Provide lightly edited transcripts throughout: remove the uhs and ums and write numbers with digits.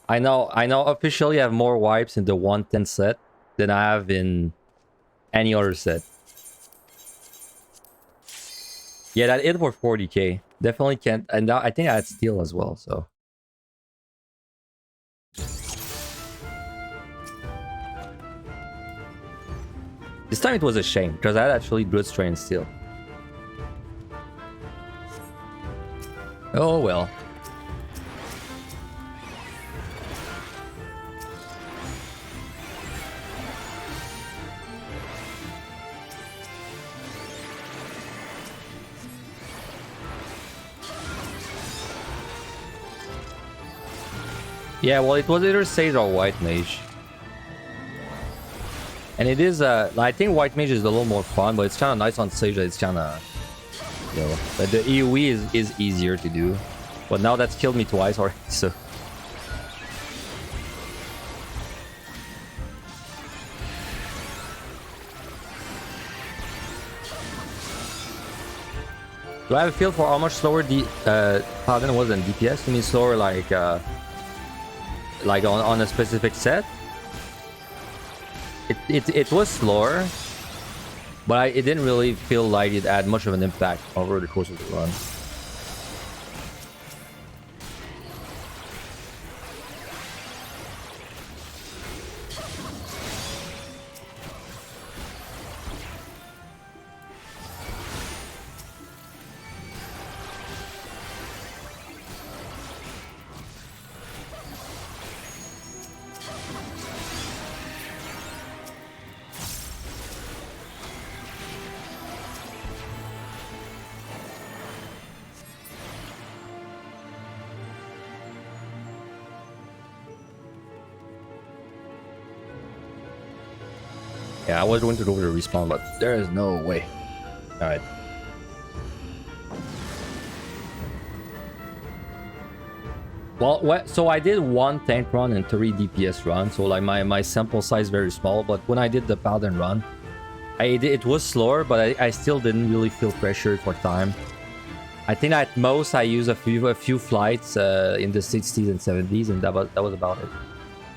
I know officially I have more wipes in the 110 set than I have in any other set. Yeah, that hit for 40k. Definitely can't. And I think I had steel as well, so. This time it was a shame, because I had actually good strength steel. Oh well. Yeah, well, it was either Sage or White Mage. And it is, I think White Mage is a little more fun, but it's kind of nice on Sage that it's kind of, you know, but the AoE is easier to do. But now that's killed me twice already, so. Do I have a feel for how much slower the Paladin was than DPS? You mean slower like on a specific set? It was slower, but it didn't really feel like it had much of an impact over the course of the run. Yeah, I was going to go to the respawn, but there is no way. Alright. Well, so I did one tank run and 3 DPS run, so like my sample size very small, but when I did the Paladin run, it was slower, but I still didn't really feel pressured for time. I think at most I used a few flights in the 60s and 70s, and that was about it.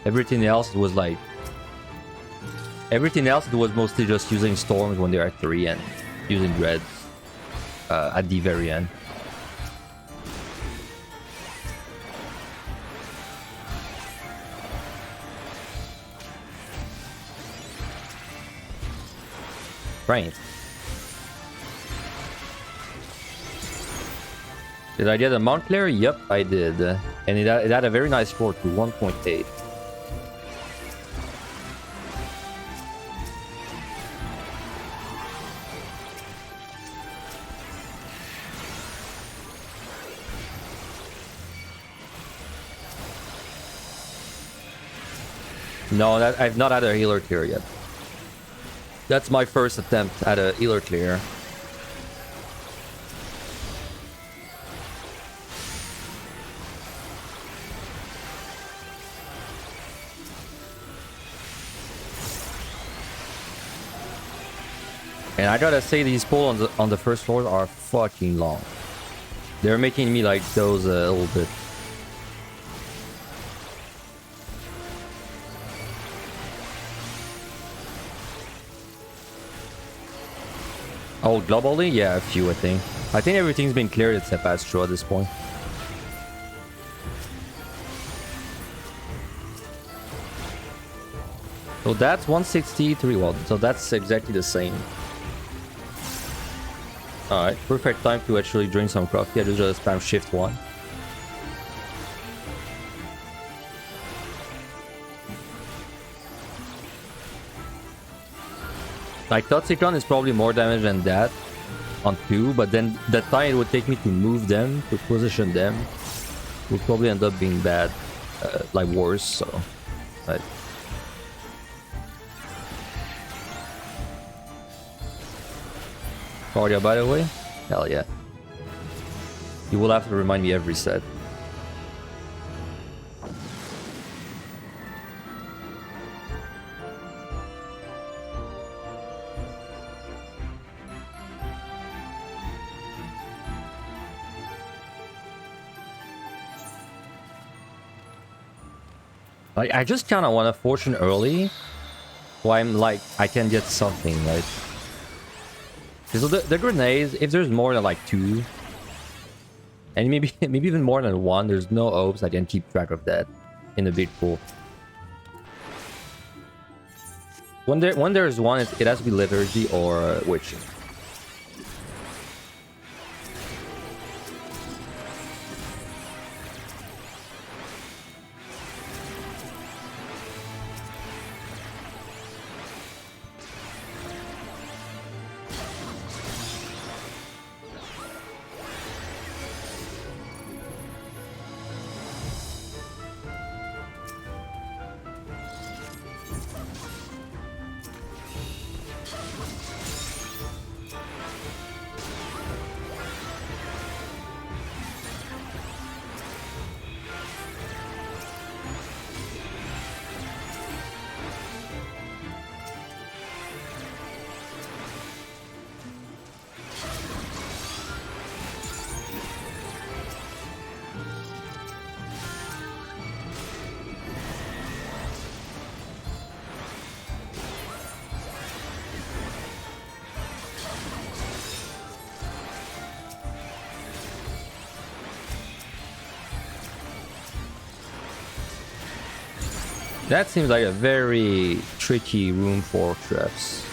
Everything else was like... Everything else, it was mostly just using storms when they're at 3 and using dreads at the very end. Right. Did I get a Mount Clear? Yep, I did. And it had a very nice score to 1.8. No, I've not had a healer clear yet. That's my first attempt at a healer clear. And I gotta say, these pulls on the first floor are fucking long. They're making me like those a little bit. Oh, globally? Yeah, a few, I think. I think everything's been cleared except Astro at this point. So that's 163 watt. So that's exactly the same. Alright, perfect time to actually drink some coffee. I just spam shift 1. Like, Toxicon is probably more damage than that on 2, but then the time it would take me to move them, to position them, would probably end up being bad, like worse, so... Right. Cardia, by the way? Hell yeah. You will have to remind me every set. Like, I just kind of want to fortune early. So I'm like, I can get something, right? So the grenades, if there's more than like 2, and maybe even more than 1, there's no hopes I can keep track of that in the big pool. When there's 1, it has to be liturgy or witch. That seems like a very tricky room for traps.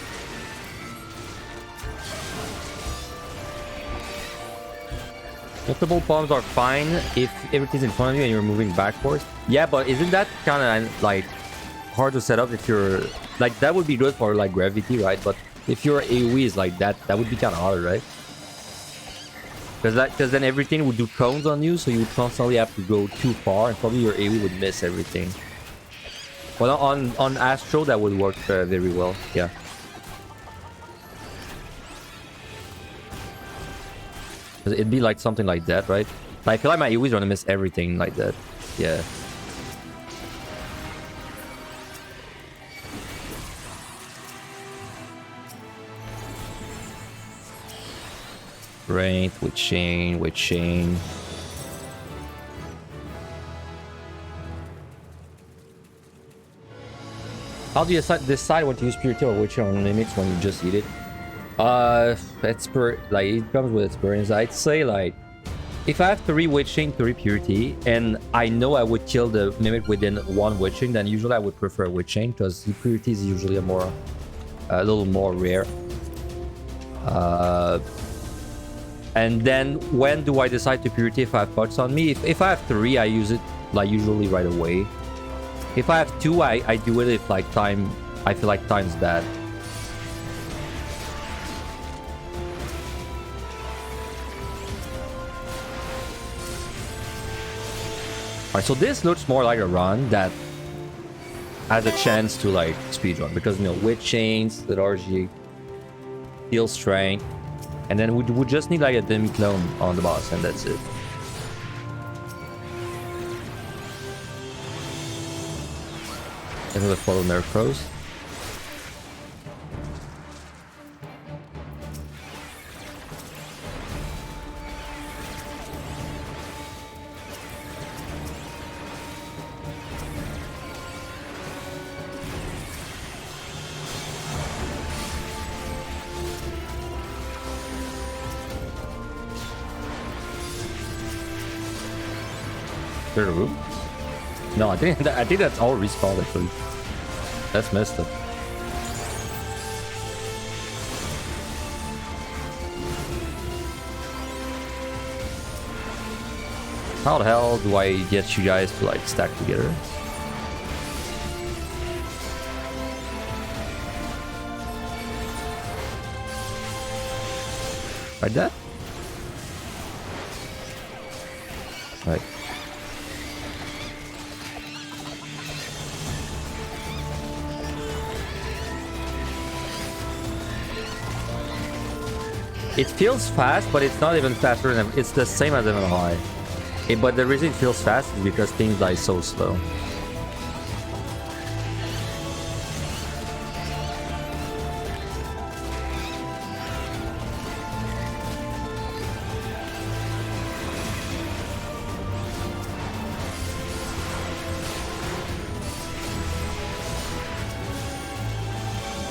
Multiple palms are fine if everything's in front of you and you're moving backwards. Yeah, but isn't that kind of like hard to set up if you're like that would be good for like gravity, right? But if your AoE is like that, that would be kind of hard, right? Because then everything would do cones on you, so you would constantly have to go too far, and probably your AoE would miss everything. Well, on Astro, that would work very well, yeah. It'd be like something like that, right? I feel like my AoE is gonna miss everything like that, yeah. Right, with chain. How do you decide when to use purity or witch on limits when you just eat it? It comes with experience. I'd say like if I have 3 witching, 3 purity, and I know I would kill the mimic within 1 witching, then usually I would prefer witching because the purity is usually a little more rare. And then when do I decide to purity if I have bugs on me? If I have 3, I use it like usually right away. If I have 2, I do it if like I feel like time's bad. Alright, so this looks more like a run that has a chance to like speedrun because, you know, with chains, lethargy, heal strength, and then we just need like a demi-clone on the boss, and that's it. Another follow Nerfros. Third room? No, I think that's all respawn actually. That's messed up. How the hell do I get you guys to like stack together? Like that? Right. It feels fast, but it's not even faster than it's the same as MMI. But the reason it feels fast is because things die so slow.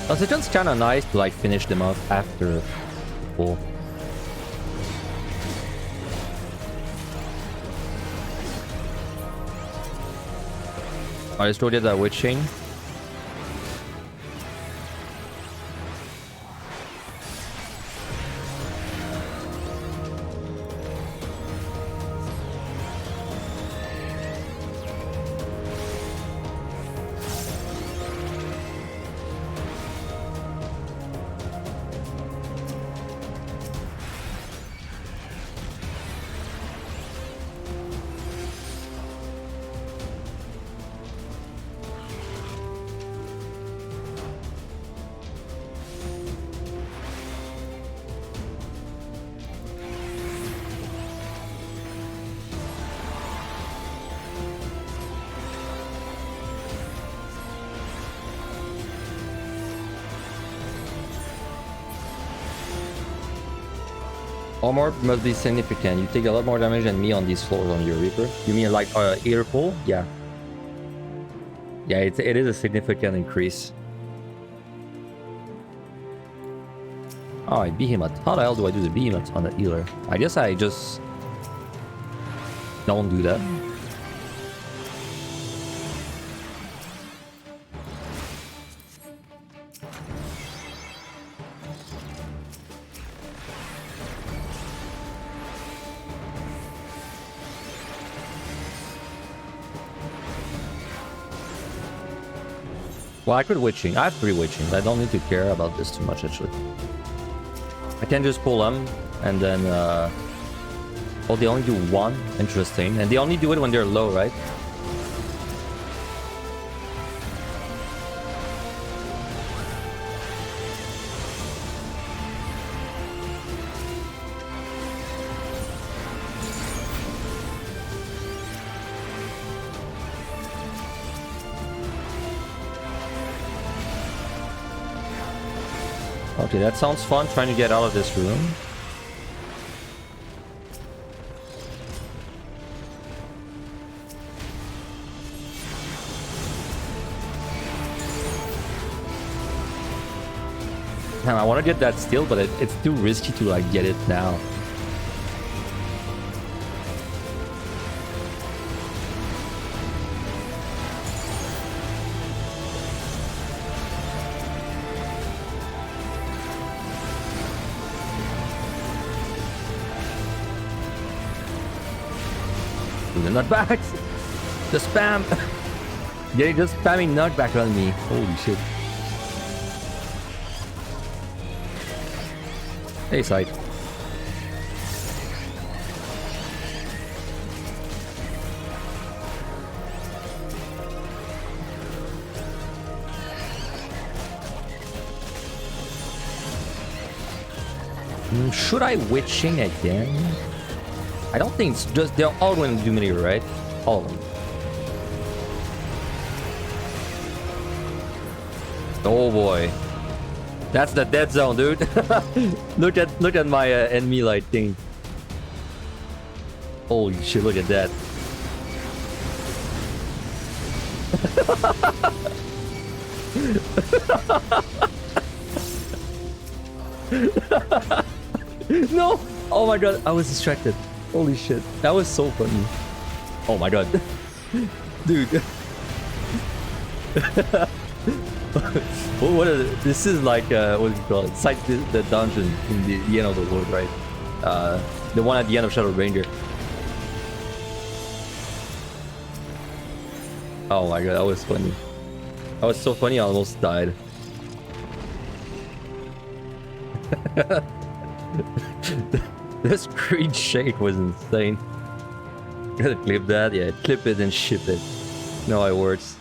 It's just kind of nice to like finish them up after full. I just did that witching. Armor must be significant. You take a lot more damage than me on these floors on your Reaper. You mean like air pull? Yeah. Yeah, it is a significant increase. Oh, I Behemoth. How the hell do I do the Behemoth on the healer? I guess I just don't do that. Well, I could witching. I have 3 witchings. I don't need to care about this too much, actually. I can just pull them, and then... Oh, they only do 1? Interesting. And they only do it when they're low, right? Okay, that sounds fun, trying to get out of this room. Damn, I want to get that steel, but it's too risky to like get it now. The nutbacks! The spam! Yeah, just spamming nutback on me. Holy shit. Hey, side. Should I witching again? I don't think it's just... They're all going to do meteor, right? All of them. Oh boy. That's the dead zone, dude. look at my enemy light thing. Holy shit, look at that. No! Oh my god, I was distracted. Holy shit, that was so funny. Oh my god. Dude. What is this? Is like what do you call it? It's like the dungeon in the end of the world, right? The one at the end of Shadow Ranger. Oh my god, that was funny. That was so funny, I almost died. The screen shake was insane. Gotta clip that, yeah, clip it and ship it. No, it works.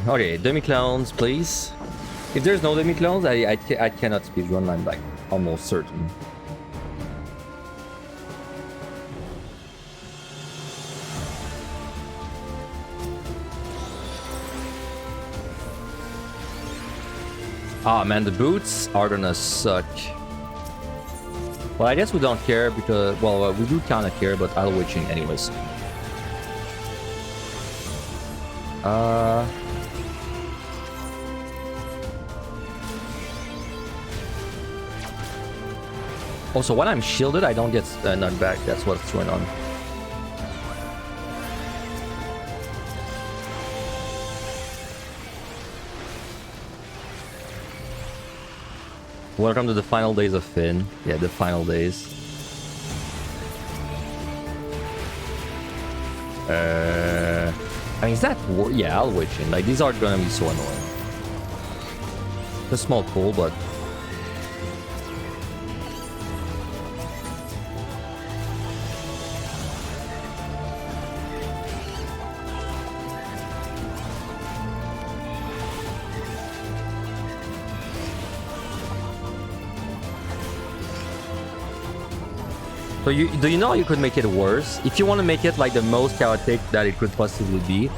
Okay, demi-clowns, please. If there's no demi-clowns, I cannot speedrun, I'm like almost certain. Ah man, the boots are gonna suck. Well, I guess we don't care because, well, we do kinda care, but I'll witching anyways. Also, when I'm shielded, I don't get knocked back. That's what's going on. Welcome to the final days of Finn. Yeah, the final days. I mean, is that... Yeah, I'll witch in. Like, these are gonna be so annoying. It's a small pool, but... So do you know you could make it worse? If you want to make it like the most chaotic that it could possibly be,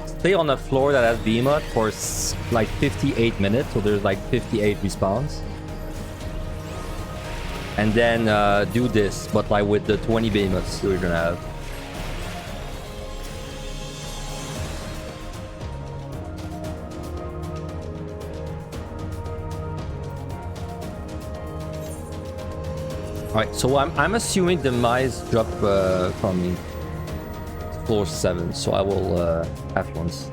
stay on a floor that has Behemoth for like 58 minutes, so there's like 58 respawns. And then do this, but like with the 20 Behemoths we're gonna have. Alright, so I'm assuming the mice drop from floor 7, so I will have once.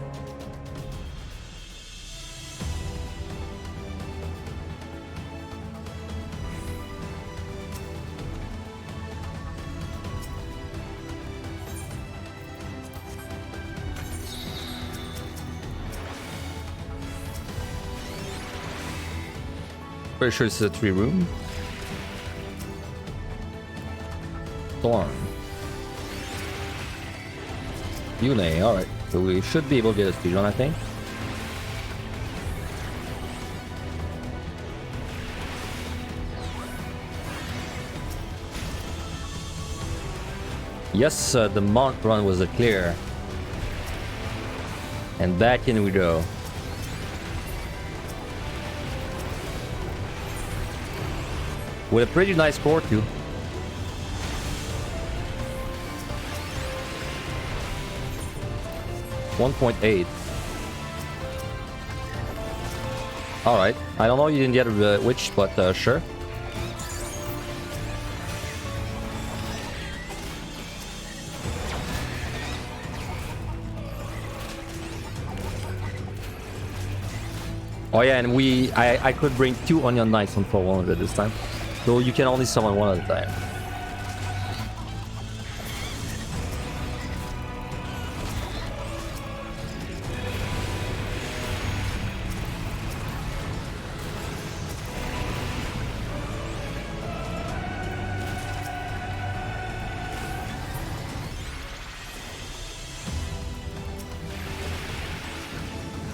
Pretty sure it's a 3-room. Storm. Yune, alright. So we should be able to get a speed run, I think. Yes, the monk run was a clear. And back in we go. With a pretty nice score too. $1.8. Alright. I don't know, you didn't get a witch, but sure. Oh yeah, and I could bring 2 Onion Knights on 400 this time. So you can only summon 1 at a time.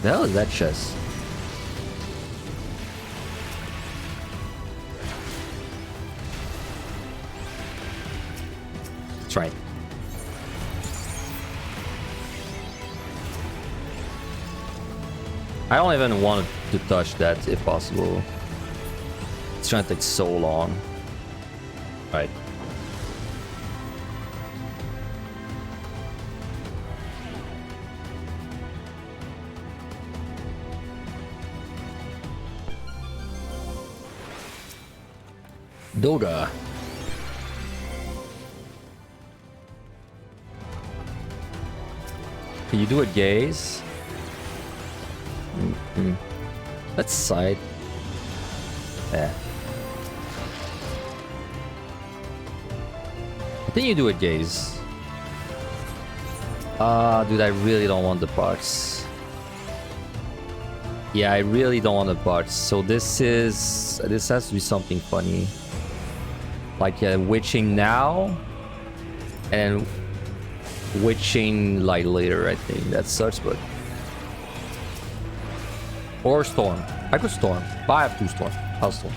The hell is that chest? That's right. I don't even want to touch that if possible. It's trying to take so long. Right. Dota. Can you do a gaze? Let's side. Yeah. I think you do a gaze. Dude, I really don't want the parts. Yeah, I really don't want the parts. So this has to be something funny. Like witching now and witching like later, I think that sucks, but or storm. I could storm, but I have 2 storm. I'll storm.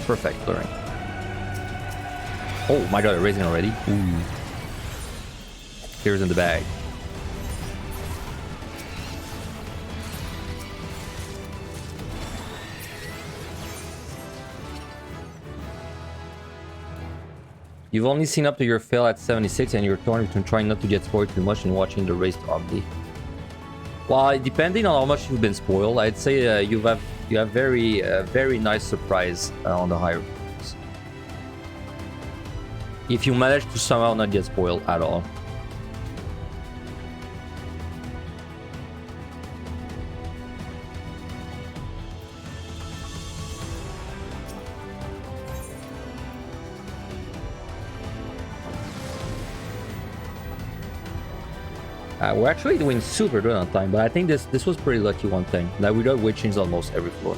Perfect clearing. Oh my god, raising already. Ooh. Here's in the bag. You've only seen up to your fail at 76 and you're torn between trying not to get spoiled too much and watching the race ugly. Well, depending on how much you've been spoiled, I'd say you have very nice surprise on the higher roads. If you manage to somehow not get spoiled at all. We're actually doing super good on time, but I think this was pretty lucky one thing. That we got weight change almost every floor.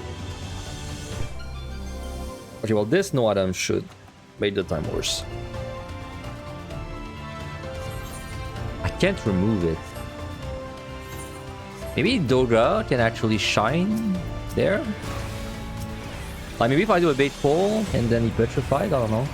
Okay, well this no item should make the time worse. I can't remove it. Maybe Doga can actually shine there? Like maybe if I do a bait pull and then he petrified, I don't know.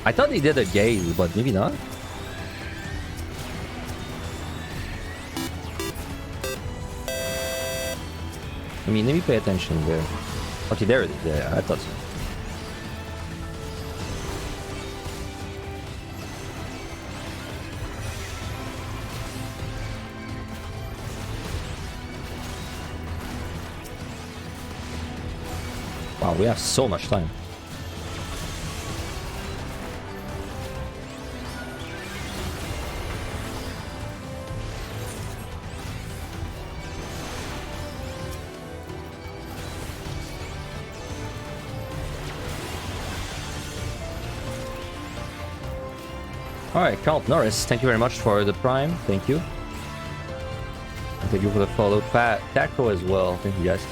I thought he did a gaze, but maybe not. I mean, let me pay attention there. Okay, there it is. Yeah, I thought so. Wow, we have so much time. Alright, Count Norris, thank you very much for the prime. Thank you. And thank you for the follow. Taco as well. Thank you guys.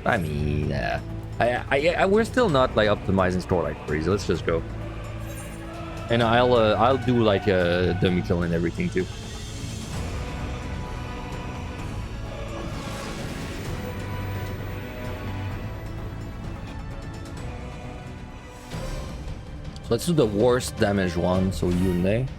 I mean, we're still not like optimizing store like crazy. Let's just go. And I'll do like the Mikkel and everything too. So let's do the worst damage one. So Yune.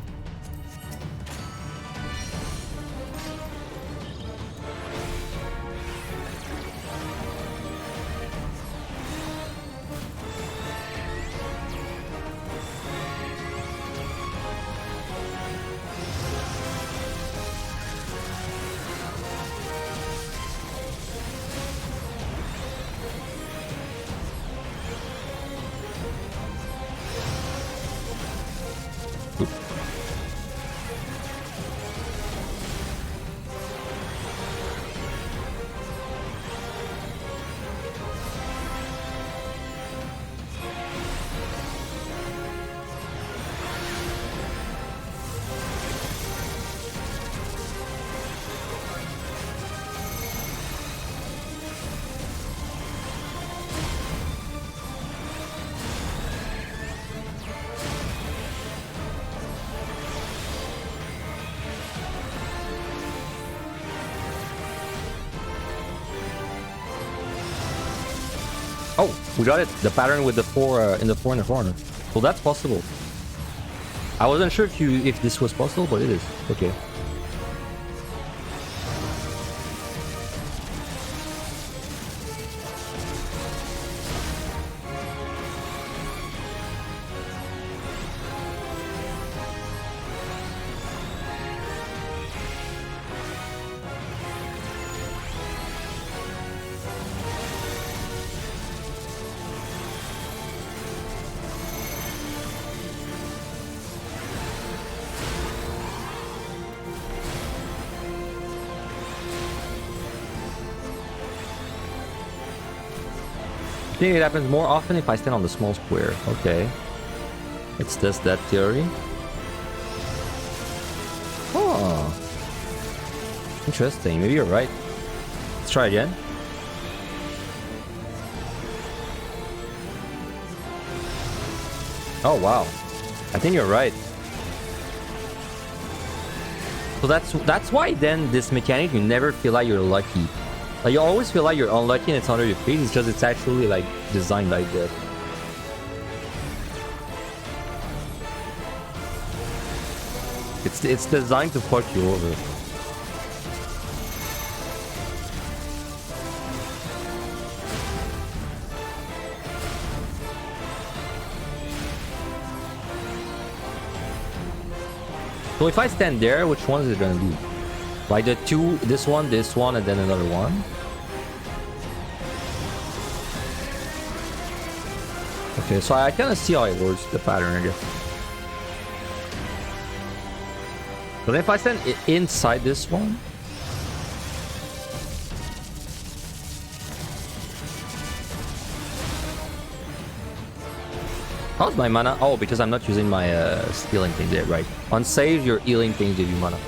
Oh, we got it. The pattern with the four in the corner. So that's possible. I wasn't sure if this was possible, but it is. Okay. I think it happens more often if I stand on the small square. Okay. Let's test that theory. Oh. Interesting. Maybe you're right. Let's try again. Oh, wow. I think you're right. So that's why then this mechanic, you never feel like you're lucky. Like you always feel like you're unlucky and it's under your feet. It's because it's actually like designed like that. It's designed to fuck you over. So if I stand there, which one is it gonna be? Like the two, this one, and then another one? Okay, so I kind of see how it works, the pattern, I guess. But if I stand inside this one... How's my mana? Oh, because I'm not using my healing thing there, right. On save, your healing thing give you mana.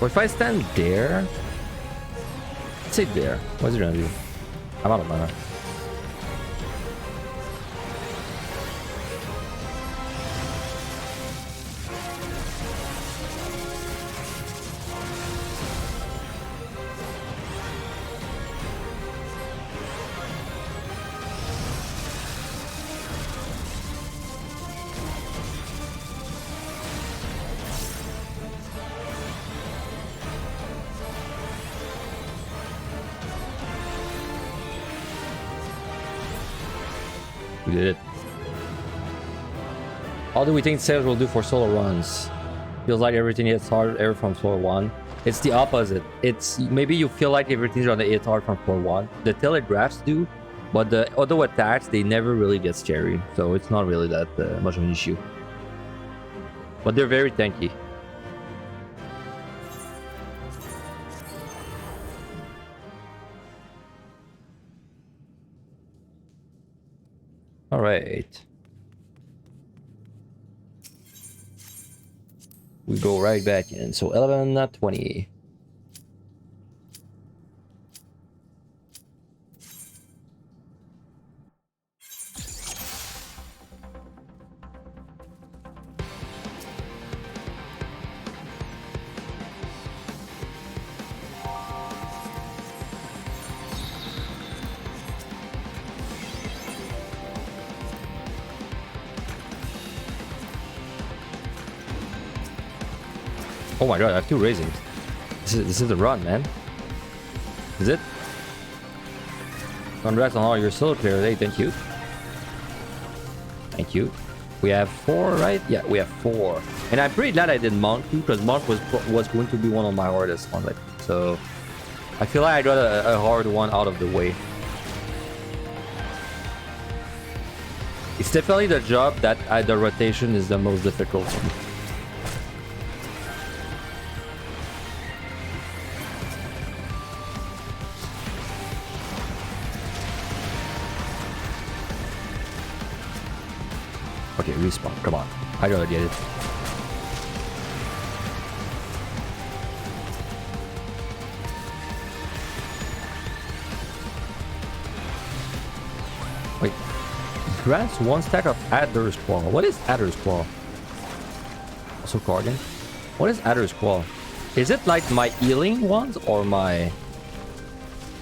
Or if I stand there... Let's say there. What's it gonna do? I'm out of mana. We did it. How do we think sales will do for solo runs? Feels like everything hits hard ever from floor 1. It's the opposite. It's maybe you feel like everything's gonna hit hard from floor 1. The telegraphs do, but the auto attacks, they never really get scary. So it's not really that much of an issue. But they're very tanky. All right. We go right back in. So 11, not 20. Oh my god, I have 2 raisings. This is a run, man. Is it? Congrats on all your solo players. Hey, thank you. Thank you. We have 4, right? Yeah, we have 4. And I'm pretty glad I did Monk too, because Monk was going to be one of my hardest ones. Like, so I feel like I got a hard one out of the way. It's definitely the job that the rotation is the most difficult for me. Okay, respawn. Come on. I gotta get it. Wait. Grants 1 stack of Adder's Claw. What is Adder's Claw? Also Cargan. What is Adder's Claw? Is it like my healing ones or my...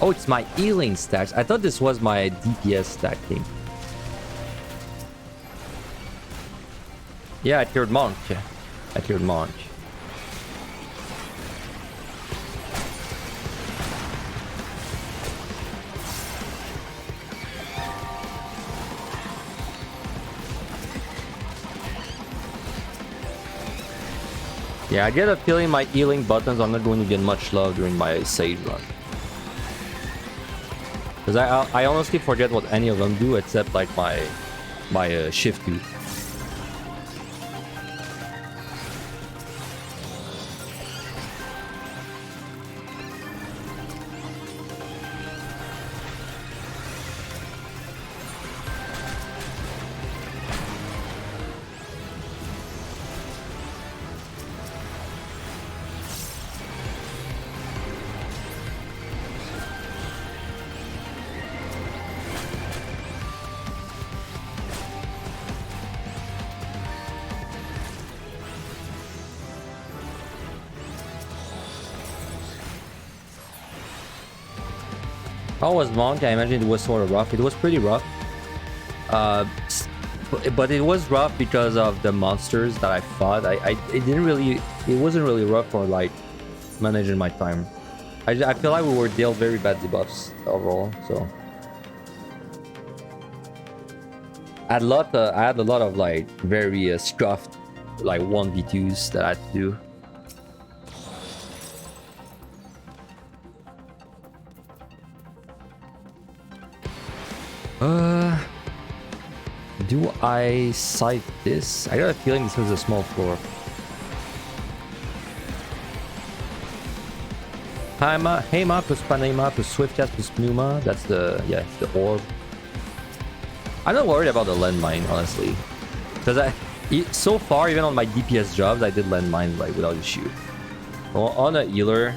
Oh, it's my healing stacks. I thought this was my DPS stack thing. Yeah, I cleared Monk. I cleared Monk. Yeah, I get a feeling my healing buttons are not going to get much love during my Sage run. Because I honestly forget what any of them do except like my shift key. How was Monk? I imagine it was sort of rough. It was pretty rough. But it was rough because of the monsters that I fought. It wasn't really rough for like managing my time. I feel like we were dealt very bad debuffs overall, so. I had a lot of like very scuffed like 1v2s that I had to do. Do I sight this? I got a feeling this was a small floor. Hema plus Panema plus Swiftcast plus Pneuma. That's the orb. I'm not worried about the landmine, honestly. Because so far, even on my DPS jobs, I did landmines like without issue. Well, on a healer,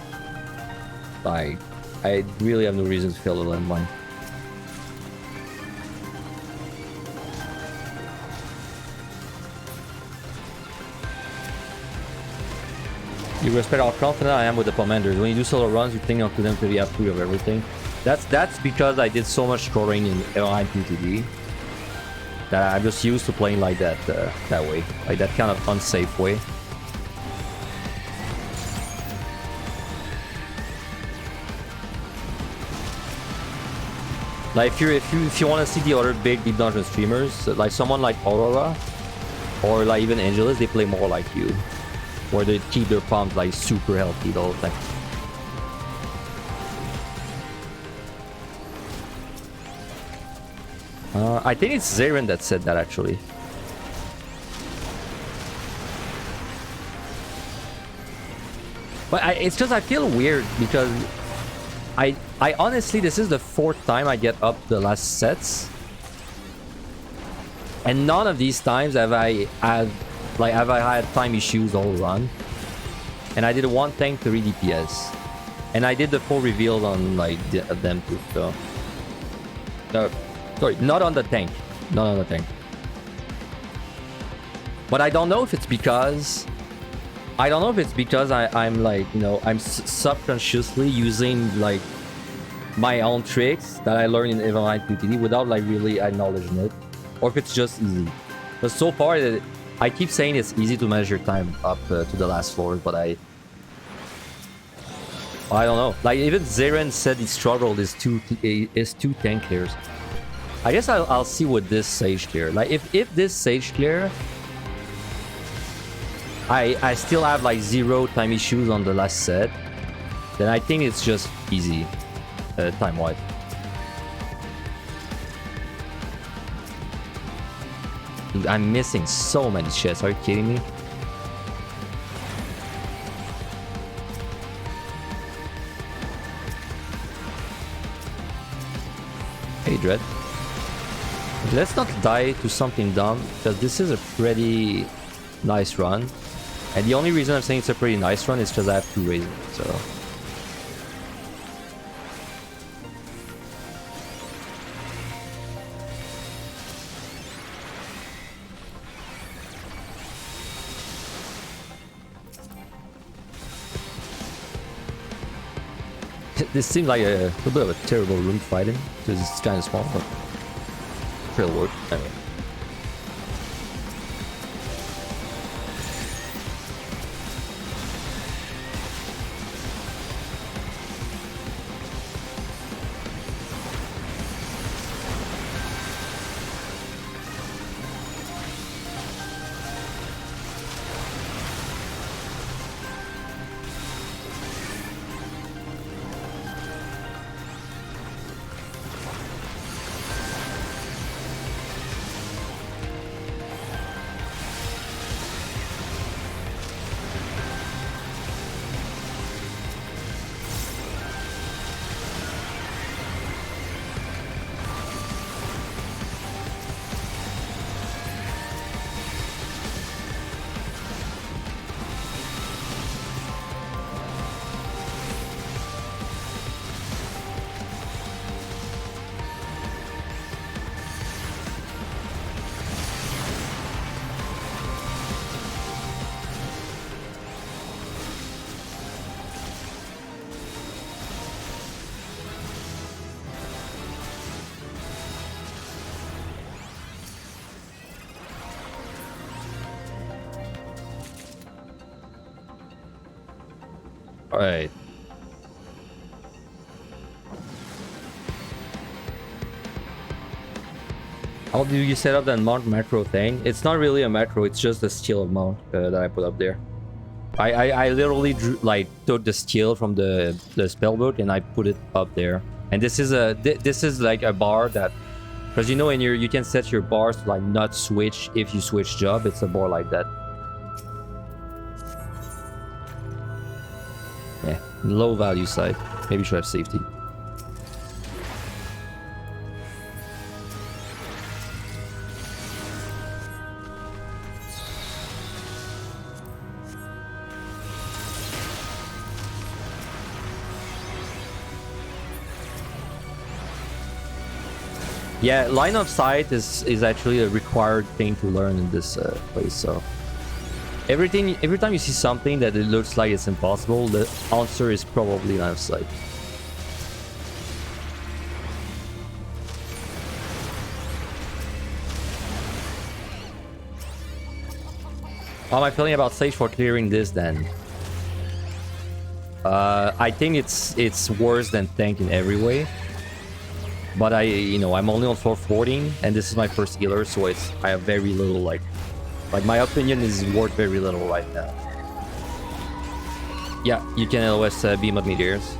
like, I really have no reason to fail the landmine. You respect how confident I am with the commanders. When you do solo runs, you think onto them to be have 3 of everything. That's because I did so much scoring in Airline PTD that I'm just used to playing like that that way, like that kind of unsafe way. Like if you want to see the other big deep dungeon streamers, like someone like Aurora or like even Angelus, they play more like you, where they keep their pumps like super healthy the whole time. I think it's Zaren that said that actually. But it's just I feel weird because I honestly, this is the 4th time I get up the last sets, and none of these times have I had time issues all run. And I did 1 tank 3 DPS, and I did the full reveal on like them too. So sorry, not on the tank, not on the tank. But I don't know if it's because I'm like, you know, I'm subconsciously using like my own tricks that I learned in Everline PTD without like really acknowledging it, or if it's just easy. But so far, I keep saying it's easy to measure time up to the last floor, but I don't know. Like even Zaren said he struggled is 2 tank clears. I guess I'll see with this Sage clear. Like if this Sage clear, I still have like 0 time issues on the last set, then I think it's just easy time wise. Dude, I'm missing so many shits. Are you kidding me? Hey, Dread. Let's not die to something dumb, because this is a pretty nice run. And the only reason I'm saying it's a pretty nice run is because I have 2 raisins, so... This seems like a little bit of a terrible room to fight in, because it's kind of small, but it'll work. Anyway. Alright. How do you set up that mount macro thing? It's not really a macro, it's just a steel mount that I put up there. I literally drew, like, took the steel from the spellbook and I put it up there. And this is like a bar that, because you know in you can set your bars to like not switch if you switch job. It's a bar like that. Yeah, low value side. Maybe you should have safety. Yeah, line of sight is actually a required thing to learn in this place. So every time you see something that it looks like it's impossible, the answer is probably line of sight. How am I feeling about Sage for clearing this then? I think it's worse than Tank in every way. But I'm only on 414 and this is my first healer, so I have very little like my opinion is worth very little right now. Yeah, you can always beam up meteors.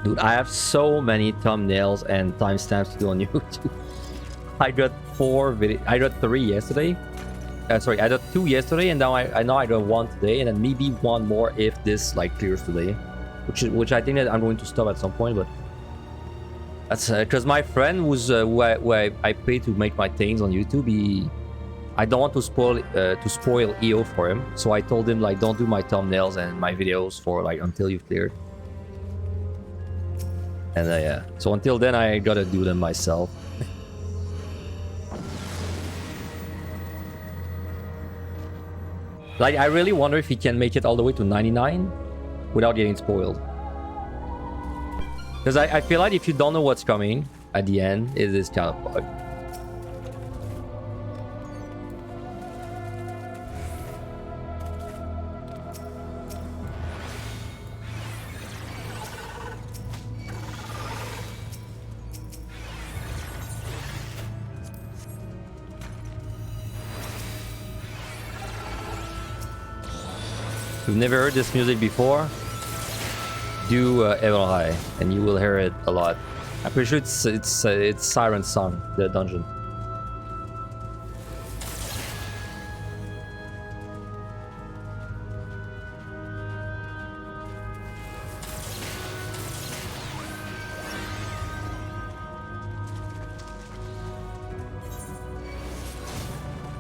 Dude, I have so many thumbnails and timestamps to do on YouTube. I got 3 yesterday. Sorry, I got 2 yesterday, and now I know I got 1 today, and then maybe 1 more if this like clears today, which I think that I'm going to stop at some point. But that's because my friend who's who I pay to make my things on YouTube. I don't want to spoil EO for him, so I told him like don't do my thumbnails and my videos for like until you've cleared. And yeah, so until then I gotta do them myself. Like I really wonder if he can make it all the way to 99 without getting spoiled. Because I feel like if you don't know what's coming at the end, it is kind of bugged. If you've never heard this music before, do Ever High, and you will hear it a lot. I'm pretty sure it's Siren's song, the dungeon.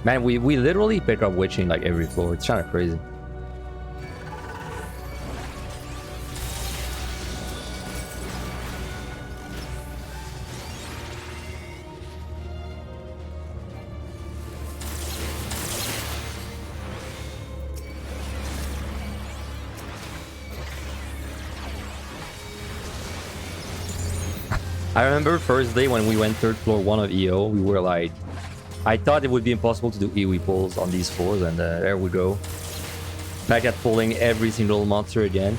Man, we literally pick up witching like every floor. It's kind of crazy. I remember first day when we went 3rd floor 1 of EO, we were like, I thought it would be impossible to do AoE pulls on these floors, and there we go. Back at pulling every single monster again.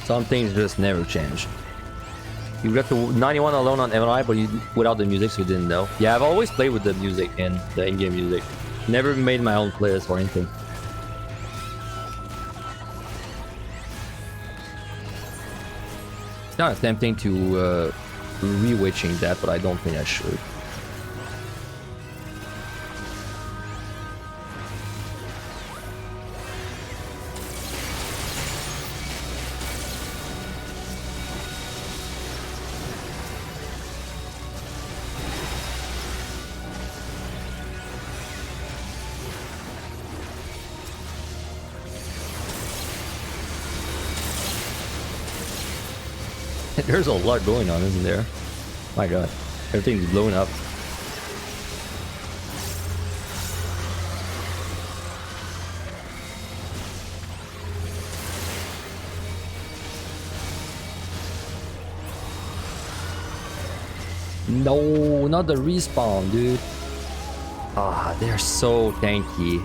Some things just never change. You got the 91 alone on MLI, but you without the music, so you didn't know. Yeah, I've always played with the music and the in-game music. Never made my own playlist or anything. It's kind of tempting to re-witching that, but I don't think I should. There's a lot going on, isn't there? My god. Everything's blowing up. No, not the respawn, dude. Ah, they're so tanky.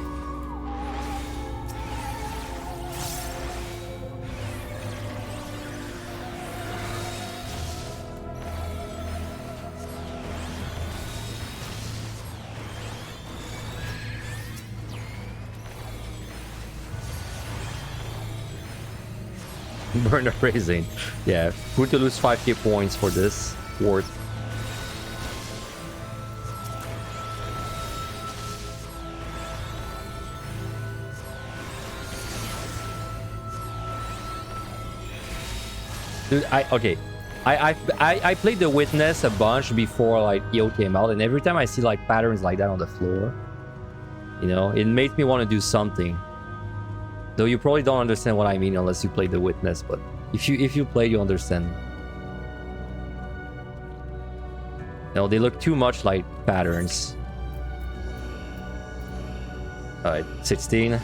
Burn the raising. Yeah, good to lose 5k points for this. Worth. Dude, I played the Witness a bunch before like EO came out, and every time I see like patterns like that on the floor, you know, it makes me want to do something. Though you probably don't understand what I mean unless you play the Witness, but if you play, you understand. No, they look too much like patterns. Alright, 16.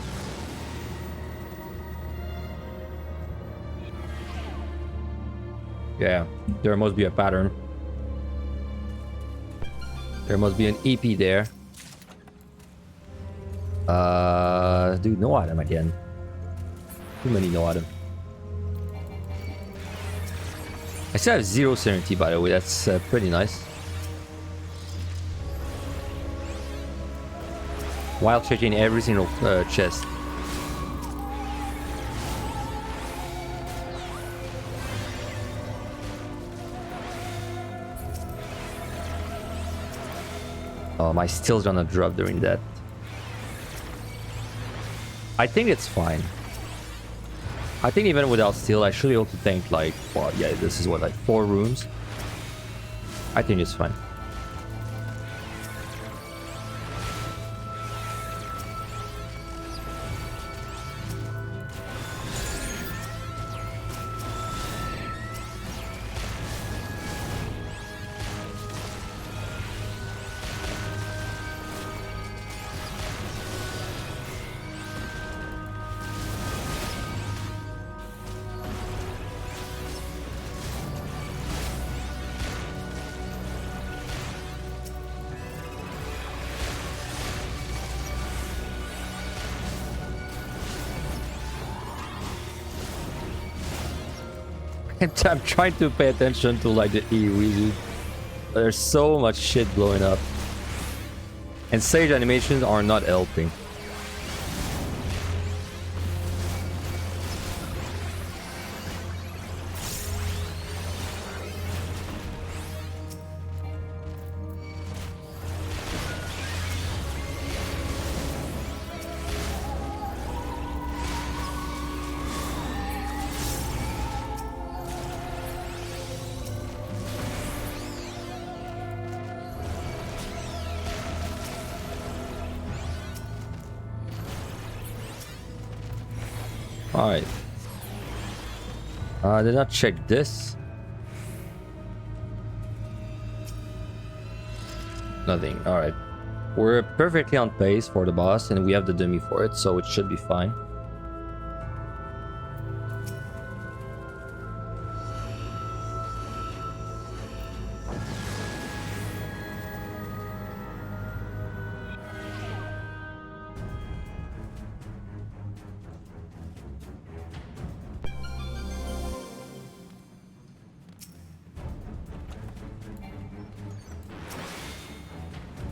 Yeah, there must be a pattern. There must be an EP there. Dude, no item again. Too many no item. I still have 0 certainty, by the way. That's pretty nice. While checking every single chest. Oh, my steel's gonna drop during that. I think it's fine. I think even without steel, I should be able to tank like, well, yeah, this is what, like 4 rooms? I think it's fine. I'm trying to pay attention to like the AoE, dude. There's so much shit blowing up. And sage animations are not helping. Alright. I did not check this. Nothing. Alright. We're perfectly on pace for the boss, and we have the dummy for it, so it should be fine.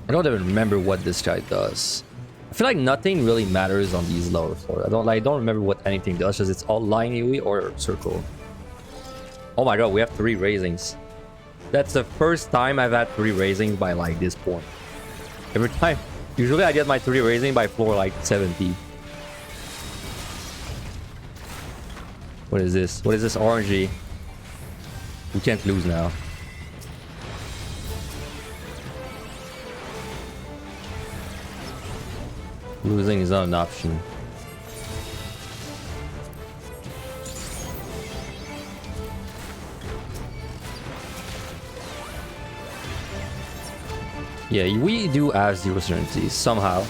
I don't even remember what this guy does. I feel like nothing really matters on these lower floors. I don't remember what anything does, because it's all line AoE or circle. Oh my god, we have 3 raisings. That's the first time I've had 3 raisings by like this point. Every time. Usually I get my 3 raising by floor like 70. What is this? What is this RNG? We can't lose now. Losing is not an option. Yeah, we do have 0 certainty somehow.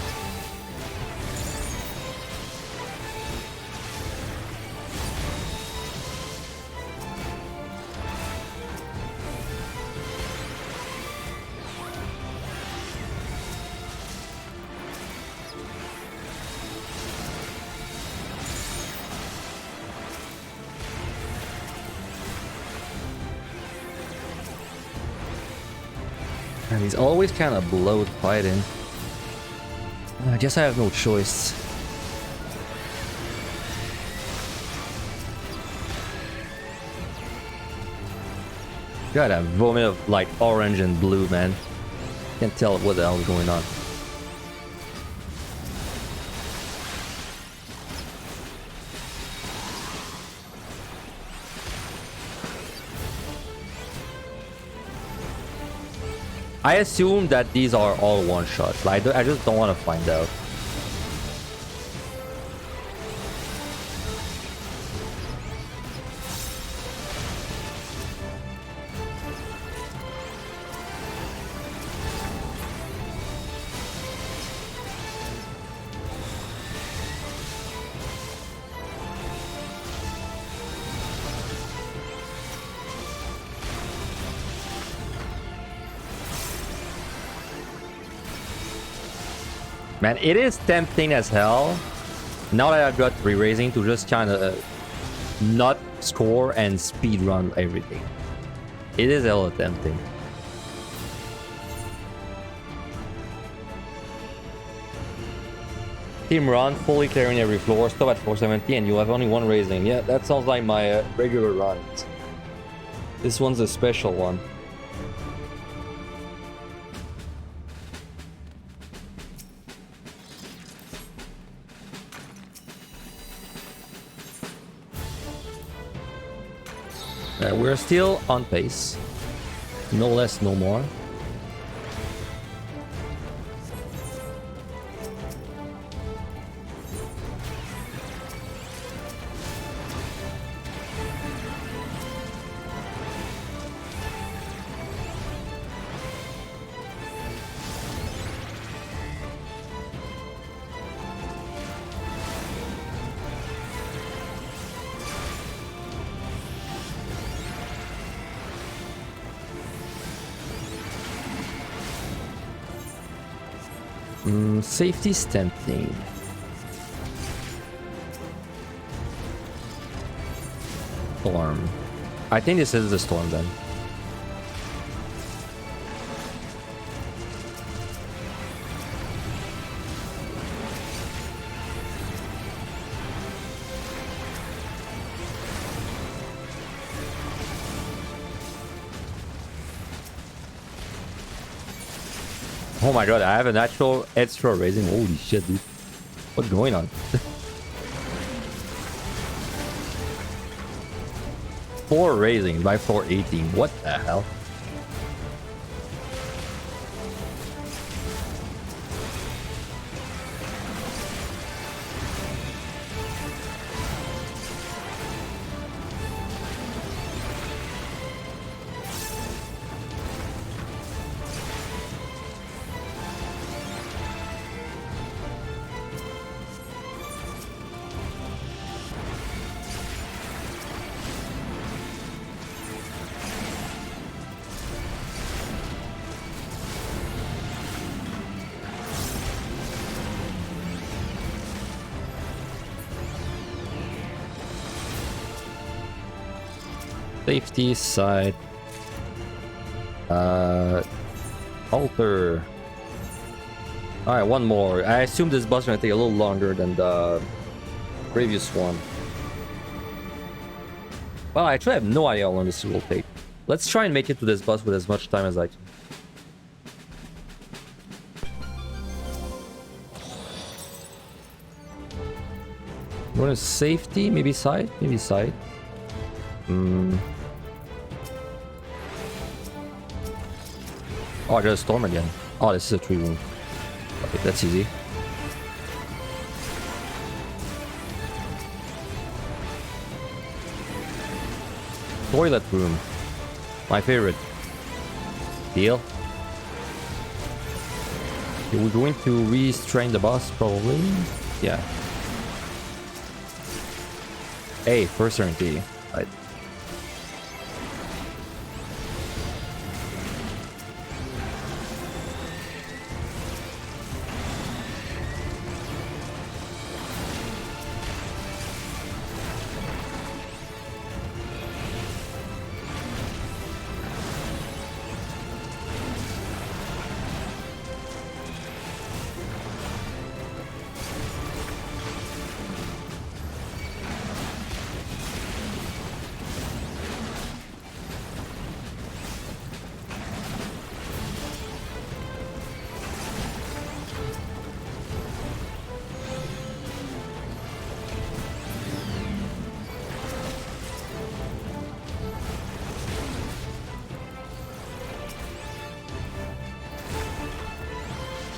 And he's always kind of blowed fighting. I guess I have no choice. God, that vomit of like orange and blue, man. Can't tell what the hell is going on. I assume that these are all one-shots. Like, I just don't want to find out. Man, it is tempting as hell, now that I've got 3 raising, to just kind of not score and speed run everything. It is hella tempting. Team run, fully clearing every floor, stop at 470, and you have only 1 raising. Yeah, that sounds like my regular run. This one's a special one. We're still on pace. No less, no more. Safety tempting. Storm. I think this is the storm then. Oh my god, I have an actual extra raising. Holy shit, dude. What's going on? 4 raising by 418. What the hell? Safety side. Alter. Alright, one more. I assume this boss is gonna take a little longer than the previous one. Well, I actually have no idea how long this will take. Let's try and make it to this boss with as much time as I can. Going to safety, maybe side? Maybe side. Oh, I got a storm again. Oh, this is a 3-room. Okay, that's easy. Toilet room. My favorite. Deal. Okay, we're going to restrain the boss, probably. Yeah. Hey, first turn key. Right.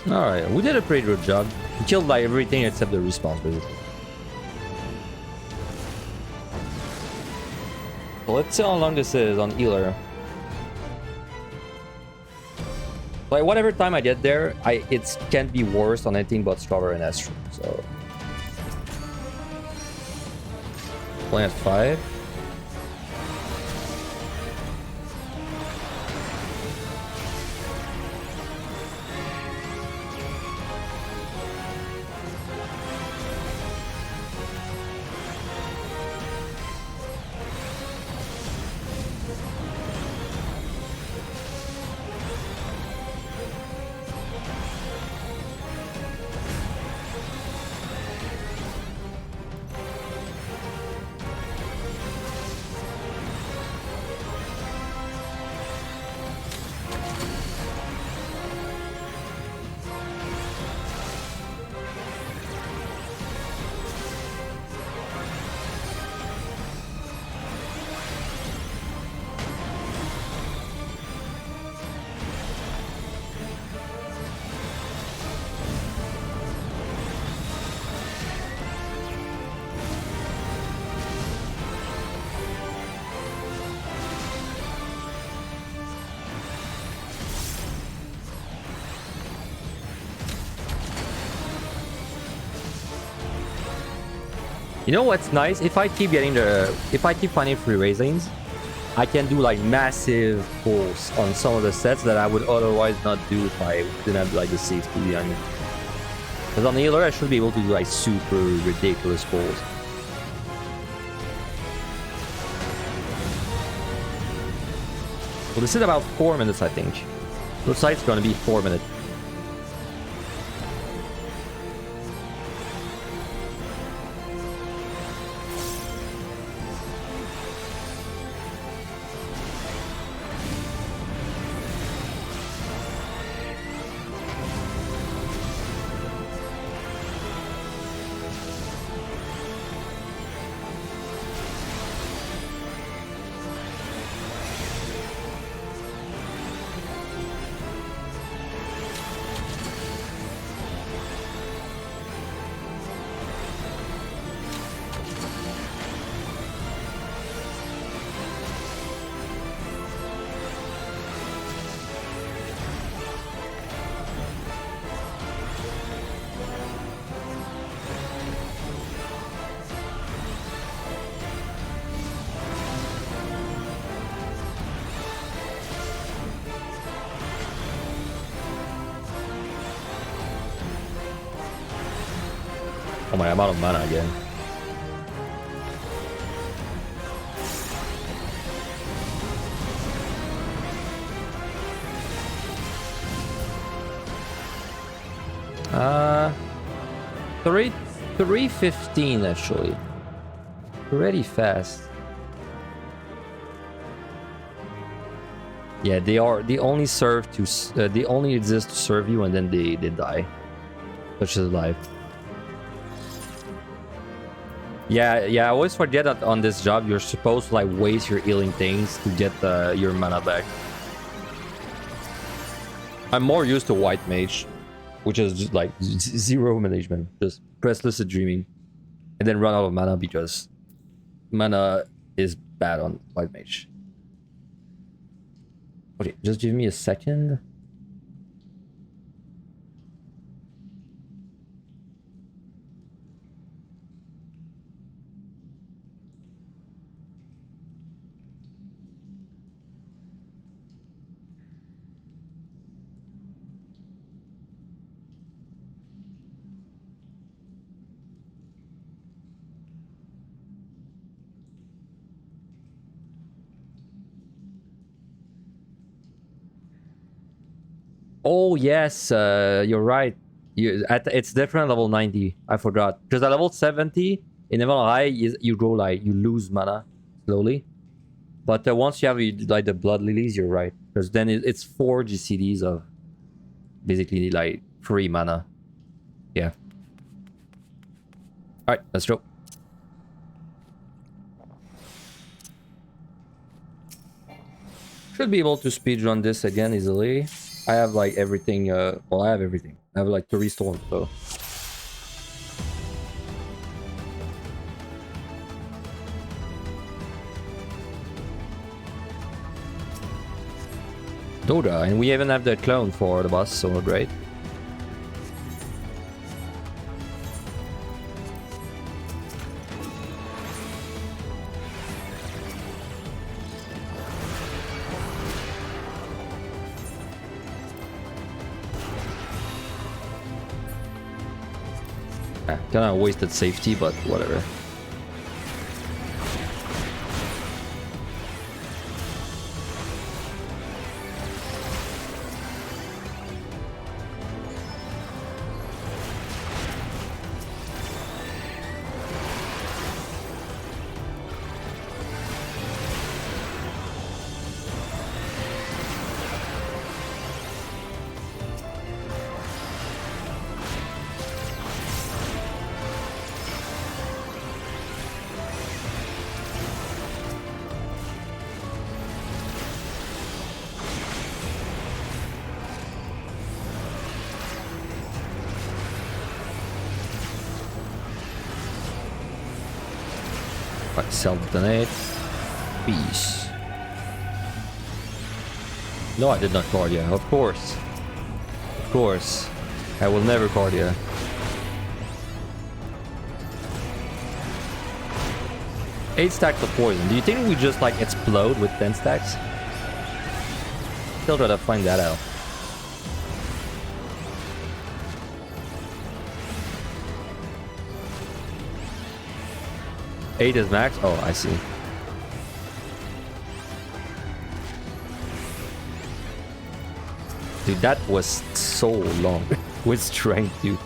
Alright, we did a pretty good job. We killed like everything except the respawns, basically. So let's see how long this is on healer. Like whatever time I get there, it can't be worse on anything but Strawberry and Astro. So playing at 5. You know what's nice? If I keep finding free raisins, I can do like massive pulls on some of the sets that I would otherwise not do if I didn't have like the safety behind me. Because on the healer, I should be able to do like super ridiculous pulls. Well, this is about 4 minutes, I think. Looks like it's gonna be 4 minutes. Oh my, I'm out of mana again. 315 actually. Pretty fast. Yeah, they only serve to they only exist to serve you, and then they die. Such is life. Yeah, I always forget that on this job you're supposed to like waste your healing things to get your mana back. I'm more used to white mage, which is just like zero management. Just press lucid dreaming, and then run out of mana because mana is bad on white mage. Okay, just give me a second. Oh yes, you're right. It's different level 90. I forgot because at level 70 in level high you go like you lose mana slowly, but once you have like the blood lilies, you're right, because then it's 4 GCDs of basically like free mana. Yeah. All right, let's go. Should be able to speedrun this again easily. I have like everything, well, I have everything. I have like 3 storms, so. Dota, and we even have the clone for the boss, so great. Kind of wasted safety, but whatever. Self-donate. Peace. No, I did not Cardia. Of course. Of course. I will never Cardia. Eight stacks of poison. Do you think we just like explode with 10 stacks? Still gotta find that out. Eight is max? Oh, I see. Dude, that was so long. With strength, dude.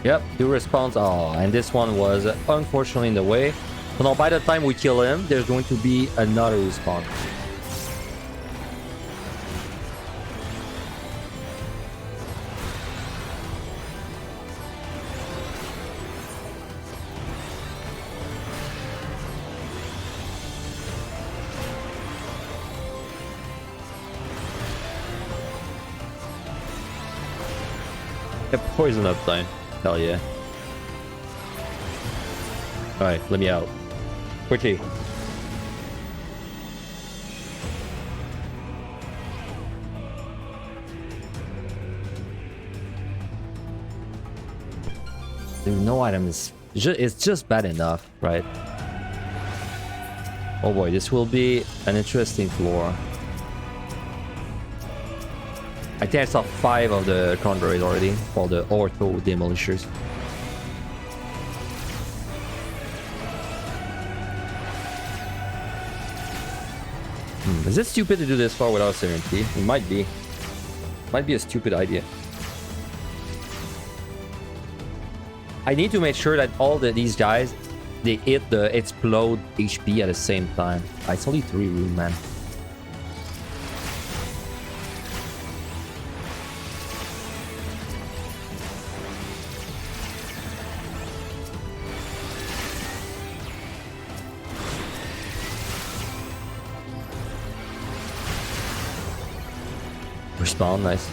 Yep, do response. Oh, and this one was unfortunately in the way. So now by the time we kill him, there's going to be another respawn. A poison up time. Hell yeah. Alright, let me out. Quickly. Dude, no item is... It's just bad enough, right? Oh boy, this will be an interesting floor. I think I saw 5 of the convoys already for the ortho demolishers. Is it stupid to do this far without certainty? It might be. Might be a stupid idea. I need to make sure that all these guys, they hit the explode HP at the same time. It's only 3 room, man. Respawn, nice.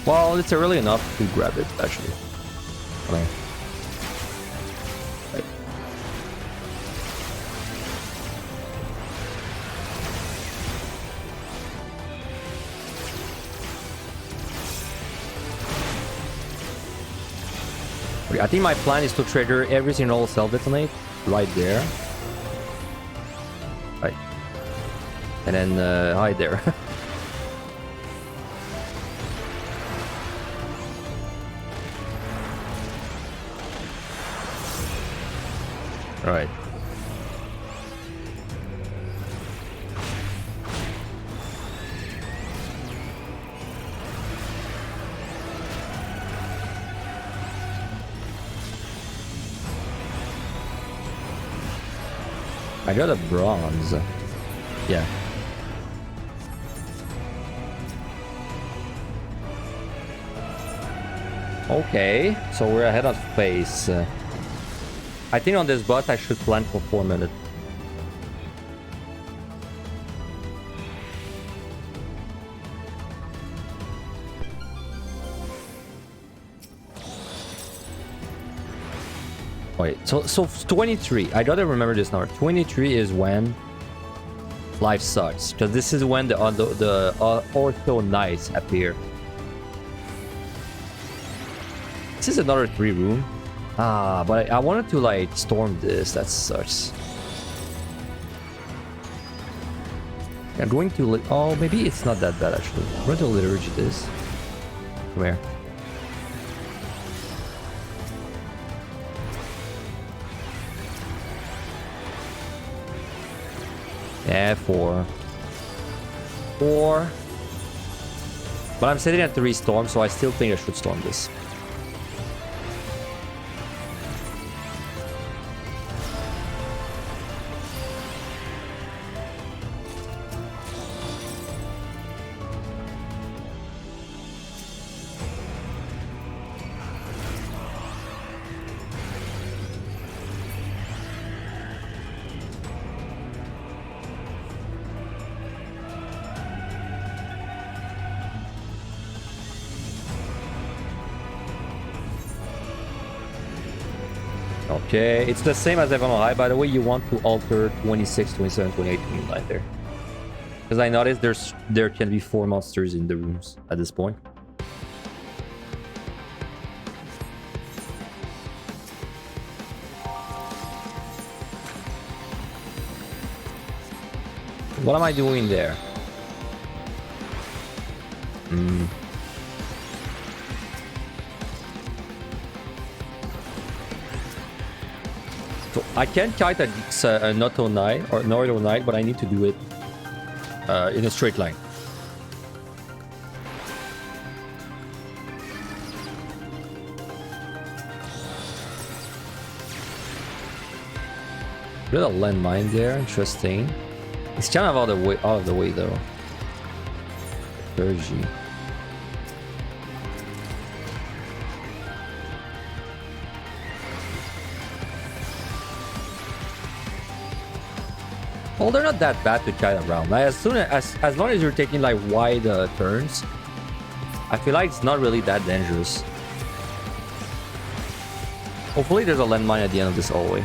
Well, it's early enough to grab it, actually. Okay. Right. Okay, I think my plan is to trigger every single self-detonate right there. Right. And then hide there. Right. I got a bronze. Yeah. Okay, so we're ahead of pace. I think on this bot I should plan for 4 minutes. Wait, so 23. I gotta remember this number. 23 is when life sucks, because this is when the ortho knights appear. This is another 3 room. Ah, but I wanted to like storm this. That sucks. I'm going to. Oh, maybe it's not that bad actually. I'm going to liturgy this. Come here. Yeah, 4. But I'm sitting at 3 storm, so I still think I should storm this. Okay, it's the same as Evon High. By the way, you want to alter 26, 27, 28, 29 there. Because I noticed there can be 4 monsters in the rooms at this point. What am I doing there? So I can kite a Noto Knight or Nordo Knight, but I need to do it in a straight line. Got a landmine there, interesting. It's kind of out of the way though. 30. Well, they're not that bad to kite around. Like, as long as you're taking like wide turns, I feel like it's not really that dangerous. Hopefully there's a landmine at the end of this hallway.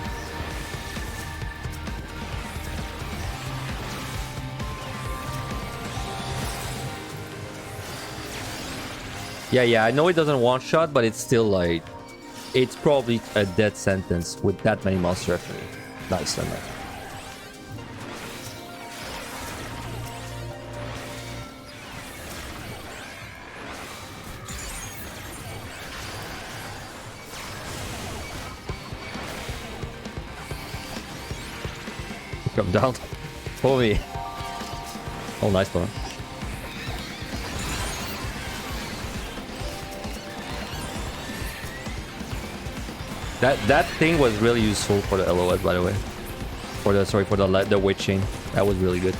Yeah, I know it doesn't one-shot, but it's still like... It's probably a dead sentence with that many monsters after me. Nice, landmine. Come down. For me. Oh, nice one. That thing was really useful for the LOS, by the way. For the witching. That was really good.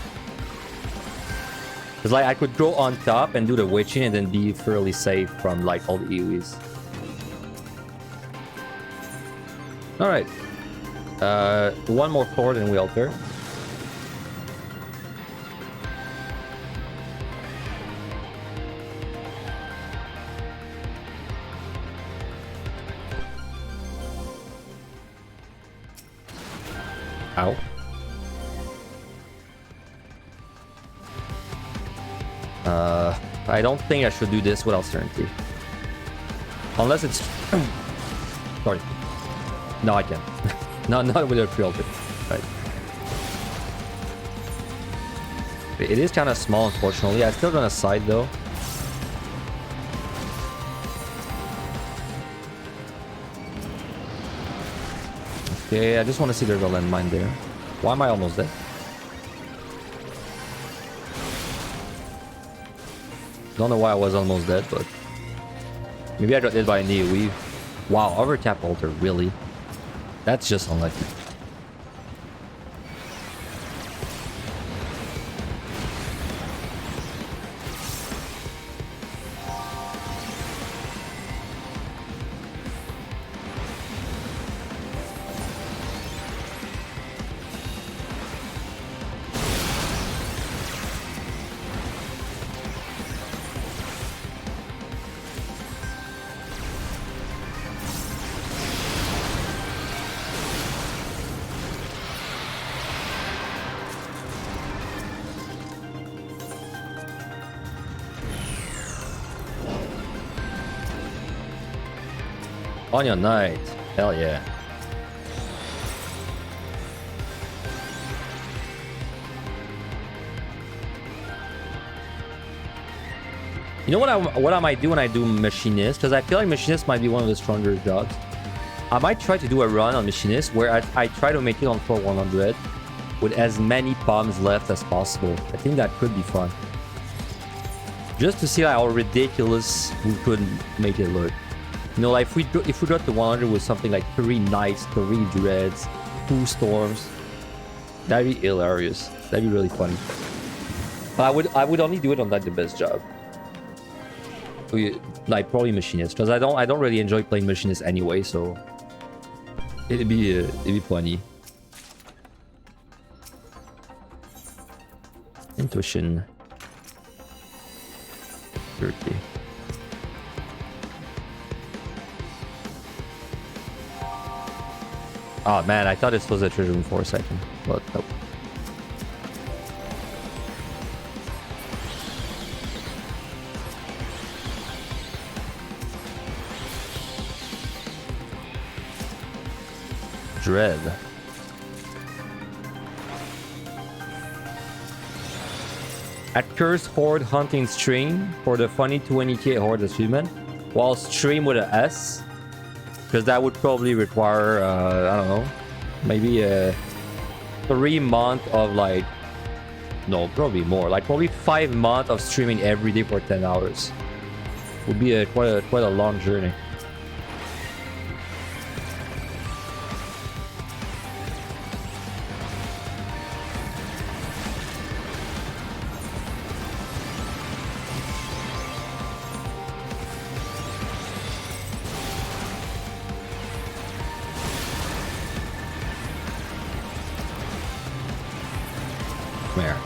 Cause like I could go on top and do the witching and then be fairly safe from like all the AoEs. All right. One more forward and we alter. Ow. I don't think I should do this without certainty. Unless it's... Sorry. No, I can't. No, not with a pre-alter. Right. It is kind of small, unfortunately. I'm still gonna side, though. Okay, I just want to see there's a landmine there. Why am I almost dead? Don't know why I was almost dead, but... Maybe I got hit by a AoE. Wow, overtap alter, really? That's just unlucky. On your night. Hell yeah. You know what I might do when I do machinist? Because I feel like machinist might be one of the stronger jobs. I might try to do a run on machinist where I try to make it on floor 100 with as many bombs left as possible. I think that could be fun. Just to see how ridiculous we could make it look. You know, like if we got to 100 with something like 3 knights, 3 dreads, 2 storms, that'd be hilarious. That'd be really funny. But I would only do it on like the best job. Like probably machinist, because I don't really enjoy playing machinist anyway, so it'd be funny. Intuition. 30. Oh man, I thought this was a treasure room for a second, but nope. Dread. At Cursed Horde hunting stream for the funny 20k Horde achievement, while stream with a S. Because that would probably require, I don't know, maybe 3 months of like, no, probably more, like probably 5 months of streaming every day for 10 hours. Would be quite a long journey. Chimera.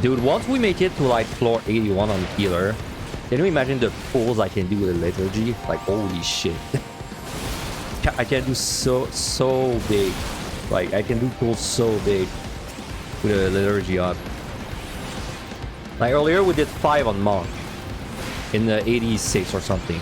Dude, once we make it to like floor 81 on healer, can you imagine the pulls I can do with a liturgy? Like, holy shit. I can do so big. Like, I can do pulls so big with a liturgy up. Like, earlier we did 5 on Monk in the 86 or something.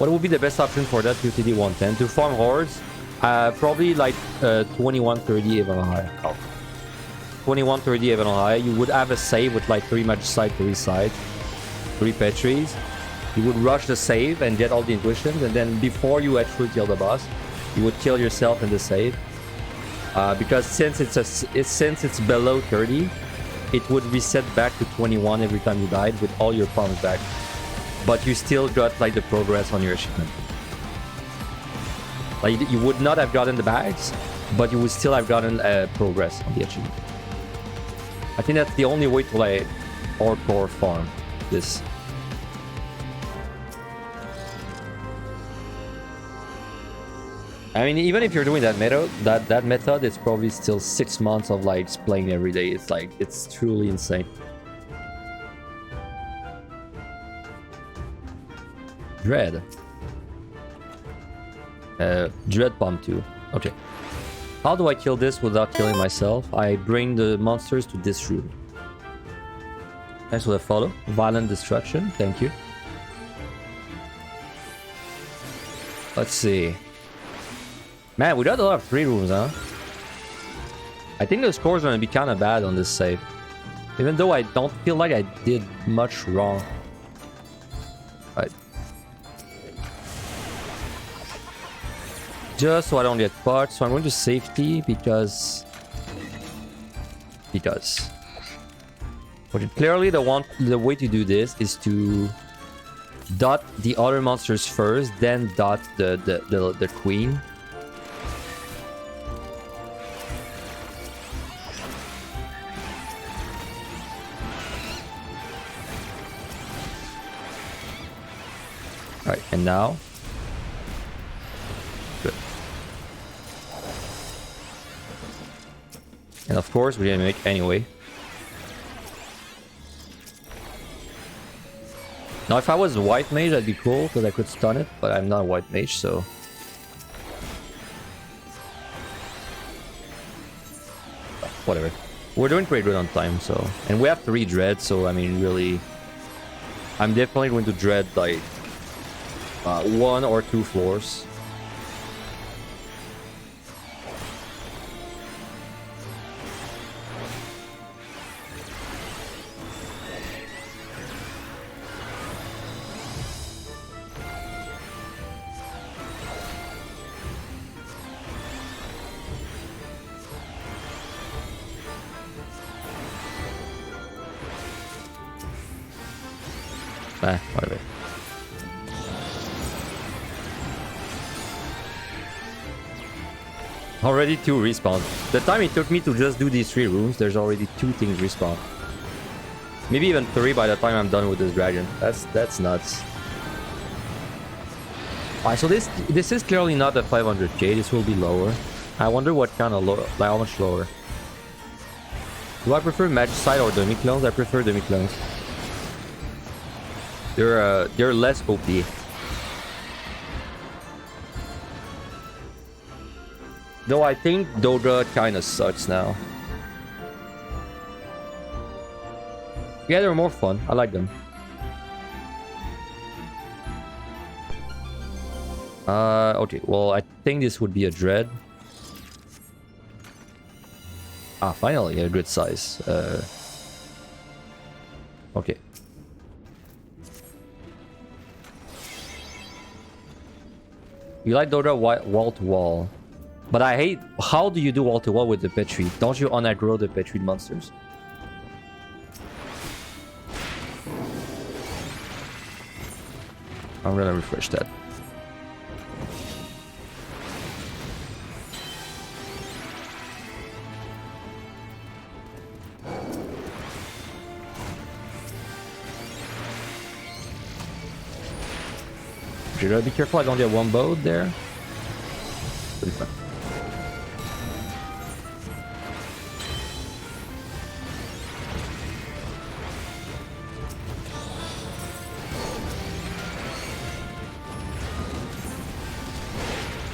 What would be the best option for that UTD 110? To farm hordes? Probably like 2130 even higher. Oh. 2130 even higher. You would have a save with like 3 Magicite, 3 Sight, 3 Petries. You would rush the save and get all the intuitions, and then before you actually kill the boss, you would kill yourself in the save. Because since it's below 30, it would reset back to 21 every time you died with all your palms back. But you still got like the progress on your achievement. Like you would not have gotten the bags, but you would still have gotten progress on the achievement. I think that's the only way to like hardcore farm this. I mean, even if you're doing that method, it's probably still 6 months of like playing every day. It's like, it's truly insane. Dread. Dread Pump 2. Okay. How do I kill this without killing myself? I bring the monsters to this room. Thanks for the follow. Violent Destruction. Thank you. Let's see. Man, we got a lot of 3 rooms, huh? I think the score's gonna be kind of bad on this save. Even though I don't feel like I did much wrong. Right. Just so I don't get caught, so I'm going to safety because... Okay, clearly the way to do this is to dot the other monsters first, then dot the queen. Alright, and now... Good. And of course, we didn't make anyway. Now, if I was a white mage, that'd be cool, because I could stun it, but I'm not a white mage, so... Whatever. We're doing pretty good on time, so... And we have 3 dreads, so, I mean, really... I'm definitely going to dread, like... 1 or 2 floors. Whatever. Already 2 respawn. The time it took me to just do these 3 rooms, there's already 2 things respawn. Maybe even 3 by the time I'm done with this dragon. That's nuts. Alright, so this is clearly not a 500k. This will be lower. I wonder what kind of lower, like how much lower. Do I prefer Magicite or Demi-Clones? I prefer Demi-Clones. They're less OP. Though I think Doga kind of sucks now. Yeah, they're more fun. I like them. Okay, well, I think this would be a Dread. Ah, finally, a good size. Okay. You like Doga wall to wall. But I hate... How do you do wall to wall with the Petri? Don't you unaggro the Petri monsters? I'm gonna refresh that. You gotta be careful I don't get one boat there. Pretty fun.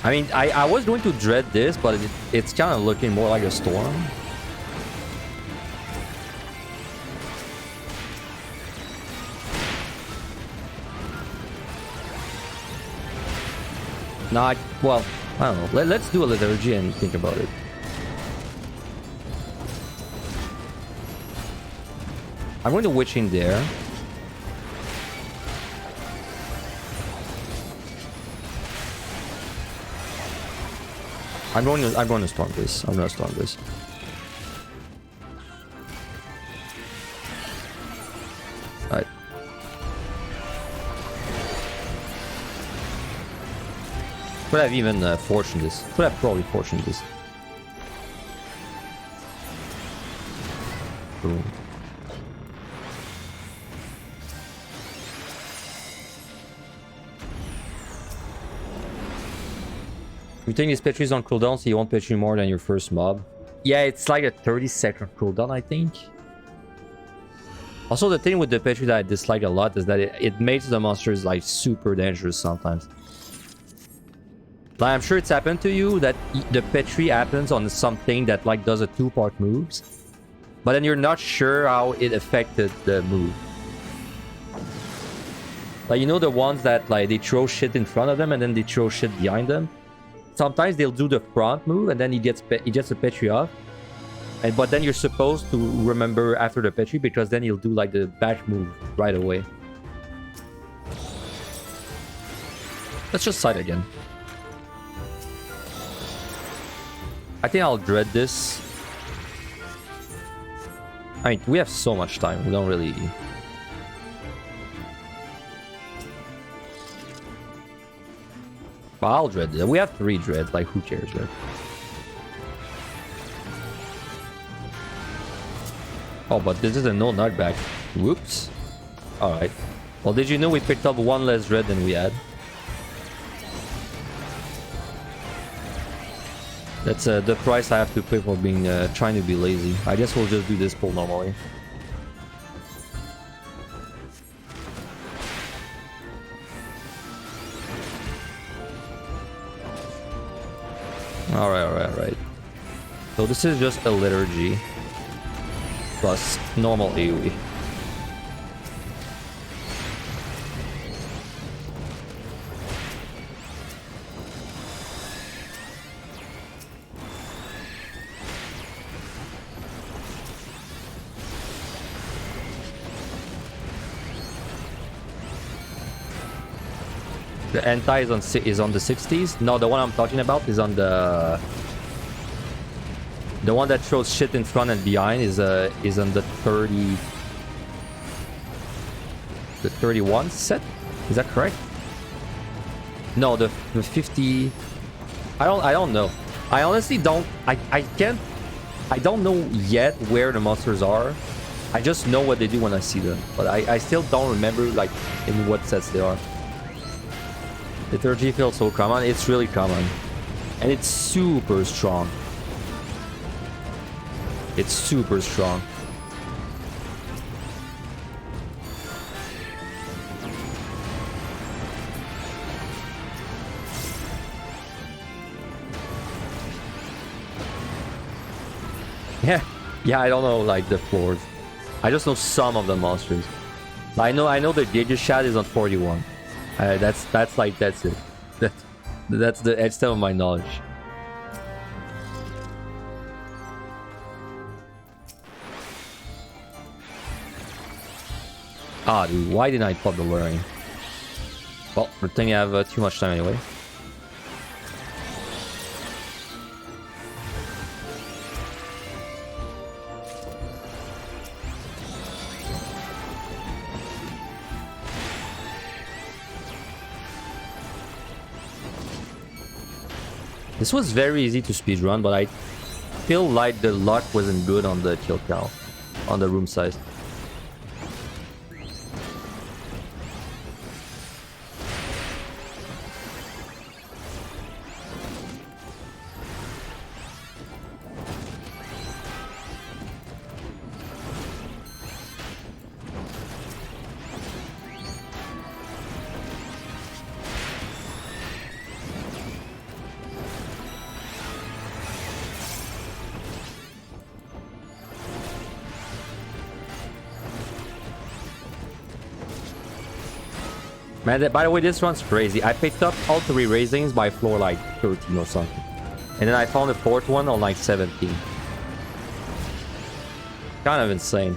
I mean, I was going to dread this, but it's kind of looking more like a storm. Not well. I don't know. Let's do a liturgy and think about it. I'm going to witch in there. I'm going to storm this. I'm going to storm this. Alright. Could have even fortuned this. Could have probably fortuned this. Boom. You think this Petri is on cooldown, so you won't Petri more than your first mob. Yeah, it's like a 30-second cooldown, I think. Also, the thing with the Petri that I dislike a lot is that it makes the monsters like super dangerous sometimes. Like, I'm sure it's happened to you that the Petri happens on something that like does a 2-part moves, but then you're not sure how it affected the move. Like, you know, the ones that like they throw shit in front of them and then they throw shit behind them. Sometimes they'll do the front move and then he gets a Petri off, but then you're supposed to remember after the Petri because then he'll do like the back move right away. Let's just side again. I think I'll dread this. I mean, we have so much time. We don't really... But I'll dread it. We have 3 dread. Like, who cares, right? Oh, but this is a no knockback. Whoops. Alright. Well, did you know we picked up 1 less dread than we had? That's the price I have to pay for being trying to be lazy. I guess we'll just do this pull normally. Alright. So this is just a liturgy plus normal AoE. The anti is on the 60s. No, the one I'm talking about is on the one that throws shit in front and behind is on the 30, the 31 set. Is that correct? No, the 50. I don't know. I honestly don't. I can't. I don't know yet where the monsters are. I just know what they do when I see them, but I still don't remember like in what sets they are. Liturgy feels so common. It's really common. And it's super strong. It's super strong. Yeah, I don't know like the floors. I just know some of the monsters. I know the Giga is on 41. That's it. That's the extent of my knowledge. Ah, dude, why didn't I pop the luring? Well, I think I have too much time anyway. This was very easy to speedrun, but I feel like the luck wasn't good on the kill count, on the room size. Man, by the way, this run's crazy. I picked up all 3 raisings by floor like 13 or something. And then I found the 4th one on like 17. Kind of insane.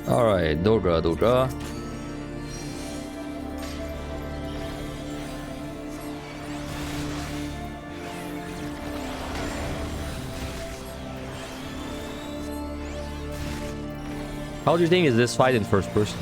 Alright, Dogra, Dogra. How do you think is this fight in first person?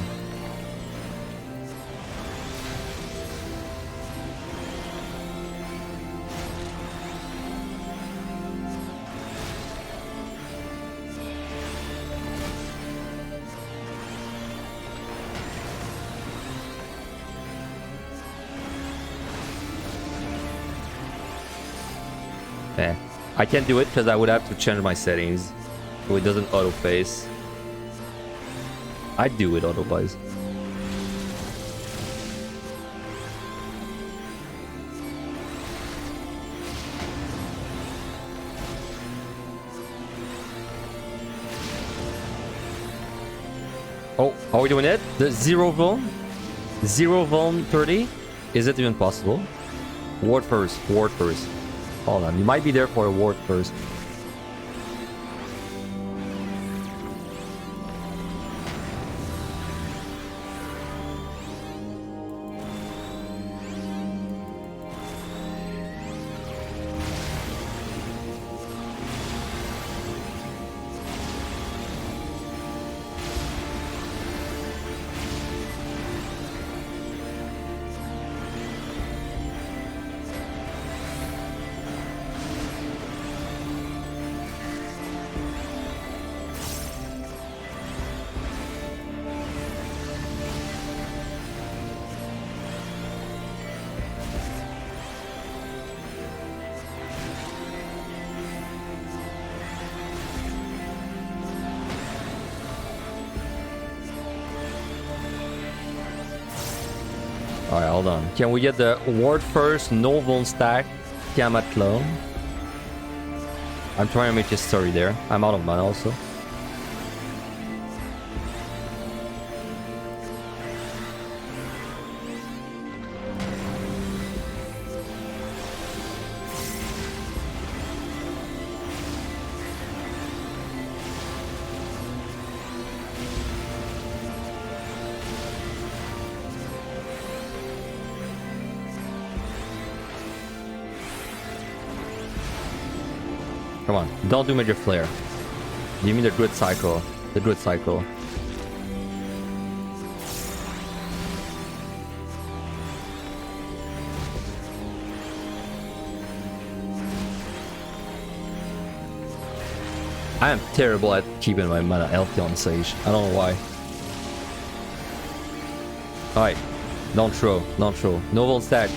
I can't do it because I would have to change my settings so it doesn't auto face. I do it otherwise. Oh, are we doing it? The 0 vuln? 0 vuln 30? Is it even possible? Ward first, ward first. Hold on, you might be there for a ward first. Alright, hold on. Can we get the ward first, no vuln stack, Tiamat clone? I'm trying to make a story there. I'm out of mana also. Come on, don't do major flare. Give me the good cycle. The good cycle. I am terrible at keeping my mana healthy on Sage. I don't know why. Alright. Don't throw. Don't throw. No volt stack.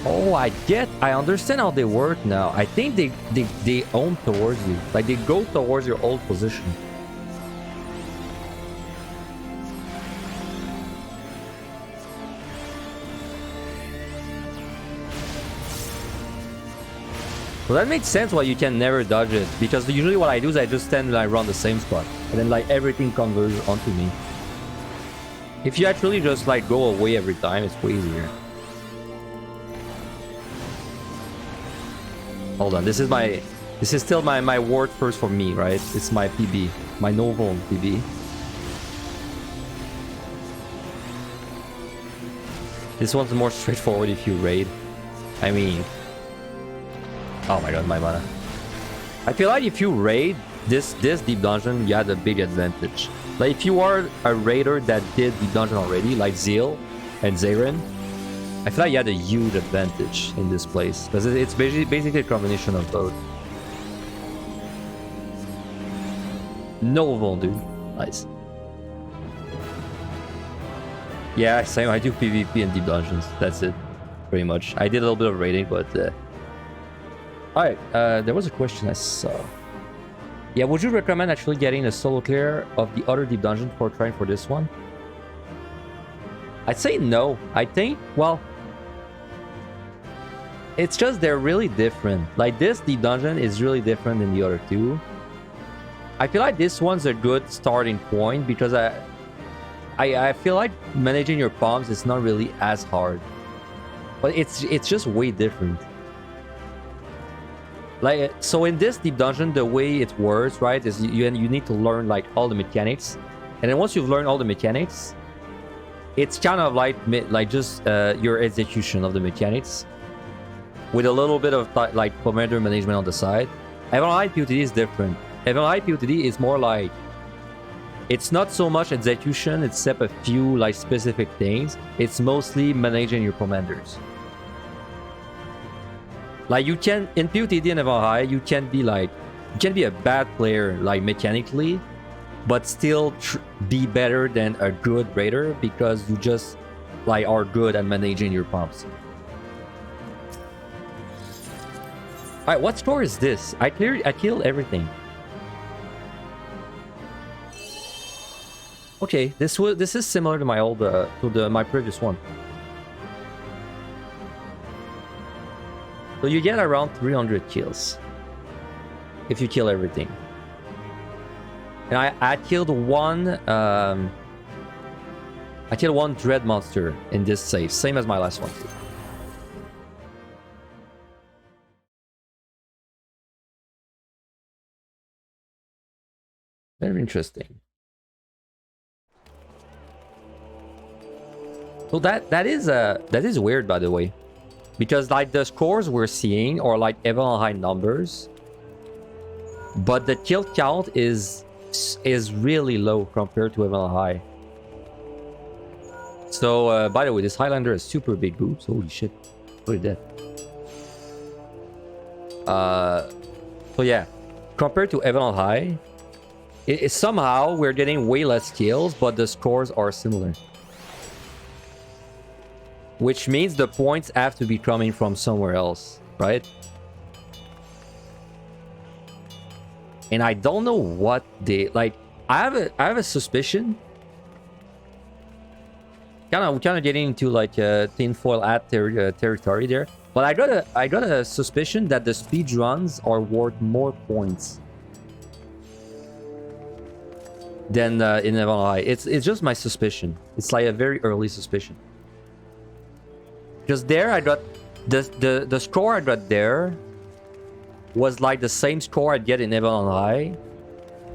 Oh, I understand how they work now. I think they own towards you. Like they go towards your old position. Well, that makes sense why you can never dodge it. Because usually what I do is I just stand and I run the same spot. And then like everything converges onto me. If you actually just like go away every time, it's way easier. Hold on, this is still my ward first for me, right? It's my PB, my no vuln PB. This one's more straightforward if you raid. I mean, oh my god, my mana. I feel like if you raid this deep dungeon, you had a big advantage. Like if you are a raider that did deep dungeon already, like Zeal and Zaren, I feel like you had a huge advantage in this place because it's basically a combination of both. No vuln, dude. Nice. Yeah, same. I do PvP and deep dungeons. That's it, pretty much. I did a little bit of raiding, but Alright, there was a question I saw. Yeah, would you recommend actually getting a solo clear of the other deep dungeon for trying for this one? I'd say no. I think, well, it's just they're really different. Like this deep dungeon is really different than the other two. I feel like this one's a good starting point because I feel like managing your palms is not really as hard. But it's just way different. Like, so in this deep dungeon, the way it works, right, is you need to learn like all the mechanics. And then once you've learned all the mechanics, it's kind of like just your execution of the mechanics with a little bit of like commander management on the side. Evan POTD is different. Evan POTD is more like, it's not so much execution except a few like specific things. It's mostly managing your commanders. Like you can, in POTD and Evan High, you can be a bad player like mechanically, but still be better than a good raider because you just like are good at managing your pumps. Alright, what score is this? I killed everything. Okay, this is similar to my old my previous one. So you get around 300 kills if you kill everything. And I killed one dread monster in this save, same as my last one too. Very interesting. So that is weird, by the way, because like the scores we're seeing are like even high numbers, but the kill count is really low compared to even high. So by the way, this Highlander has super big boobs. Holy shit! Look at that. So yeah, compared to even high, somehow we're getting way less kills, but the scores are similar. Which means the points have to be coming from somewhere else, right? And I don't know what they like. I have a suspicion. Kind of getting into like tinfoil hat territory there. But I got a suspicion that the speed runs are worth more points than in Evan High. It's just my suspicion. It's like a very early suspicion. Because there I got the score I got there was like the same score I'd get in Evan High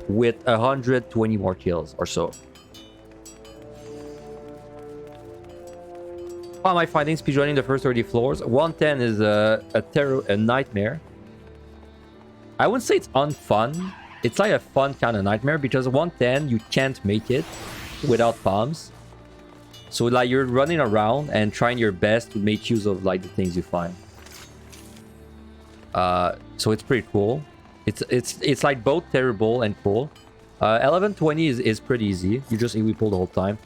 with 120 more kills or so. How am I finding speedrunning the first 30 floors? 110 is a nightmare. I wouldn't say it's unfun. It's like a fun kind of nightmare because 110 you can't make it without bombs. So like you're running around and trying your best to make use of like the things you find. So it's pretty cool. It's like both terrible and cool. 1120 is pretty easy. You just pull the whole time.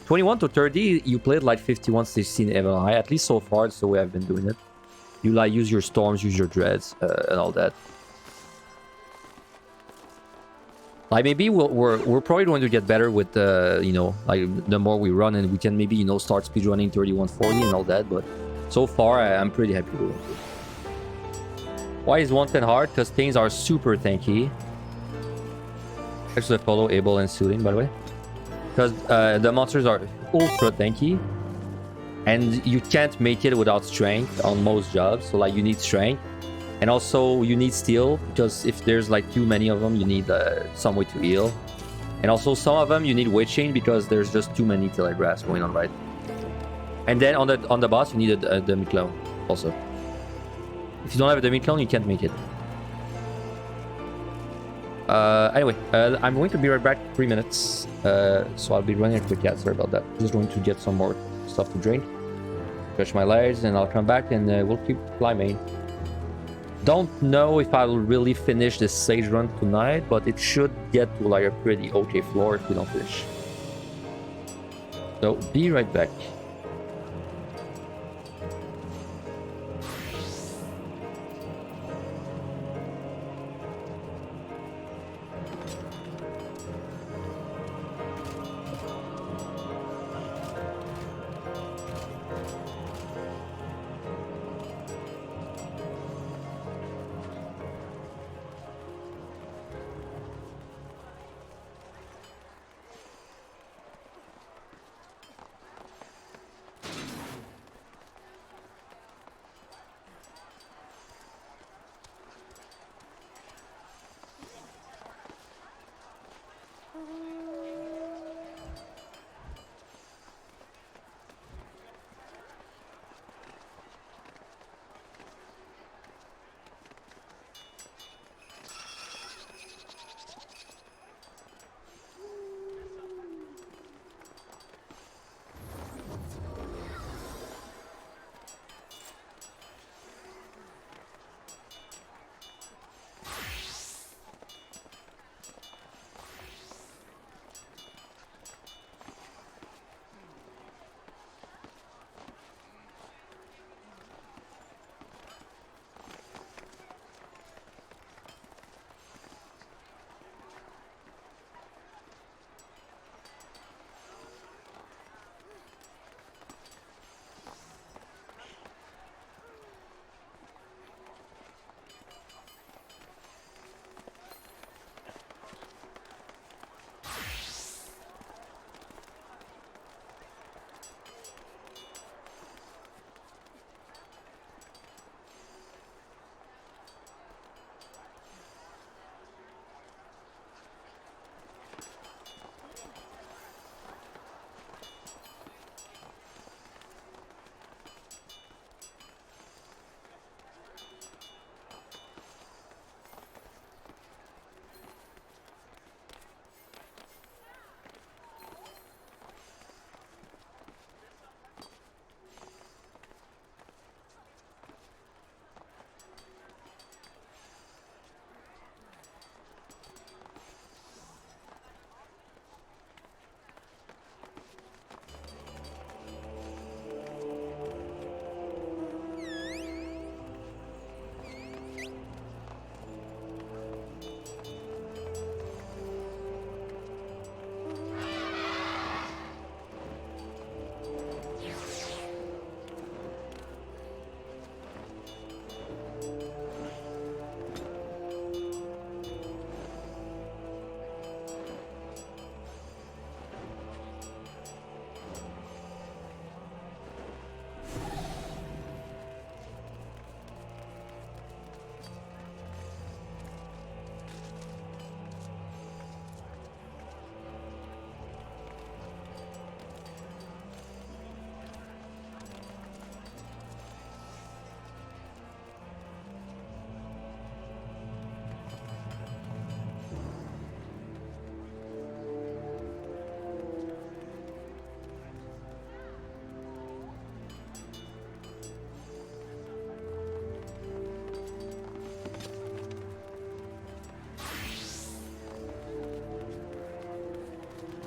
21 to 30 you played like 51, 16 Evan High. At least so far it's the way I've been doing it. You like use your storms, use your dreads, and all that. Like maybe we're probably going to get better with you know, like the more we run, and we can maybe, you know, start speedrunning 3140 and all that. But so far I'm pretty happy with it. Why is 110 hard? Because things are super tanky. Thanks to the follow, able, and soothing, by the way. Because the monsters are ultra tanky, and you can't make it without strength on most jobs. So like you need strength. And also, you need steel, because if there's like too many of them, you need some way to heal. And also, some of them, you need weight chain, because there's just too many telegraphs going on, right? And then on the boss, you need a demi-clone also. If you don't have a demi-clone, you can't make it. Anyway, I'm going to be right back 3 minutes. So I'll be running a quick ad, sorry about that. Just going to get some more stuff to drink. Stretch my legs, and I'll come back, and we'll keep climbing. Don't know if I'll really finish this sage run tonight, but it should get to like a pretty okay floor if we don't finish. So be right back.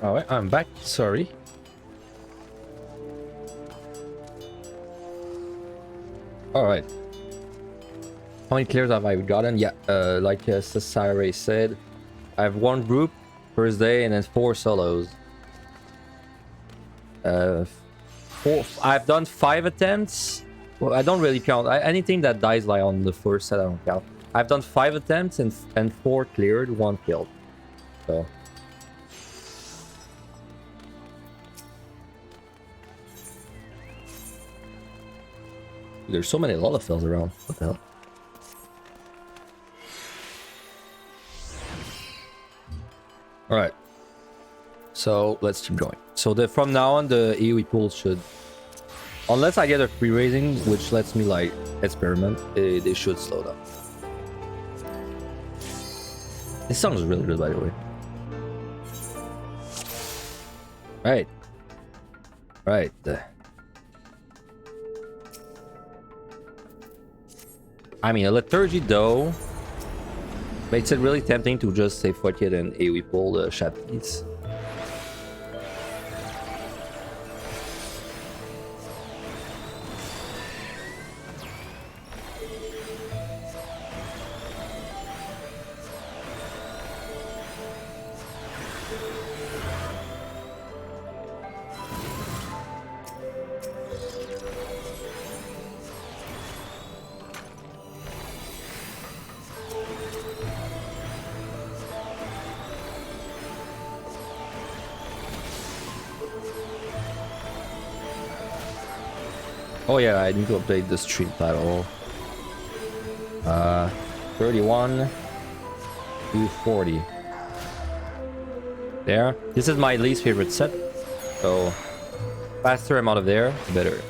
Alright, I'm back. Sorry. Alright. How many clears have I gotten? Yeah, like Cesare said, I have 1 group first day and then 4 solos. I've done 5 attempts. Well, I don't really count. Anything that dies like on the first set, I don't count. I've done 5 attempts and 4 cleared, 1 killed. So. There's so many Lolafels around. What the hell? Alright. So let's keep going. So from now on, the AoE pool should, unless I get a free raising, which lets me like experiment, they should slow down. This song is really good, by the way. Right. Right. I mean, a liturgy though makes it really tempting to just say fuck it and AoE pull the Shappies. Oh yeah, I need to update the stream title. 31 to 40. There. This is my least favorite set. So faster I'm out of there, the better.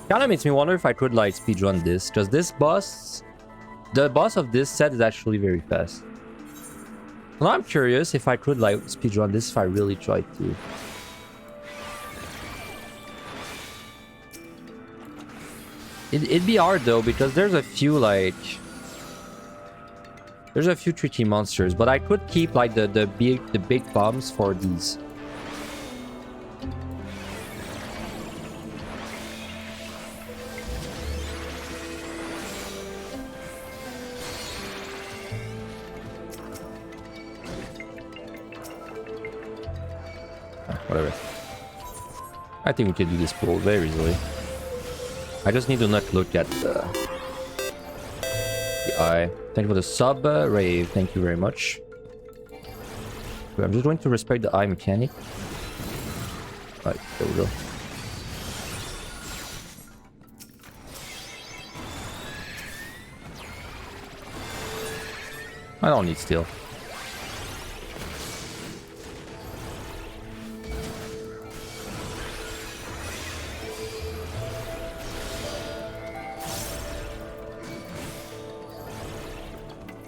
Kinda makes me wonder if I could like speedrun this, because this boss, the boss of this set is actually very fast. Well, I'm curious if I could like speedrun this if I really tried to. It'd be hard though, because there's a few like... There's a few tricky monsters, but I could keep like the big bombs for these. Whatever. I think we can do this pull very easily. I just need to not look at the eye. Thank you for the sub, Rave. Thank you very much. I'm just going to respect the eye mechanic. Right, there we go. I don't need steel.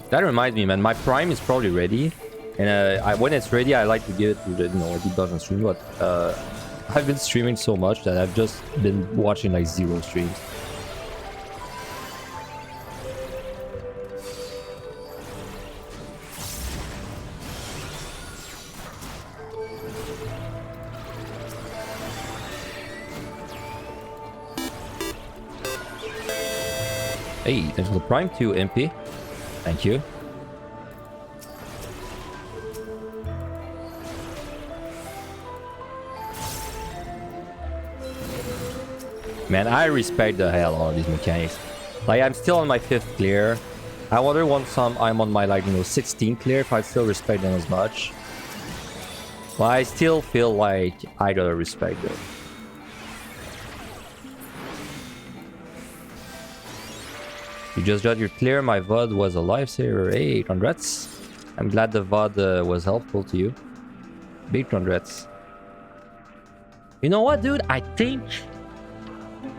That reminds me, man, my Prime is probably ready. And when it's ready, I like to give it to the, you know, debuff and stream. But I've been streaming so much that I've just been watching like 0 streams. Hey, thanks for the Prime 2, MP. Thank you. Man, I respect the hell out of these mechanics. Like, I'm still on my 5th clear. I wonder once I'm on my, like, you know, 16th clear if I still respect them as much. But I still feel like I gotta respect them. You just got your clear. My VOD was a lifesaver. Hey, congrats. I'm glad the VOD was helpful to you. Big congrats. You know what, dude? I think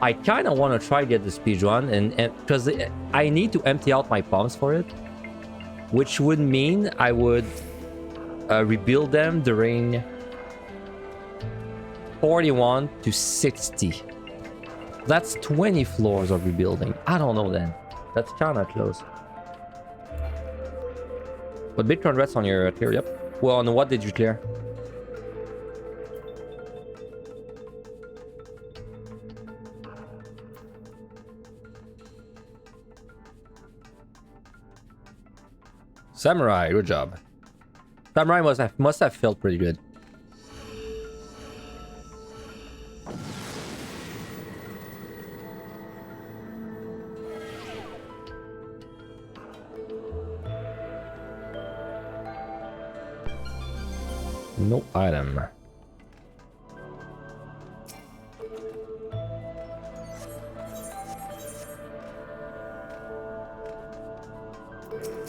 I kind of want to try to get the speedrun, and because I need to empty out my palms for it, which would mean I would rebuild them during 41 to 60. That's 20 floors of rebuilding. I don't know then. That's kind of close. But big congrats on your clear, yep. Well, on what did you clear? Samurai, good job. Samurai must have felt pretty good. No item.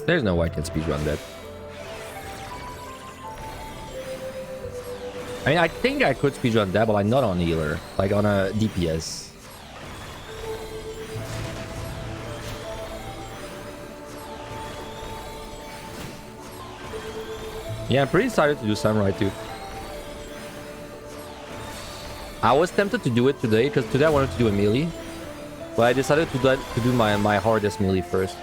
There's no way I can speedrun that. I mean, I think I could speedrun that, but I'm not on healer. Like on a DPS. Yeah, I'm pretty excited to do Samurai too. I was tempted to do it today, because today I wanted to do a melee. But I decided to do my hardest melee first.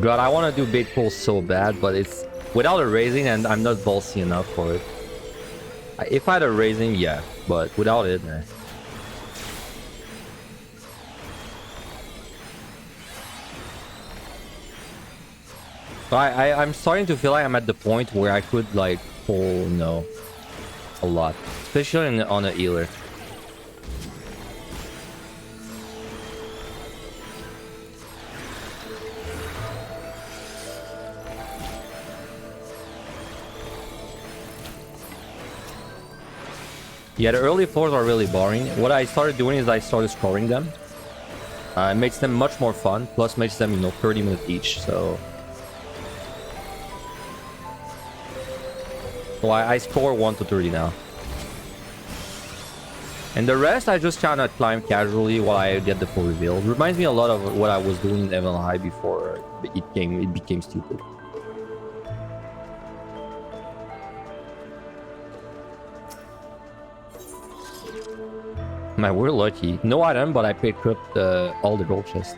God, I want to do big pulls so bad, but it's without a raising, and I'm not ballsy enough for it. If I had a raising, yeah, but without it, nah. So I'm starting to feel like I'm at the point where I could like pull, you know, a lot, especially on a healer. Yeah, the early floors are really boring. What I started doing is I started scoring them. It makes them much more fun, plus makes them, you know, 30 minutes each, so... So I score 1 to 30 now. And the rest, I just kind of climb casually while I get the full reveal. It reminds me a lot of what I was doing in MLI before it became stupid. Man, we're lucky. No item, but I picked up all the gold chests.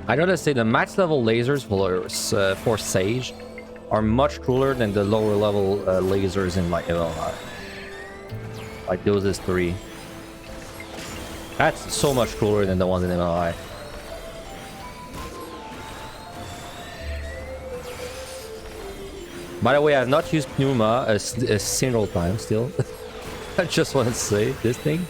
I gotta say, the max level lasers for Sage are much cooler than the lower level lasers in like MLI. Like those is 3. That's so much cooler than the ones in MLI. By the way, I have not used Pneuma a single time still. I just want to say this thing.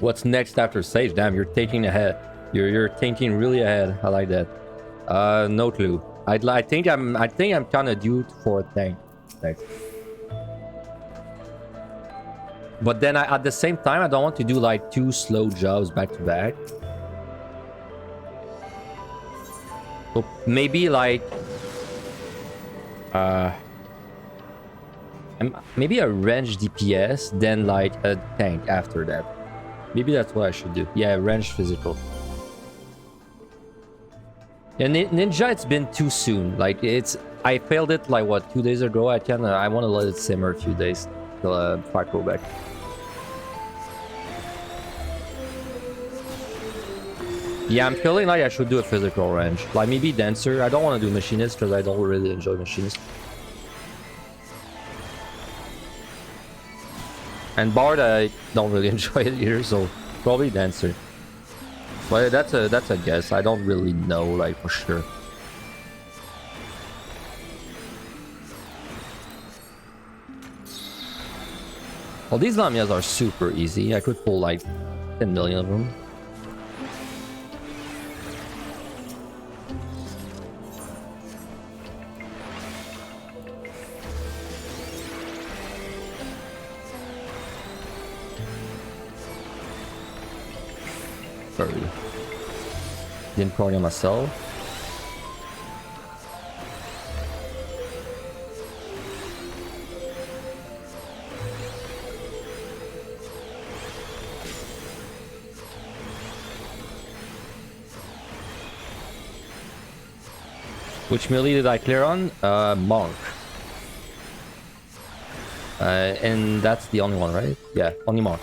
What's next after Sage? Damn, you're thinking ahead. You're thinking really ahead. I like that. No clue. I think I'm kind of due for a tank next. But then at the same time, I don't want to do like 2 slow jobs back to back. So maybe like Maybe a range DPS, then like a tank after that. Maybe that's what I should do. Yeah, range physical. Yeah, Ninja, it's been too soon. Like I failed it like what, 2 days ago. I want to let it simmer a few days till I go back. Yeah, I'm feeling like I should do a physical range. Like maybe Dancer. I don't want to do Machinist because I don't really enjoy Machinist. And Bard, I don't really enjoy it either, so probably Dancer. But that's a guess. I don't really know, like, for sure. Well, these Lamias are super easy. I could pull like 10 million of them. Sorry. Didn't program myself. Which melee did I clear on? Monk. And that's the only one, right? Yeah, only Monk.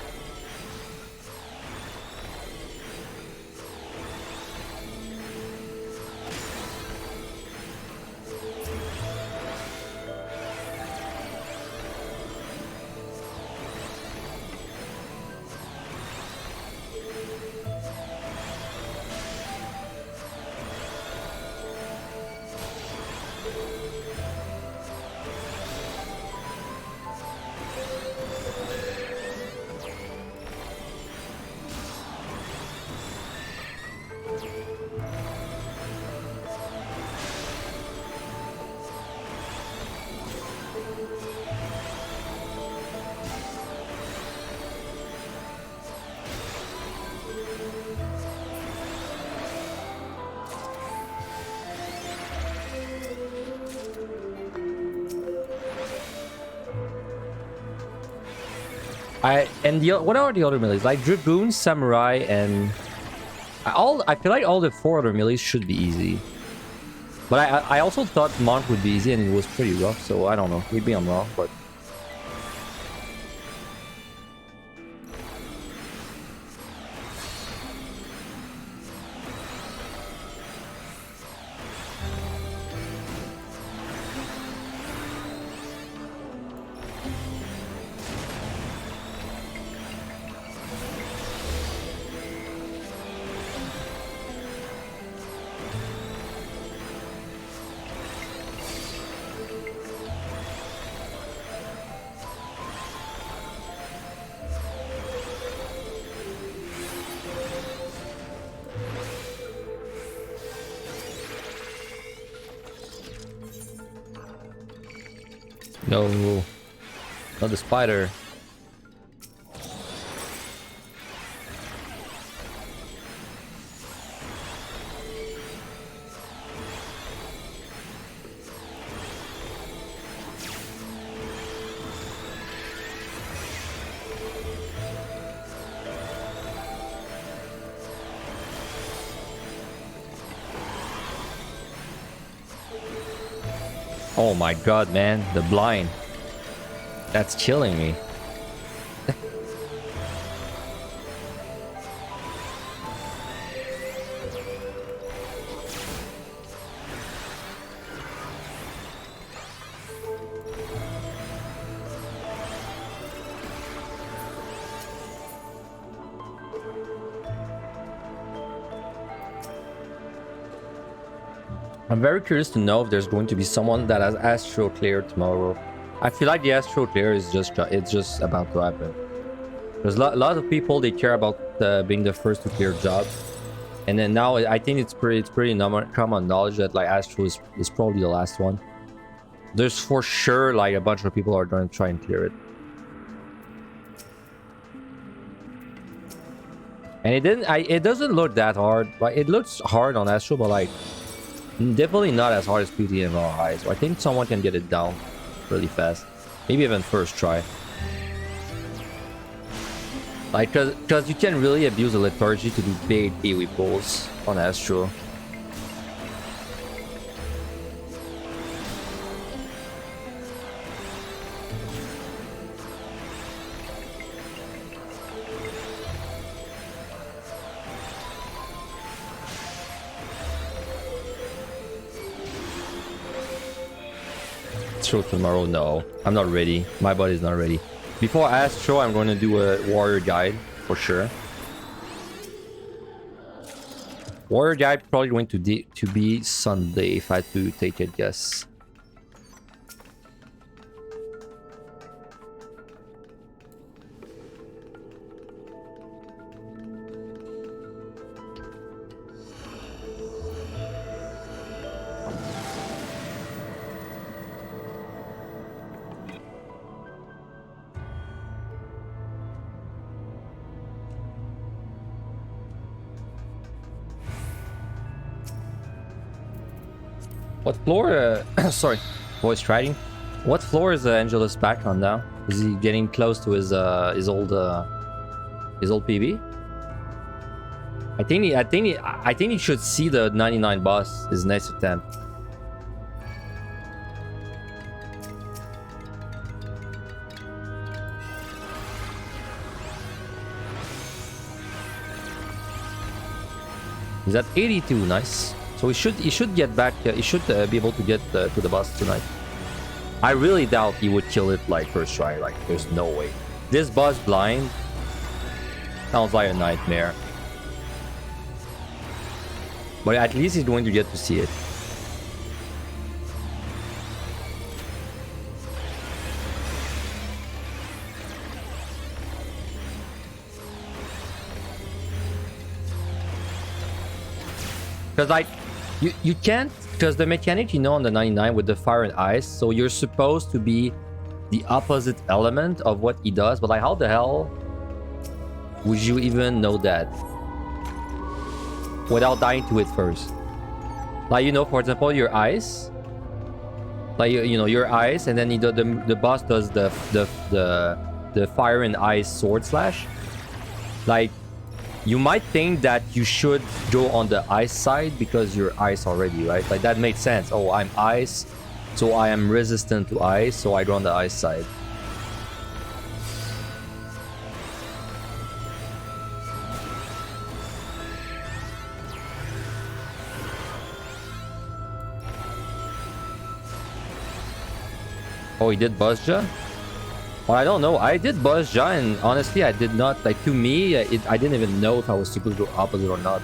What are the other melees? Like Dragoon, Samurai, and I feel like all the 4 other melees should be easy. But I also thought Monk would be easy and it was pretty rough, so I don't know. Maybe I'm wrong, but... No, not the spider. Oh my god, man, the blind. That's killing me. I'm very curious to know if there's going to be someone that has Astro Clear tomorrow. I feel like the Astro Clear is just about to happen. There's a lot of people, they care about being the first to clear jobs, and then now I think it's pretty common knowledge that like Astro is probably the last one. There's for sure like a bunch of people are going to try and clear it, and it doesn't look that hard. Like it looks hard on Astro, but like Definitely not as hard as PTM or high, so I think someone can get it down really fast. Maybe even first try. Like, cause you can really abuse the lethargy to do big AoE pulls on Astro. Astro tomorrow? No, I'm not ready. My body's not ready. Before Astro, I'm going to do a Warrior Guide for sure. Warrior Guide probably going to be Sunday if I had to take a guess. What floor? Sorry, voice writing. What floor is Angelus back on now? Is he getting close to his old PB? I think he should see the 99 boss his next attempt. He's at 82, nice. So he should get back. He should be able to get to the boss tonight. I really doubt he would kill it like first try. Like there's no way. This boss blind sounds like a nightmare. But at least he's going to get to see it. Because like you can't, because the mechanic, you know, on the 99 with the fire and ice, so you're supposed to be the opposite element of what he does. But like, how the hell would you even know that without dying to it first? Like, you know, for example, your ice, like you know your ice, and then the boss does the fire and ice sword slash. Like, you might think that you should go on the ice side because you're ice already, right? Like that makes sense. Oh, I'm ice, so I am resistant to ice, so I go on the ice side. Oh, he did Buzzja? Well, I don't know. I did Buzzja, and honestly, I did not. Like, to me, I didn't even know if I was supposed to go opposite or not.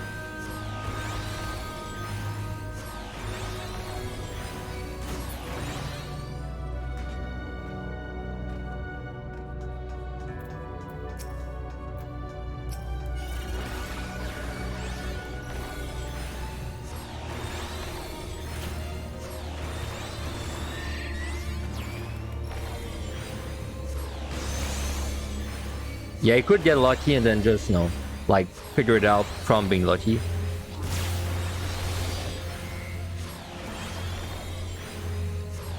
Yeah, he could get lucky and then just, you know, like figure it out from being lucky.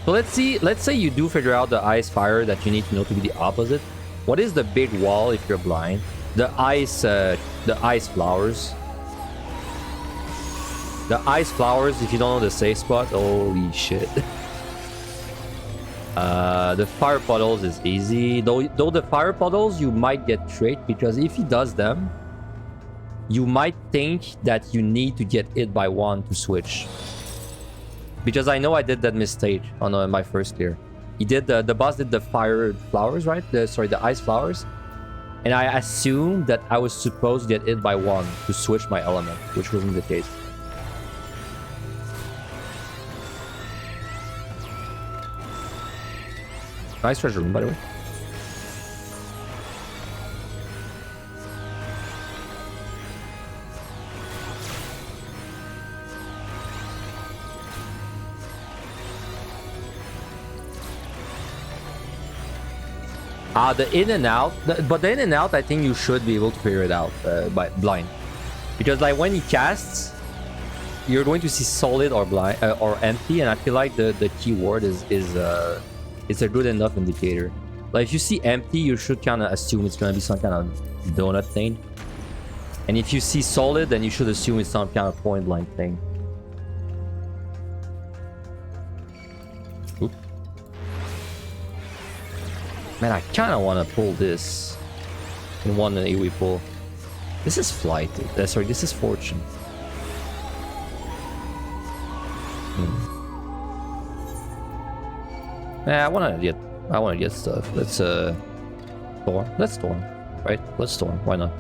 So let's say you do figure out the ice fire that you need to know to be the opposite. What is the big wall if you're blind? The ice flowers. The ice flowers, if you don't know the safe spot, holy shit. The fire puddles is easy. Though the fire puddles, you might get tricked, because if he does them, you might think that you need to get hit by one to switch. Because I know I did that mistake on my first clear. He did the boss did the fire flowers, right? The ice flowers. And I assumed that I was supposed to get hit by one to switch my element, which wasn't the case. Nice treasure room, by the way. The in and out, but the in and out, I think you should be able to figure it out by blind, because like when he casts, you're going to see solid or blind or empty, and I feel like the keyword is a good enough indicator. Like if you see empty, you should kind of assume it's going to be some kind of donut thing. And if you see solid, then you should assume it's some kind of point blank thing. Oop. Man, I kind of want to pull this in one AoE pull. This is flight. Sorry, this is fortune. Nah, I want to get stuff. Let's storm. Let's storm. Right? Let's storm. Why not?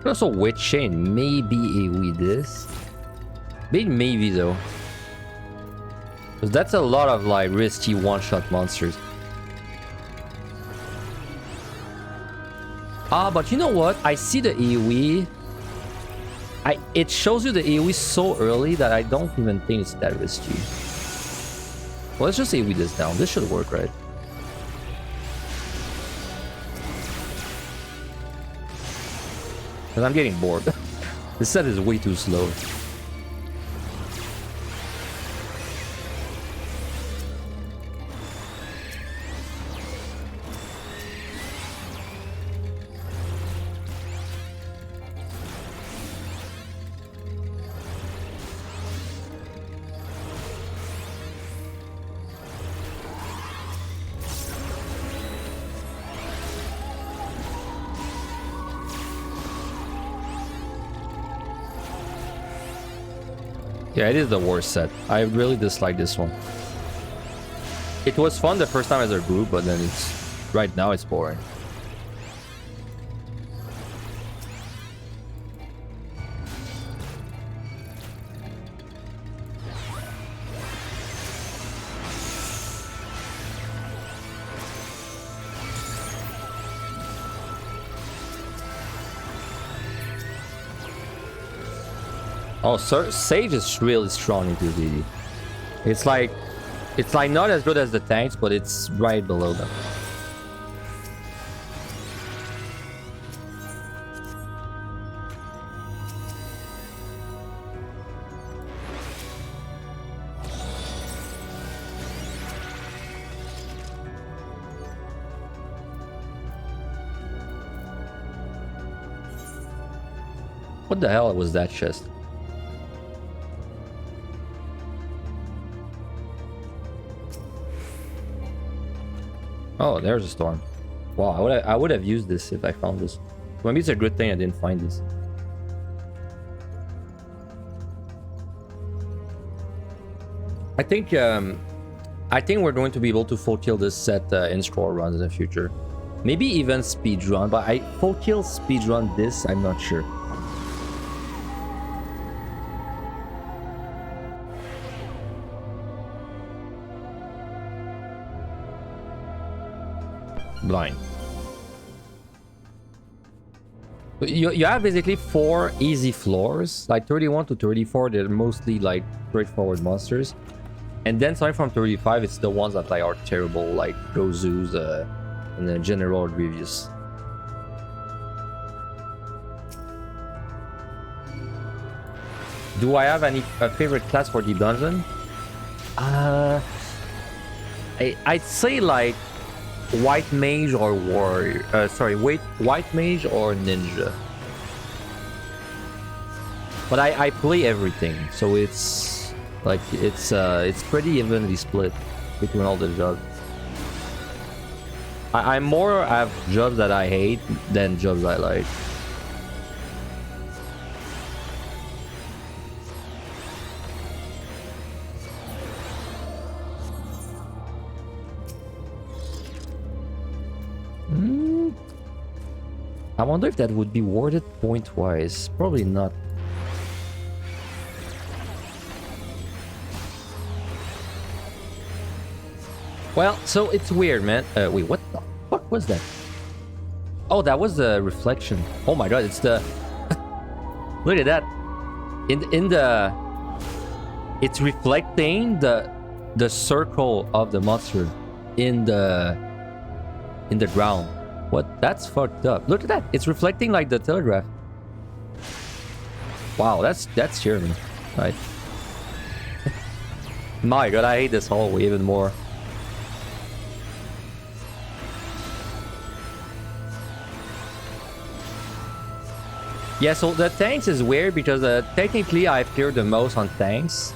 Also, Witch Chain, maybe AoE this. Maybe though. Because that's a lot of like risky one-shot monsters. Ah, but you know what? I see the AoE. It shows you the AoE so early that I don't even think it's that risky. Well, let's just AoE this down. This should work, right? Because I'm getting bored. This set is way too slow. Yeah, it is the worst set. I really dislike this one. It was fun the first time as a group, but then right now it's boring. Oh, Sage is really strong into DD. It's like not as good as the tanks, but it's right below them. What the hell was that chest? Oh, there's a storm. Wow, I would have used this if I found this. Maybe it's a good thing I didn't find this. I think we're going to be able to full kill this set in scroll runs in the future. Maybe even speedrun, but I full kill speedrun this, I'm not sure. Blind. You have basically 4 easy floors, like 31 to 34. They're mostly like straightforward monsters, and then starting from 35, it's the ones that like are terrible, like Gozus and the General Grievous. Do I have any favorite class for Deep Dungeon? I'd say like White Mage or Warrior. White Mage or Ninja. But I play everything, so it's like it's pretty evenly split between all the jobs. I more have jobs that I hate than jobs I like. I wonder if that would be worded point-wise. Probably not. Well, so it's weird, man. Wait, what the fuck was that? Oh, that was the reflection. Oh my god, it's the... Look at that. In the... It's reflecting the circle of the monster in the ground. What? That's fucked up. Look at that. It's reflecting like the telegraph. Wow, that's scared me. Right. My god, I hate this hallway even more. Yeah, so the tanks is weird because technically I've cleared the most on tanks.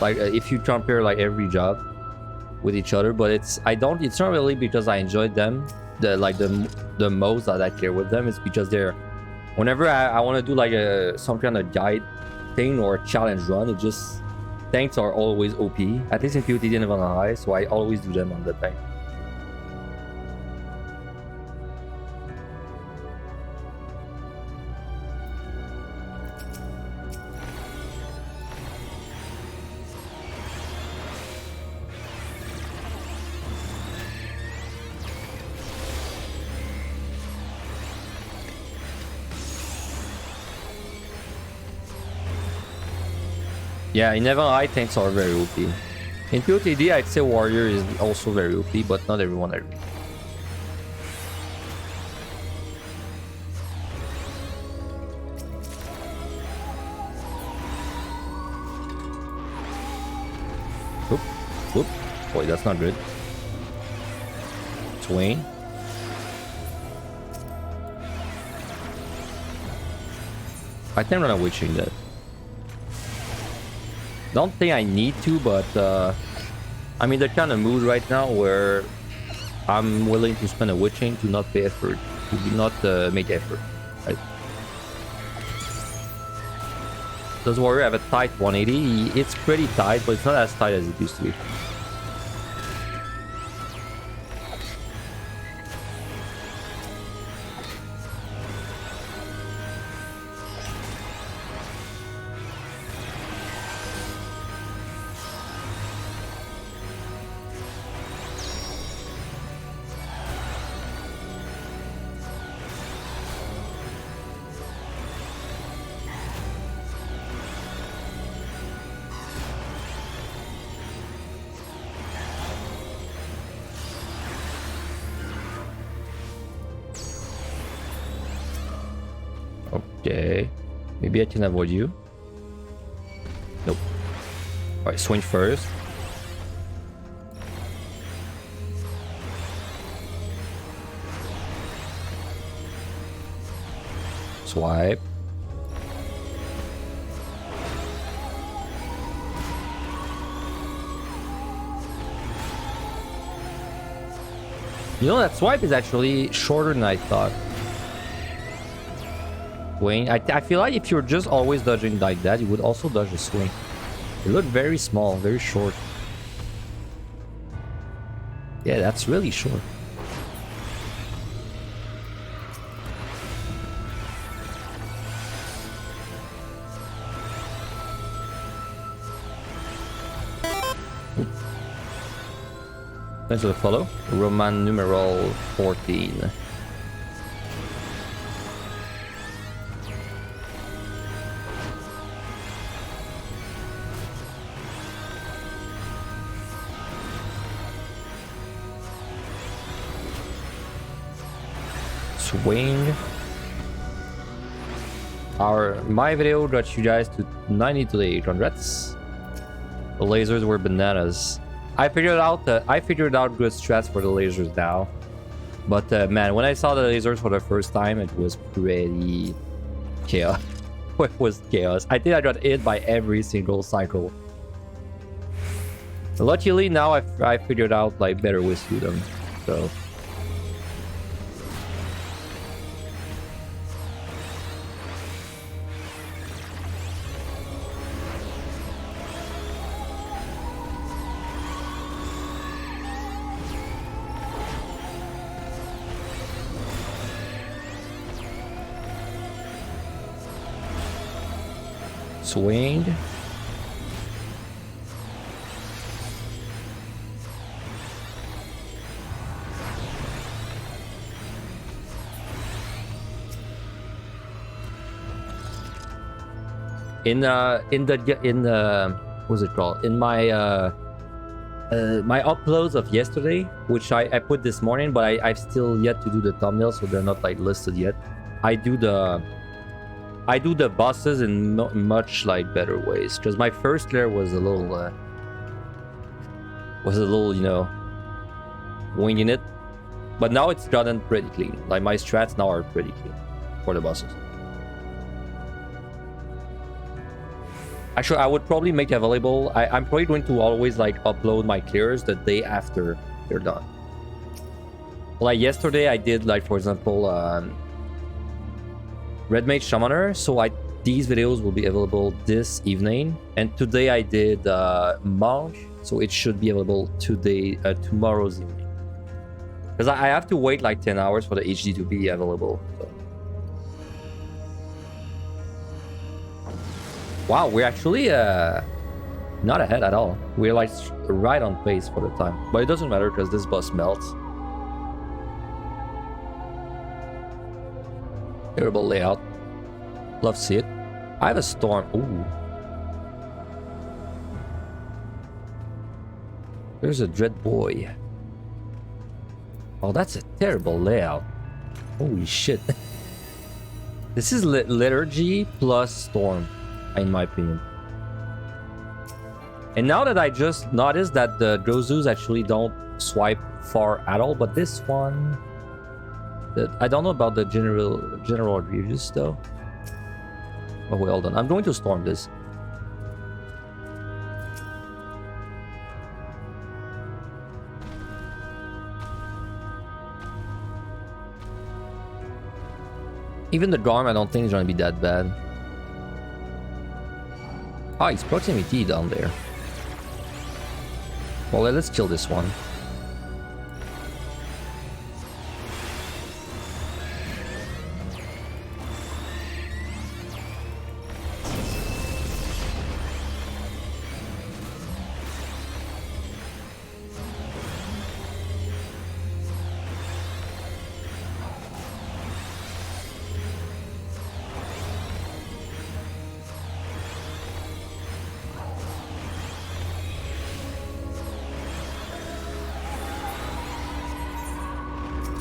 Like if you compare like every job with each other, but it's not really because I enjoyed them the most that I care with them. It's because they're whenever I want to do like some kind of guide thing or challenge run, it just tanks are always OP. At least in POTD and High, so I always do them on the tank. Yeah, in Never High, tanks are very OP. In POTD, I'd say Warrior is also very OP, but not everyone agree. Oop, oop. Boy, that's not good. Twain. I think I'm gonna witching that. Don't think I need to, but I'm in the kind of mood right now where I'm willing to spend a witching to not pay effort, to not make effort. Right? Does Warrior have a tight 180? It's pretty tight, but it's not as tight as it used to be. Okay, maybe I can avoid you. Nope. Alright, swing first. Swipe. You know, that swipe is actually shorter than I thought. Swing. I feel like if you're just always dodging like that, you would also dodge a swing. It looked very small, very short. Yeah, that's really short. Thanks for the follow. Roman numeral 14. Swing. My video got you guys to 90 today. Congrats. The lasers were bananas. I figured out good strats for the lasers now. But man, when I saw the lasers for the first time, it was pretty chaos. It was chaos. I think I got hit by every single cycle. Luckily now I figured out like better ways to do them. So. Swing. in the what's it called? In my my uploads of yesterday, which I put this morning, but I've still yet to do the thumbnail, so they're not like listed yet. I do the bosses in much like better ways, because my first layer was a little you know, winging it, but now it's gotten pretty clean. Like my strats now are pretty clean for the bosses. Actually, I would probably make available. I'm probably going to always like upload my clears the day after they're done. Like yesterday, I did like, for example, Red Mage Summoner. So these videos will be available this evening. And today I did Monk, so it should be available today, tomorrow's evening. Because I have to wait like 10 hours for the HD to be available. So. Wow, we're actually not ahead at all. We're like right on pace for the time. But it doesn't matter because this boss melts. Terrible layout. Love to see it. I have a storm. Ooh. There's a Dread Boy. Oh, that's a terrible layout. Holy shit. This is Liturgy plus Storm, in my opinion. And now that I just noticed that the Gozus actually don't swipe far at all, but this one, I don't know about the general reviews though. Oh, well done. I'm going to storm this. Even the Garm, I don't think is going to be that bad. Ah, it's proximity down there. Well, let's kill this one.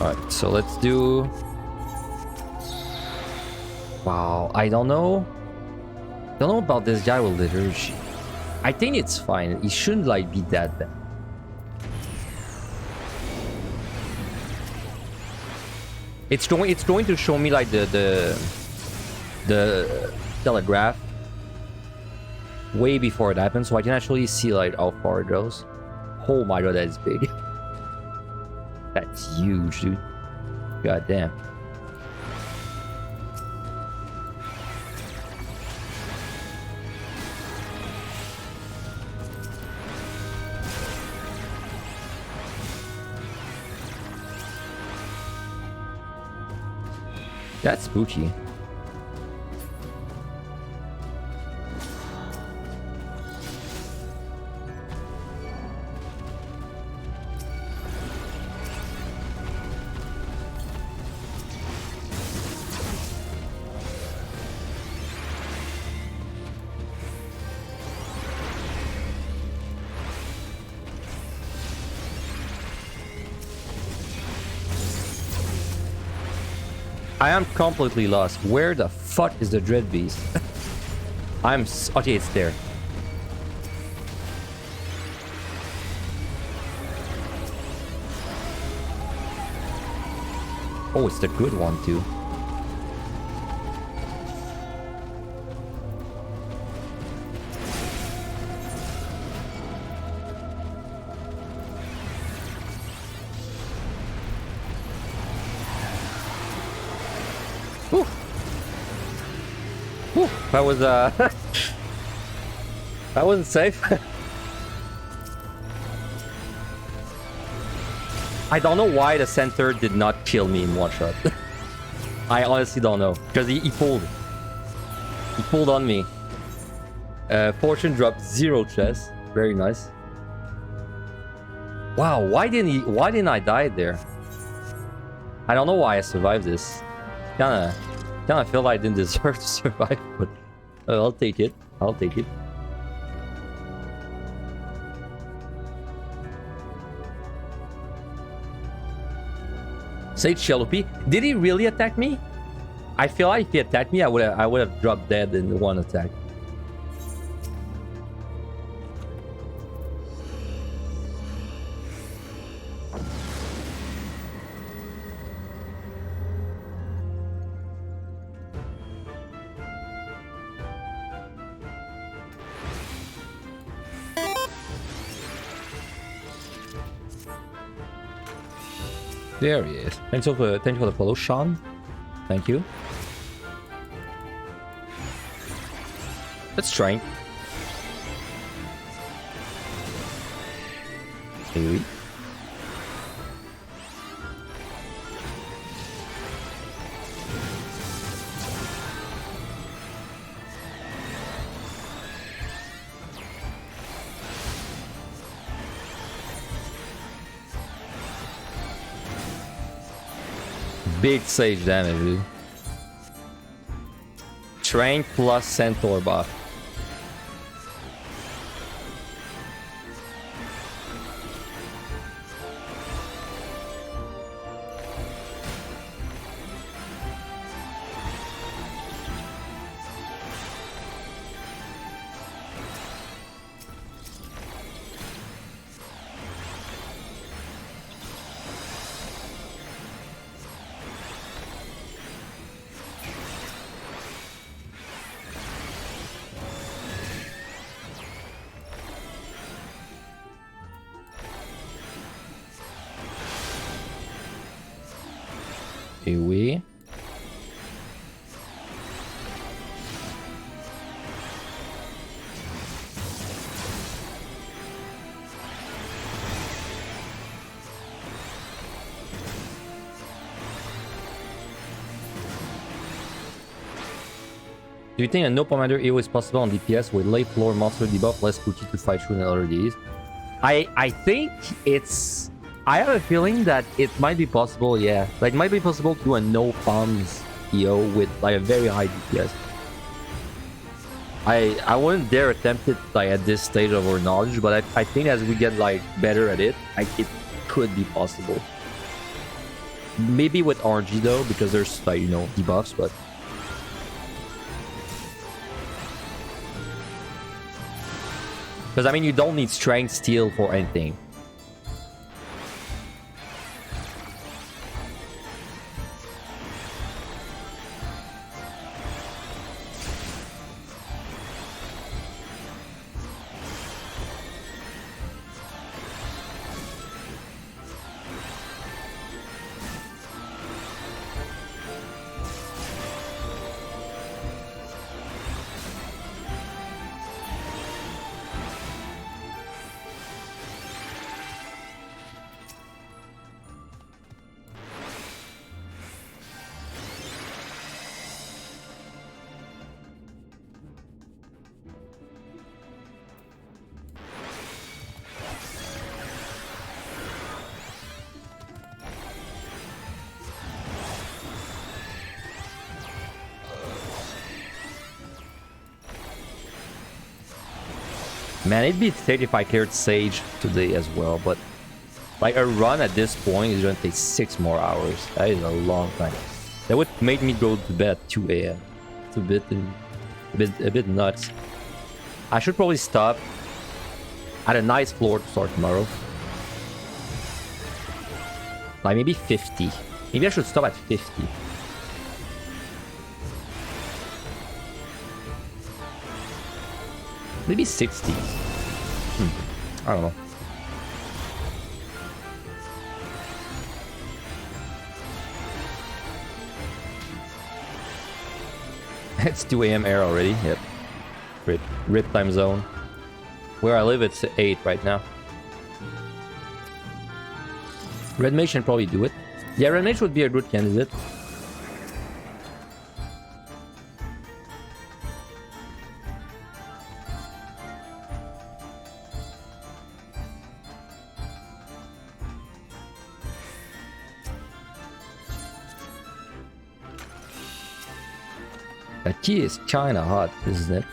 Alright, so let's do... Wow, I don't know. Don't know about this guy with Liturgy. I think it's fine. He shouldn't like be that bad. It's going to show me like the telegraph way before it happens, so I can actually see like how far it goes. Oh my god, that is big. That's huge, dude. God damn. That's spooky. I am completely lost. Where the fuck is the Dread Beast? Okay, it's there. Oh, it's the good one too. That was that wasn't safe. I don't know why the center did not kill me in one shot. I honestly don't know, because he pulled on me. Fortune dropped 0 chest. Very nice. Wow, why didn't I die there? I don't know why I survived this. Kinda feel like I didn't deserve to survive, but I'll take it. I'll take it. Sage Chalupi. Did he really attack me? I feel like if he attacked me, I would have dropped dead in one attack. There he is. Thank you for the follow, Sean. Thank you. Let's try. Maybe. Big sage damage, dude. Train plus Centaur buff. Here we. Do you think a no commander AO is possible on DPS with late floor monster debuff less spooky to fight through in other days? I think it's... I have a feeling that it might be possible, yeah. Like, it might be possible to do a no palms EO with like a very high DPS. I wouldn't dare attempt it like at this stage of our knowledge, but I think as we get like better at it, it could be possible. Maybe with RG though, because there's like, you know, debuffs, but... Because I mean, you don't need strength steel for anything. Man, it'd be sick if I cleared Sage today as well, but like a run at this point is gonna take 6 more hours. That is a long time. That would make me go to bed at 2 AM. It's a bit nuts. I should probably stop at a nice floor to start tomorrow. Like maybe 50. Maybe I should stop at 50. Maybe 60. I don't know. It's 2 AM air already. Yep. Rip time zone. Where I live, it's 8 right now. Red Mage can probably do it. Yeah, Red Mage would be a good candidate. That key is kinda hot, isn't it?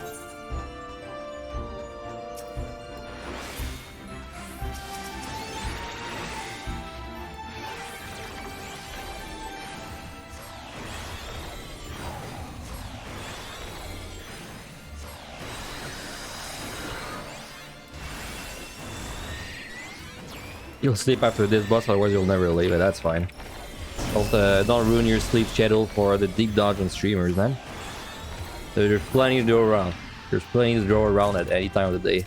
You'll sleep after this boss, otherwise you'll never leave it. That's fine. Don't ruin your sleep schedule for the deep dungeon streamers, man. So there's plenty to go around. There's plenty to go around at any time of the day.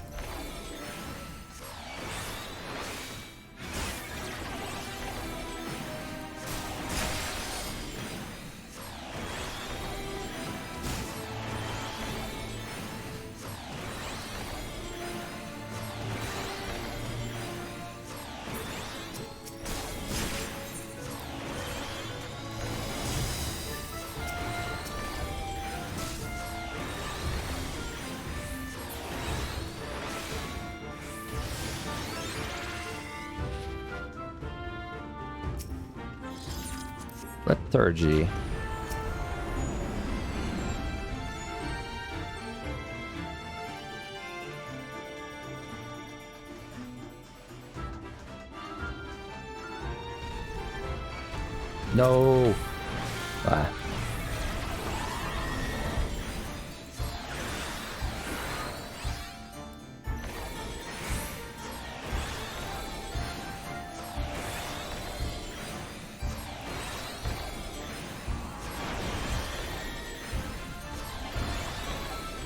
Lethargy. No. Ah.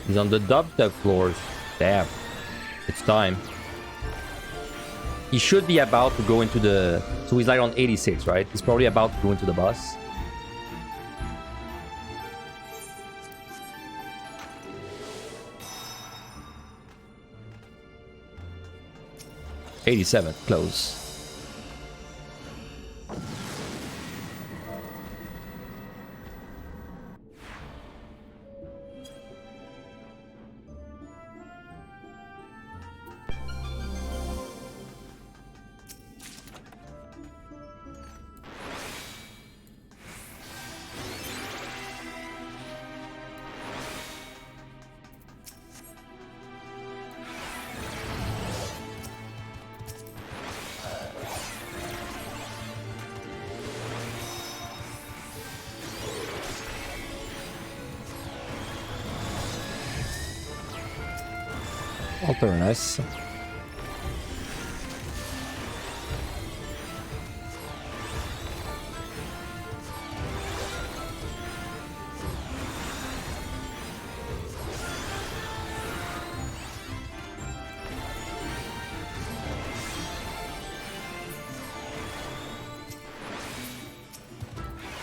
He's on the dubstep floors. Damn. It's time. He should be about to go into the... So he's like on 86, right? He's probably about to go into the bus. '87, close. Very nice.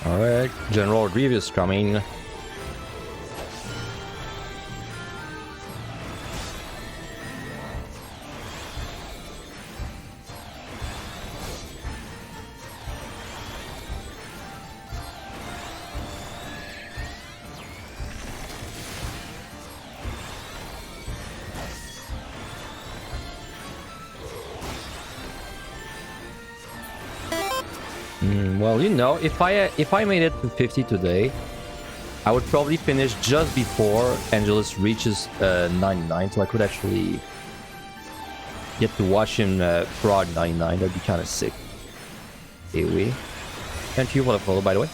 All right, General Grievous coming. Well, you know, if I made it to 50 today, I would probably finish just before Angelus reaches 99, so I could actually get to watch him frog 99. That'd be kind of sick. Anyway, thank you for the follow, by the way.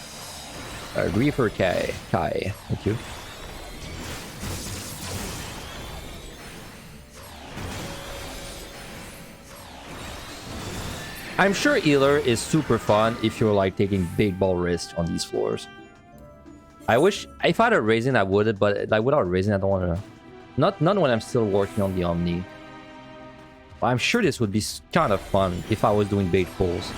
Griefer Kai, thank you. I'm sure Healer is super fun if you're like taking big ball risks on these floors. I wish if I had a Raisin I would, but like without Raisin I don't want to. Not when I'm still working on the Omni. But I'm sure this would be kind of fun if I was doing big pulls.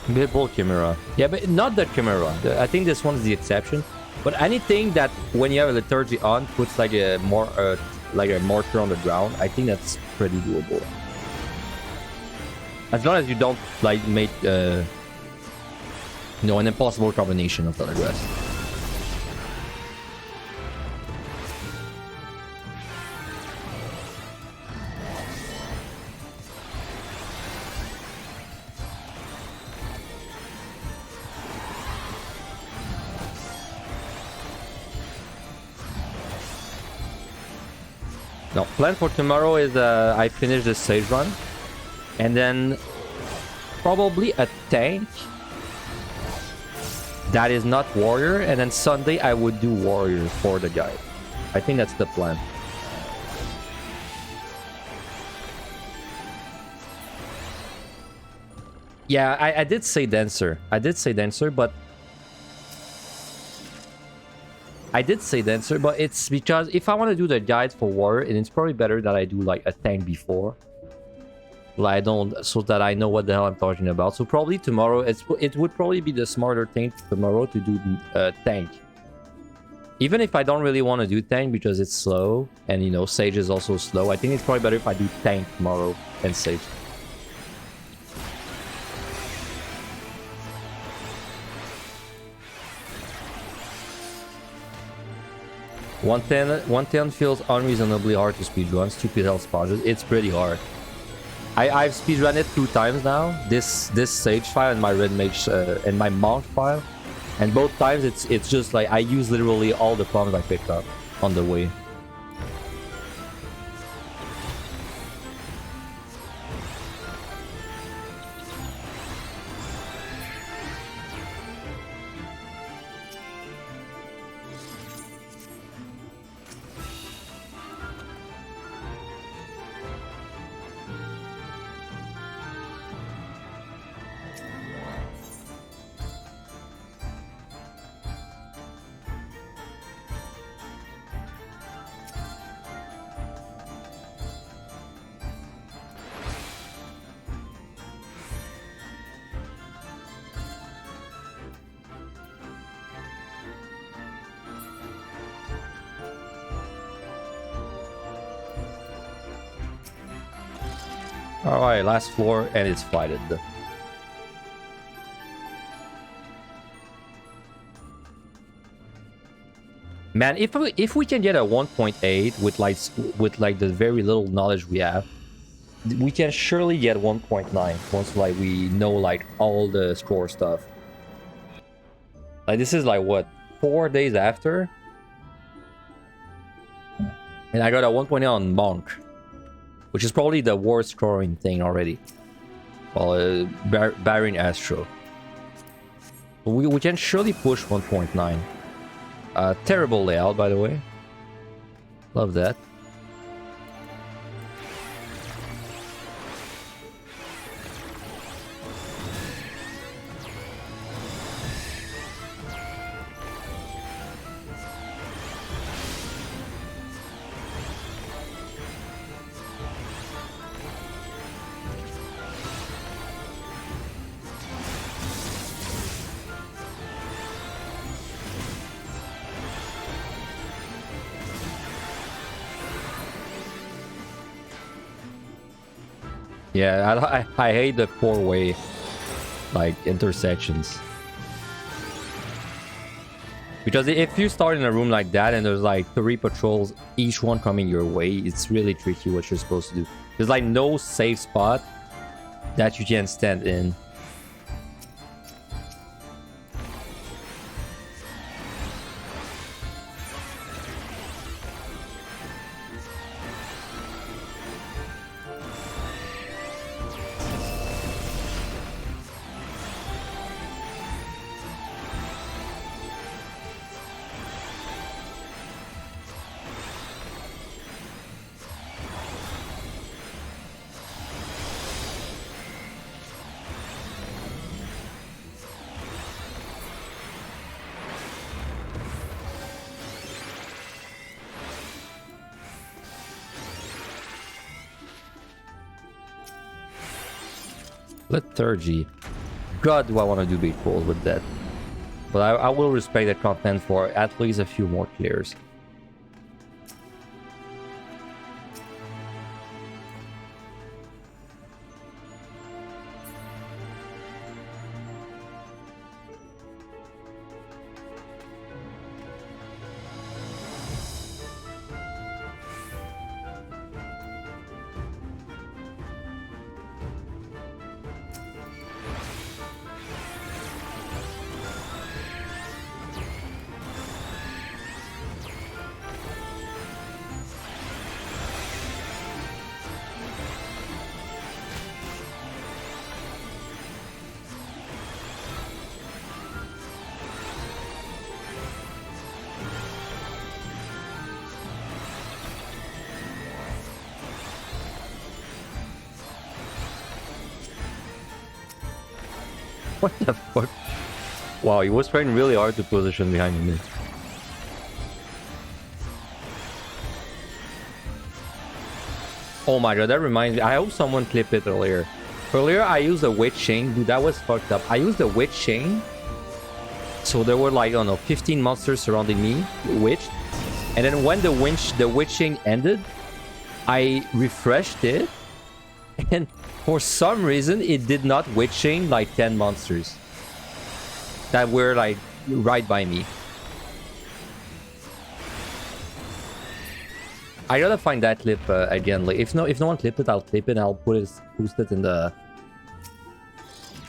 Mid-pull Chimera. Yeah, but not that Chimera. I think this one is the exception. But anything that when you have a Lethargy on puts like a mortar on the ground, I think that's pretty doable. As long as you don't like make No, an impossible combination of telegraphs. No, plan for tomorrow is I finish the stage run, and then probably a tank that is not warrior, and then Sunday I would do warrior for the guide. I think that's the plan. Yeah, I did say denser. I did say denser, but it's because if I want to do the guide for warrior, and it's probably better that I do like a tank before. Like I don't, so that I know what the hell I'm talking about. So probably tomorrow, it would probably be the smarter thing tomorrow to do tank. Even if I don't really want to do tank because it's slow, and you know Sage is also slow, I think it's probably better if I do tank tomorrow and Sage. One ten feels unreasonably hard to speedrun. Stupid health spawns. It's pretty hard. I've speedrun it 2 times now. This Sage file and my Red Mage and my Monk file, and both times it's just like I use literally all the bombs I picked up on the way. Alright, last floor, and it's fighted. Man, if we can get a 1.8 with like the very little knowledge we have, we can surely get 1.9 once like we know like all the score stuff. Like this is like what, 4 days after? And I got a 1.8 on Monk, which is probably the worst scoring thing already. Well, Baron Astro. We can surely push 1.9. Terrible layout, by the way. Love that. Yeah, I hate the 4-way like intersections. Because if you start in a room like that and there's like 3 patrols, each one coming your way, it's really tricky what you're supposed to do. There's like no safe spot that you can stand in. Liturgy. God, do I want to do big pulls with that. But I will respect that content for at least a few more clears. What the fuck? Wow, he was trying really hard to position behind me. Oh my god, that reminds me. I hope someone clipped it earlier. Earlier, I used a witch chain. Dude, that was fucked up. I used a witch chain. So there were like, I don't know, 15 monsters surrounding me, witched. And then when the witch chain ended, I refreshed it. And for some reason, it did not witch chain like 10 monsters that were like right by me. I gotta find that clip again. Like, if no one clipped it, I'll clip it and I'll post it in the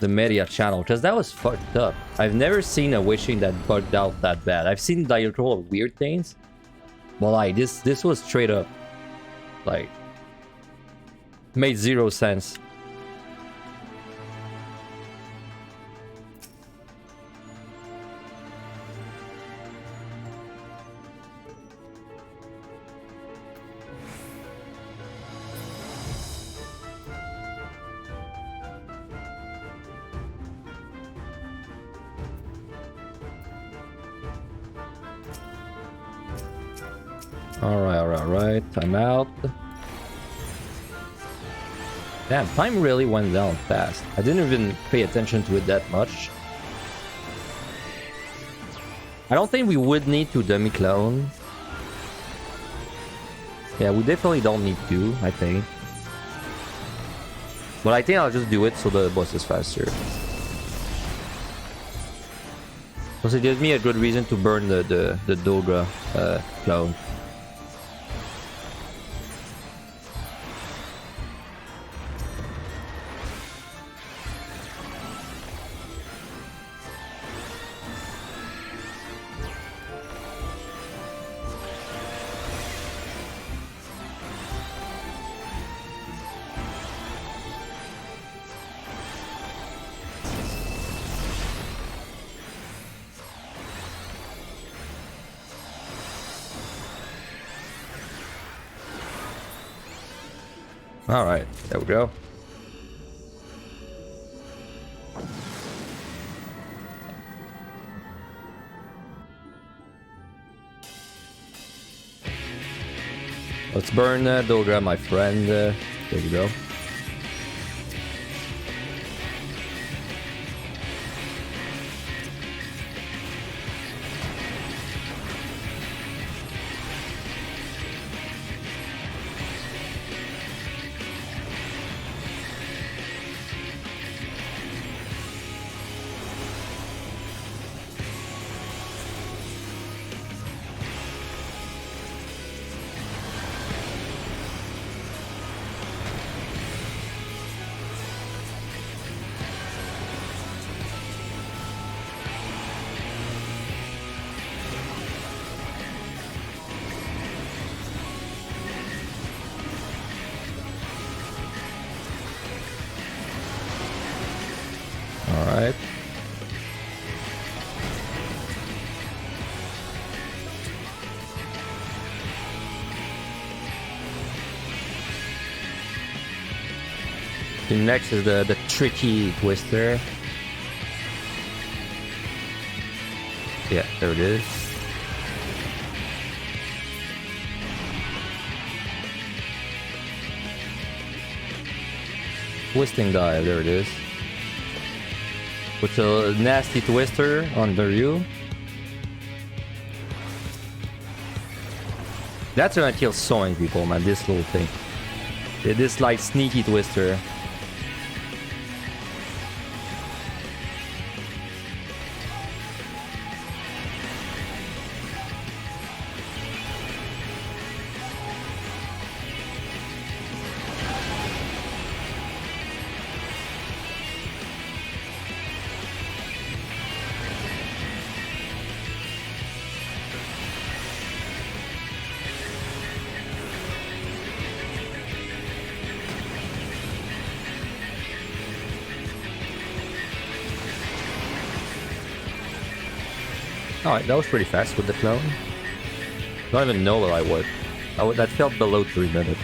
media channel, because that was fucked up. I've never seen a wishing that bugged out that bad. I've seen like a couple of weird things, but like this was straight up like made zero sense. Alright. I'm out. Damn, time really went down fast. I didn't even pay attention to it that much. I don't think we would need to dummy clone. Yeah, we definitely don't need to, I think. But I think I'll just do it so the boss is faster. Because it gives me a good reason to burn the Dogra clone. Alright, there we go. Let's burn Dogra, my friend. There we go. Alright. The next is the tricky twister. Yeah, there it is. Twisting dive, there it is. With a nasty twister under you. That's gonna kill so many people, man, this little thing. This like sneaky twister. Alright, that was pretty fast with the clone. Don't even know what I would. That felt below 3 minutes.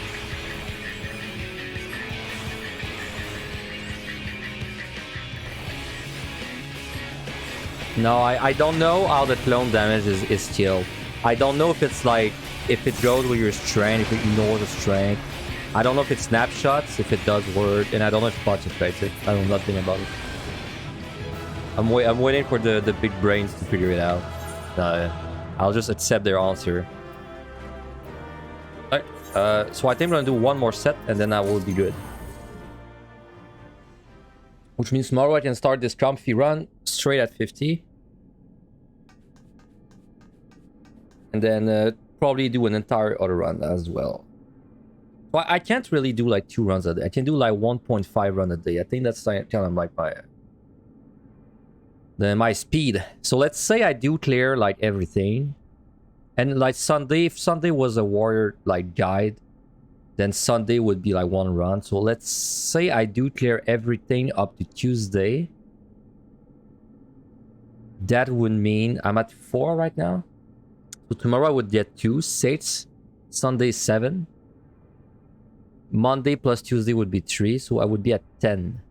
No, I don't know how the clone damage is killed. I don't know if it's like, if it goes with your strength, if it ignores the strength. I don't know if it snapshots, if it does work, and I don't know if spots affects it. I know nothing about it. I'm waiting for the big brains to figure it out. I'll just accept their answer. Alright, so I think I'm gonna do one more set, and then I will be good. Which means tomorrow I can start this comfy run straight at 50. And then probably do an entire other run as well. Well, I can't really do like 2 runs a day. I can do like 1.5 run a day. I think that's kind of like my speed. So let's say I do clear like everything. And like Sunday, if Sunday was a warrior like guide, then Sunday would be like 1 run. So let's say I do clear everything up to Tuesday. That would mean I'm at 4 right now. So tomorrow I would get 2, 6, Sunday 7. Monday plus Tuesday would be 3, so I would be at 10.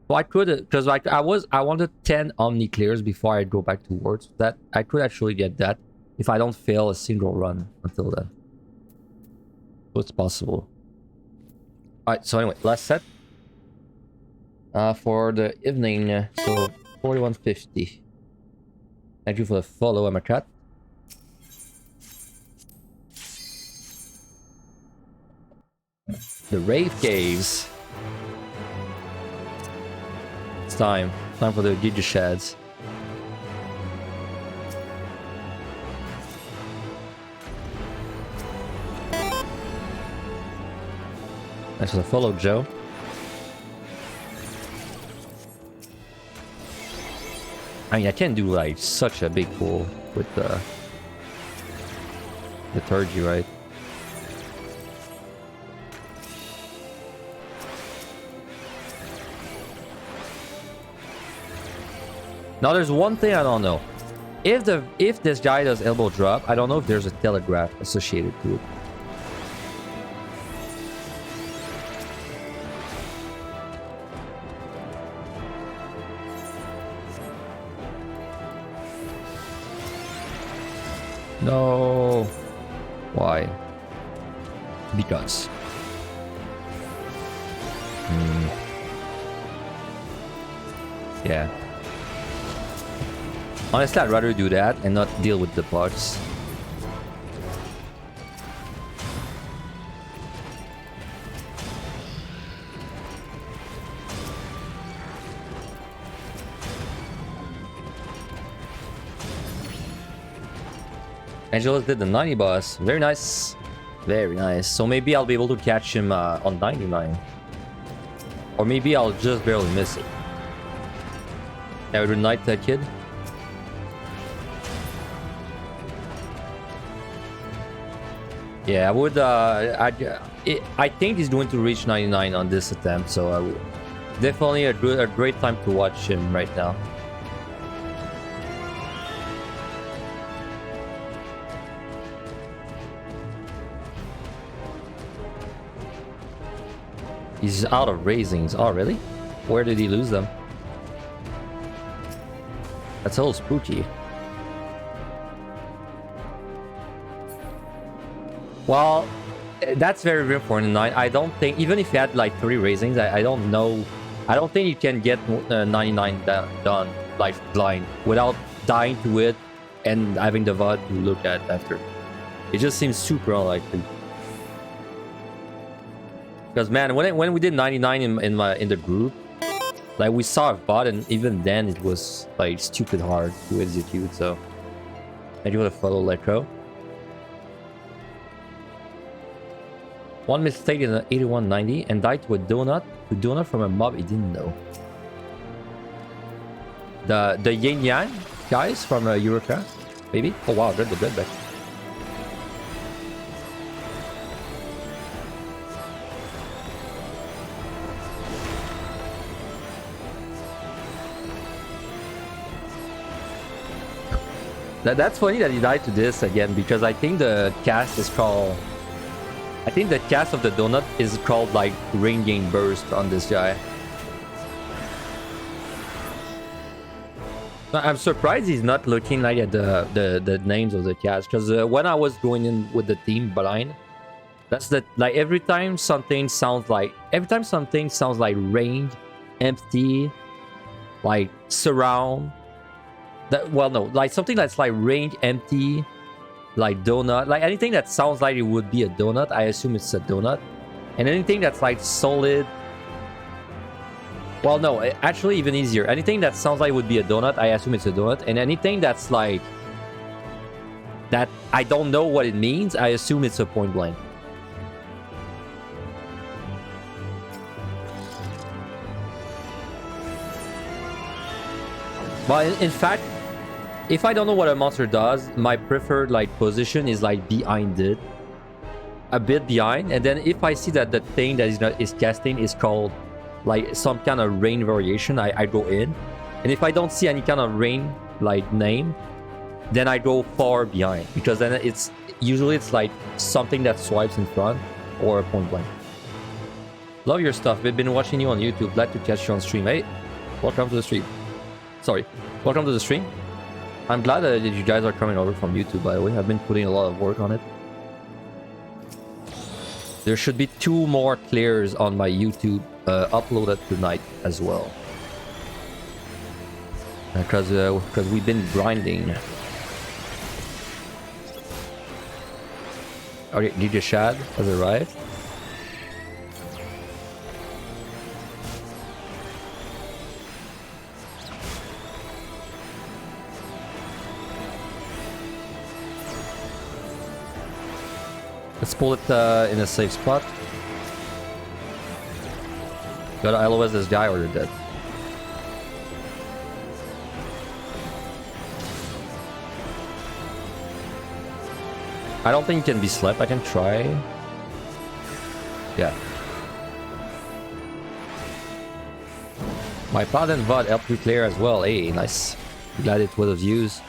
So I could, because like I wanted 10 Omni clears before I go back to Worlds. That I could actually get that if I don't fail a single run until then. So it's possible. Alright, so anyway, last set. For the evening, so 4150. Thank you for the follow, Emma Cat. The Rave Caves. It's time. Time for the Giga Shads. Thanks for the follow, Joe. I mean, I can do like such a big pool with the liturgy, right? Now there's one thing I don't know. If this guy does elbow drop, I don't know if there's a telegraph associated to it. No. Why? Because. Yeah. Honestly, I'd rather do that and not deal with the parts. Angelus did the 90 boss. Very nice. Very nice. So maybe I'll be able to catch him on 99. Or maybe I'll just barely miss it. Yeah, we knight that kid. Yeah, I would. I think he's going to reach 99 on this attempt, so I would. Definitely a great time to watch him right now. He's out of raisings. Oh, really? Where did he lose them? That's a little spooky. Well, that's very important. I don't think, even if you had like 3 raisings, I don't know. I don't think you can get 99 done like blind without dying to it and having the VOD to look at after. It just seems super unlikely. Because man, when we did 99 in the group, like we saw a VOD, and even then it was like stupid hard to execute. So I do want to follow Electro. One mistake in an 8190 and died to a donut from a mob he didn't know. The Yin Yang guys from Eureka, maybe? Oh wow, they're the dead back. That's funny that he died to this again, because I think the cast is called... I think the cast of the donut is called like Ring Game Burst on this guy. I'm surprised he's not looking like at the names of the cats, because when I was going in with the team blind, that's the like every time something sounds like range, empty, like surround. That well no, like something that's like range, empty, like donut, like anything that sounds like it would be a donut, I assume it's a donut, and anything that's like solid. Well, no, actually even easier. Anything that sounds like it would be a donut, I assume it's a donut. And anything that's like... that I don't know what it means, I assume it's a point blank. Well, in fact, if I don't know what a monster does, my preferred like position is like behind it. A bit behind. And then if I see that the thing that is casting is called... like some kind of rain variation, I go in, and if I don't see any kind of rain like name, then I go far behind, because then it's usually like something that swipes in front or a point blank. Love your stuff. We've been watching you on YouTube. Glad to catch you on stream. Hey, welcome to the stream. Sorry, welcome to the stream. I'm glad that you guys are coming over from YouTube, by the way. I've been putting a lot of work on it. There should be 2 more clears on my YouTube uploaded tonight as well. Because we've been grinding. Okay, DJ Shad has arrived. Let's pull it in a safe spot. Gotta LOS this guy or you're dead. I don't think it can be slept. I can try. Yeah. My Paladin VOD helped me clear as well. Hey, nice. Glad it was of use.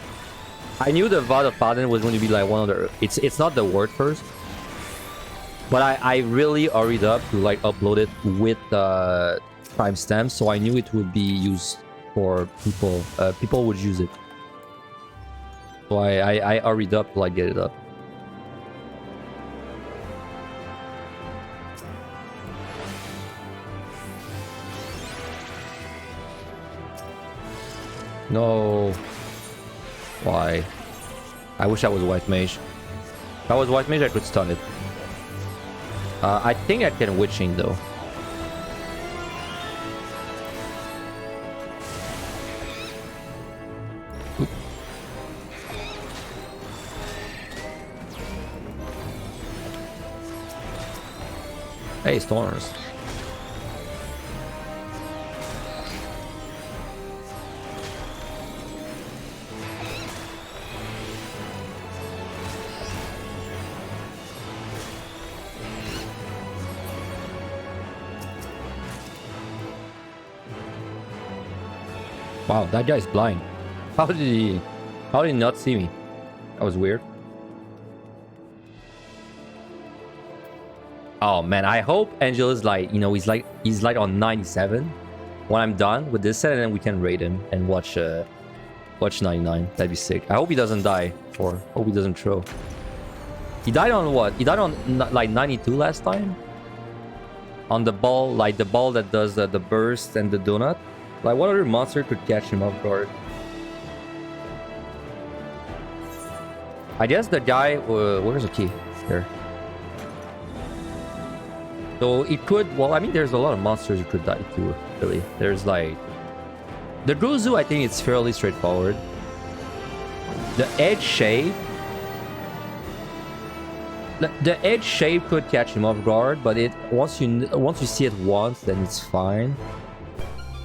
I knew the VOD of Paladin was going to be like one of the... It's not the word first. But I really hurried up to like upload it with timestamps, so I knew it would be used for people. People would use it. So I hurried up to like get it up. No. Why? I wish I was White Mage. If I was White Mage, I could stun it. I think I can Witching though. Hey, Storms. Wow, that guy's blind. How did he not see me? That was weird. Oh man, I hope Angel is like, you know, he's like on 97 when I'm done with this set, and then we can raid him and watch 99. That'd be sick. I hope he doesn't die, or hope he doesn't throw. He died on what? He died on like 92 last time? On the ball, like the ball that does the burst and the donut? Like, what other monster could catch him off guard? I guess the guy... where's the key? Here. So it could... Well, I mean, there's a lot of monsters who could die too, really. There's like... The Gruzu, I think it's fairly straightforward. The edge shape... The edge shape could catch him off guard, but once you see it once, then it's fine.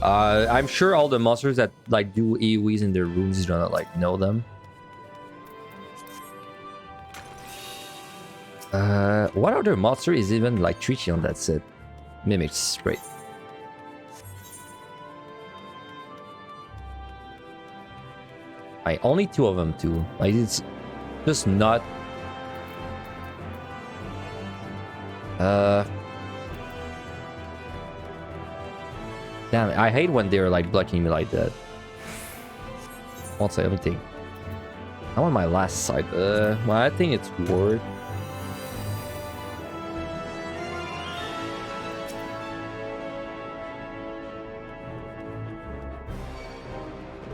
I'm sure all the monsters that like do AoEs in their rooms is gonna like know them. What other monster is even like tricky on that set? Mimics, great. Only 2 of them too. Like, it's just not. Damn it, I hate when they're like blocking me like that. Once everything. I want my last side. Well, I think it's worth.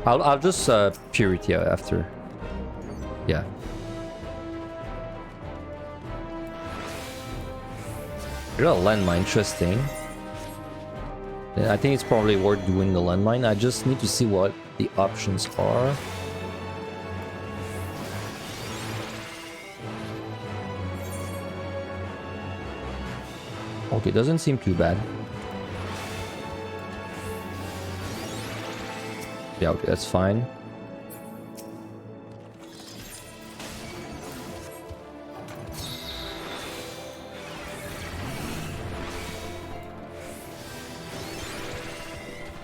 I'll just purity after. Yeah. You're a landmine, interesting. Yeah, I think it's probably worth doing the landmine. I just need to see what the options are. Okay, doesn't seem too bad. Yeah, okay, that's fine.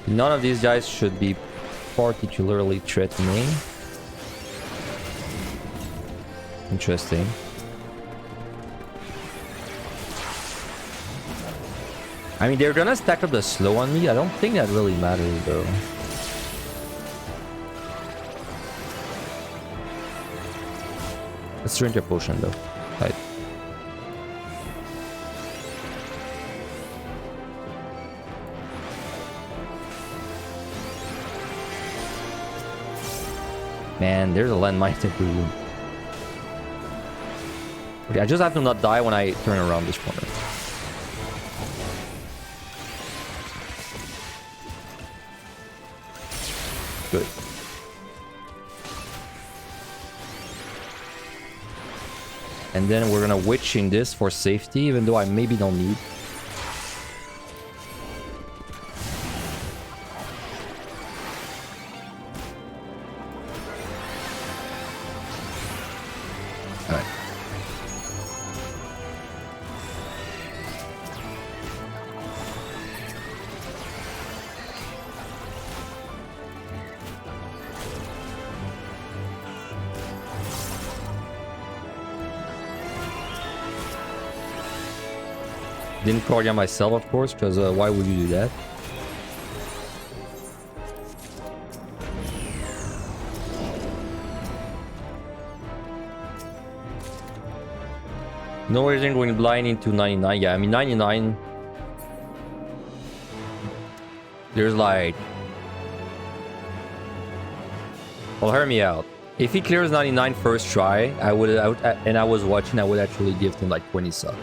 None of these guys should be particularly threatening. Interesting. I mean, they're gonna stack up the slow on me. I don't think that really matters, though. Let's drink a potion, though. Right. Man, there's a landmine in the room. Okay, I just have to not die when I turn around this corner. Good. And then we're gonna witch in this for safety, even though I maybe don't need. Alright. Didn't carry myself, of course, because why would you do that? No reason going blind into 99. Yeah, I mean 99. There's like. Well, hear me out. If he clears 99 first try, I would and I was watching, I would actually give him like 20 subs.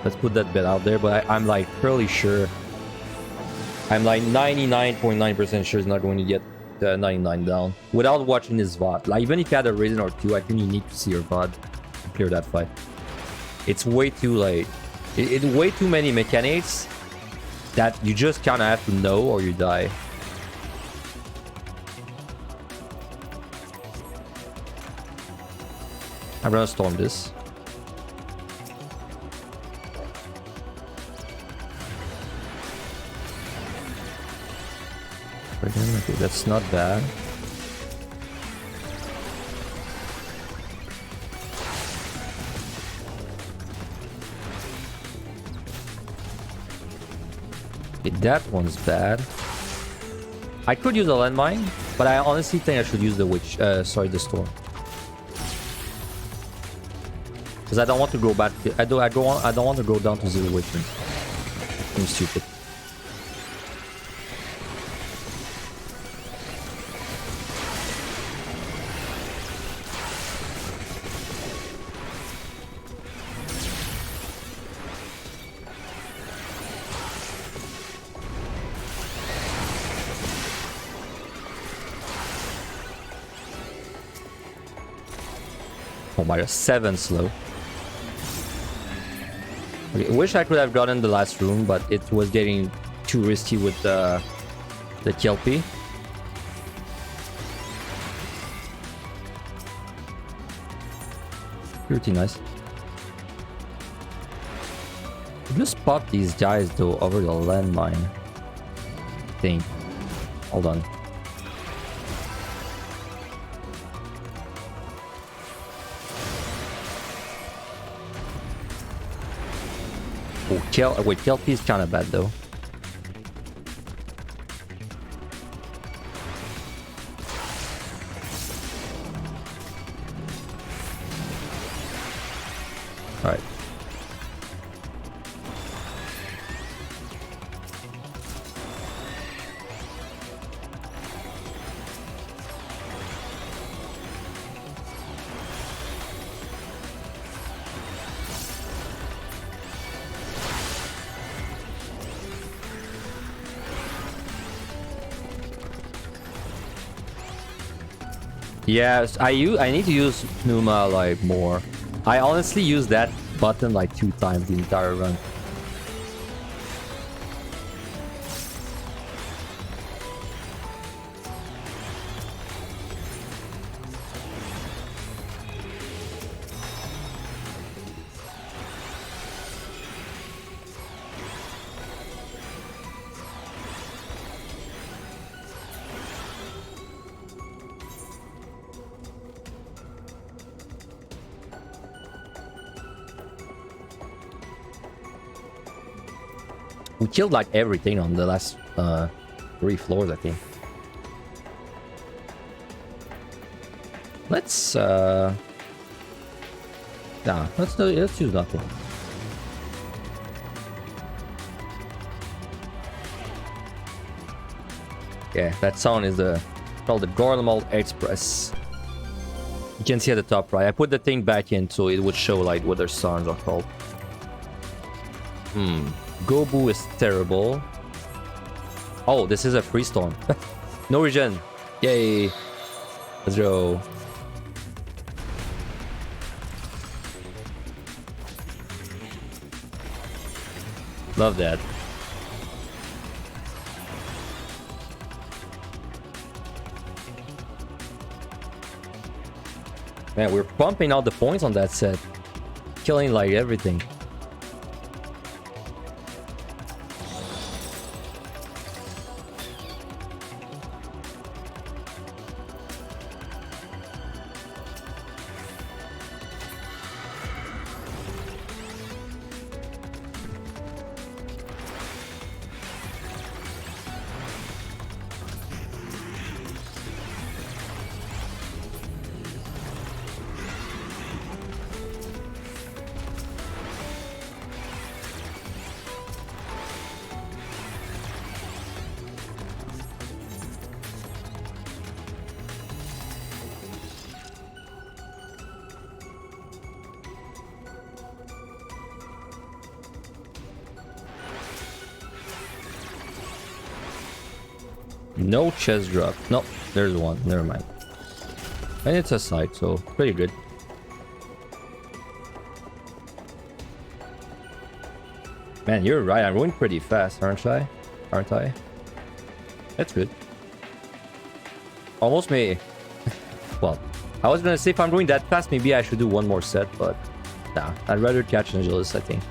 Let's put that bet out there, but I'm like fairly sure. I'm like 99.9% sure he's not going to get 99 down without watching his VOD. Like, even if you had a reason or two, I think you need to see your VOD to clear that fight. It's way too like, it's way too many mechanics that you just kind of have to know or you die. I'm gonna storm this. Okay, that's not bad. Okay, that one's bad. I could use a landmine, but I honestly think I should use the witch. Sorry, the storm. Because I don't want to go back. I don't want to go down to 0 witching. I'm stupid. Oh my god, 7 slow. Okay, I wish I could have gotten the last room, but it was getting too risky with the Kelpie. Pretty nice. Just pop these guys though over the landmine. I think. Hold on. Oh, wait, Kelpie is kind of bad though. All right. Yes, I need to use Pneuma like more. I honestly use that button like 2 times the entire run. We killed like everything on the last 3 floors, I think. Let's let's use nothing. Yeah, that sound is called the Gorlemald Express. You can see at the top right. I put the thing back in so it would show like what their sounds are called. Gobu is terrible. Oh, this is a free storm. No regen. Yay. Let's go. Love that. Man, we're pumping out the points on that set. Killing like everything. No chest drop. No, there's one. Never mind. And it's a side, so pretty good. Man, you're right. I'm going pretty fast, aren't I? Aren't I? That's good. Almost me. Well, I was gonna say if I'm going that fast, maybe I should do one more set, but nah, I'd rather catch Angelus, I think.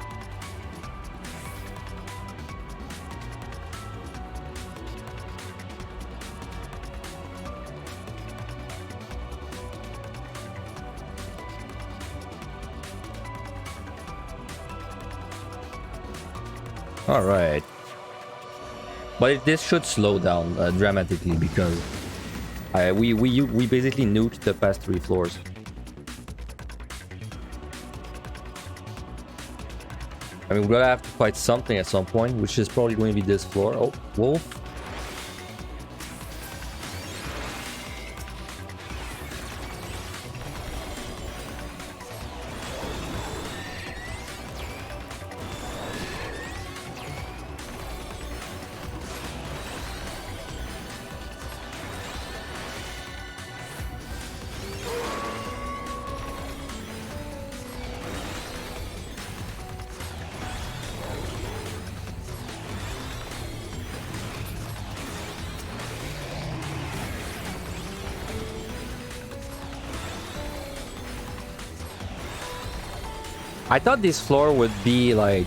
All right, but this should slow down dramatically because we basically nuked the past 3 floors. I mean, we're gonna have to fight something at some point, which is probably going to be this floor. Oh, wolf. I thought this floor would be like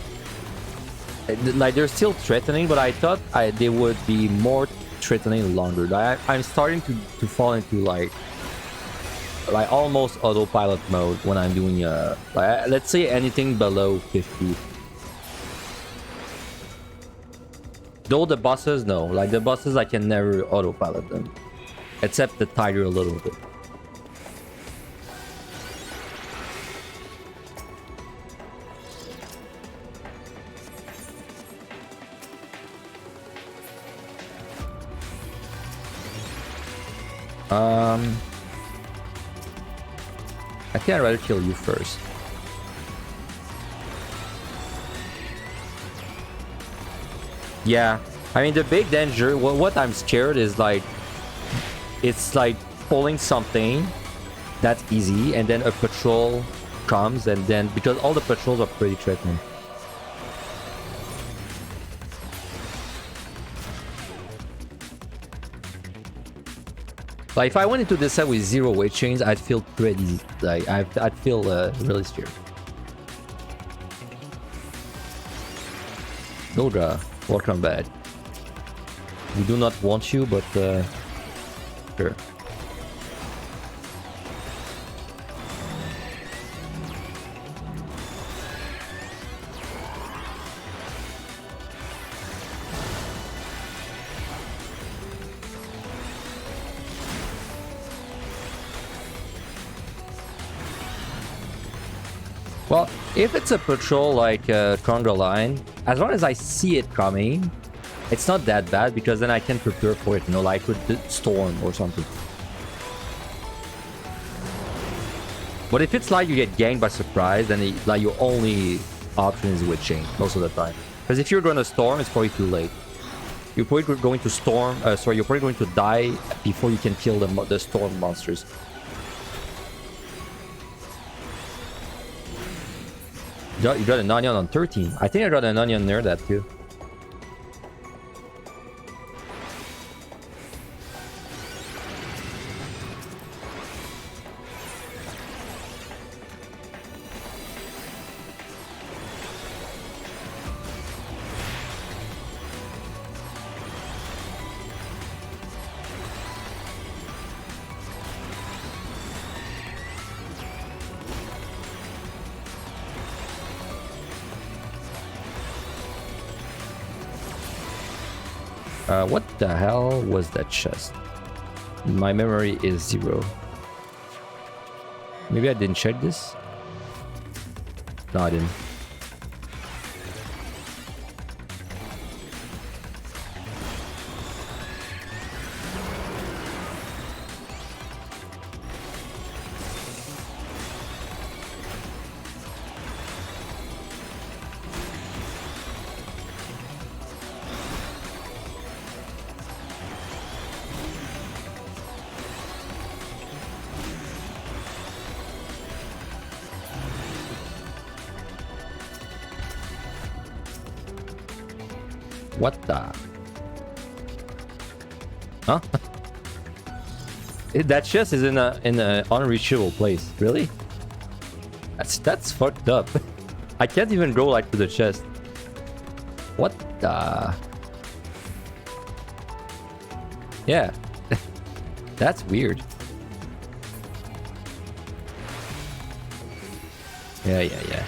they're still threatening, but I thought they would be more threatening longer. I'm starting to fall into like almost autopilot mode when I'm doing like, let's say anything below 50. Though the bosses, no, like the bosses I can never autopilot them, except the tiger a little bit. I think I'd rather kill you first. Yeah, I mean the big danger, what I'm scared is like, it's like pulling something that's easy and then a patrol comes, and then because all the patrols are pretty threatening. Like if I went into this set with 0 weight chains, I'd feel pretty like I'd feel really scared. Nodra, welcome back. We do not want you, but sure. Well, if it's a patrol like Conga line, as long as I see it coming, it's not that bad because then I can prepare for it, you know, like with the storm or something. But if it's like you get ganked by surprise, then like your only option is with chain most of the time. Because if you're going to storm, it's probably too late. You're probably going to storm. You're probably going to die before you can kill the storm monsters. You got an onion on 13. I think I got an onion near that too. What the hell was that chest? My memory is 0. Maybe I didn't check this? No, I didn't. What the? Huh? That chest is in a unreachable place. Really? That's fucked up. I can't even go like to the chest. What the? Yeah. That's weird. Yeah.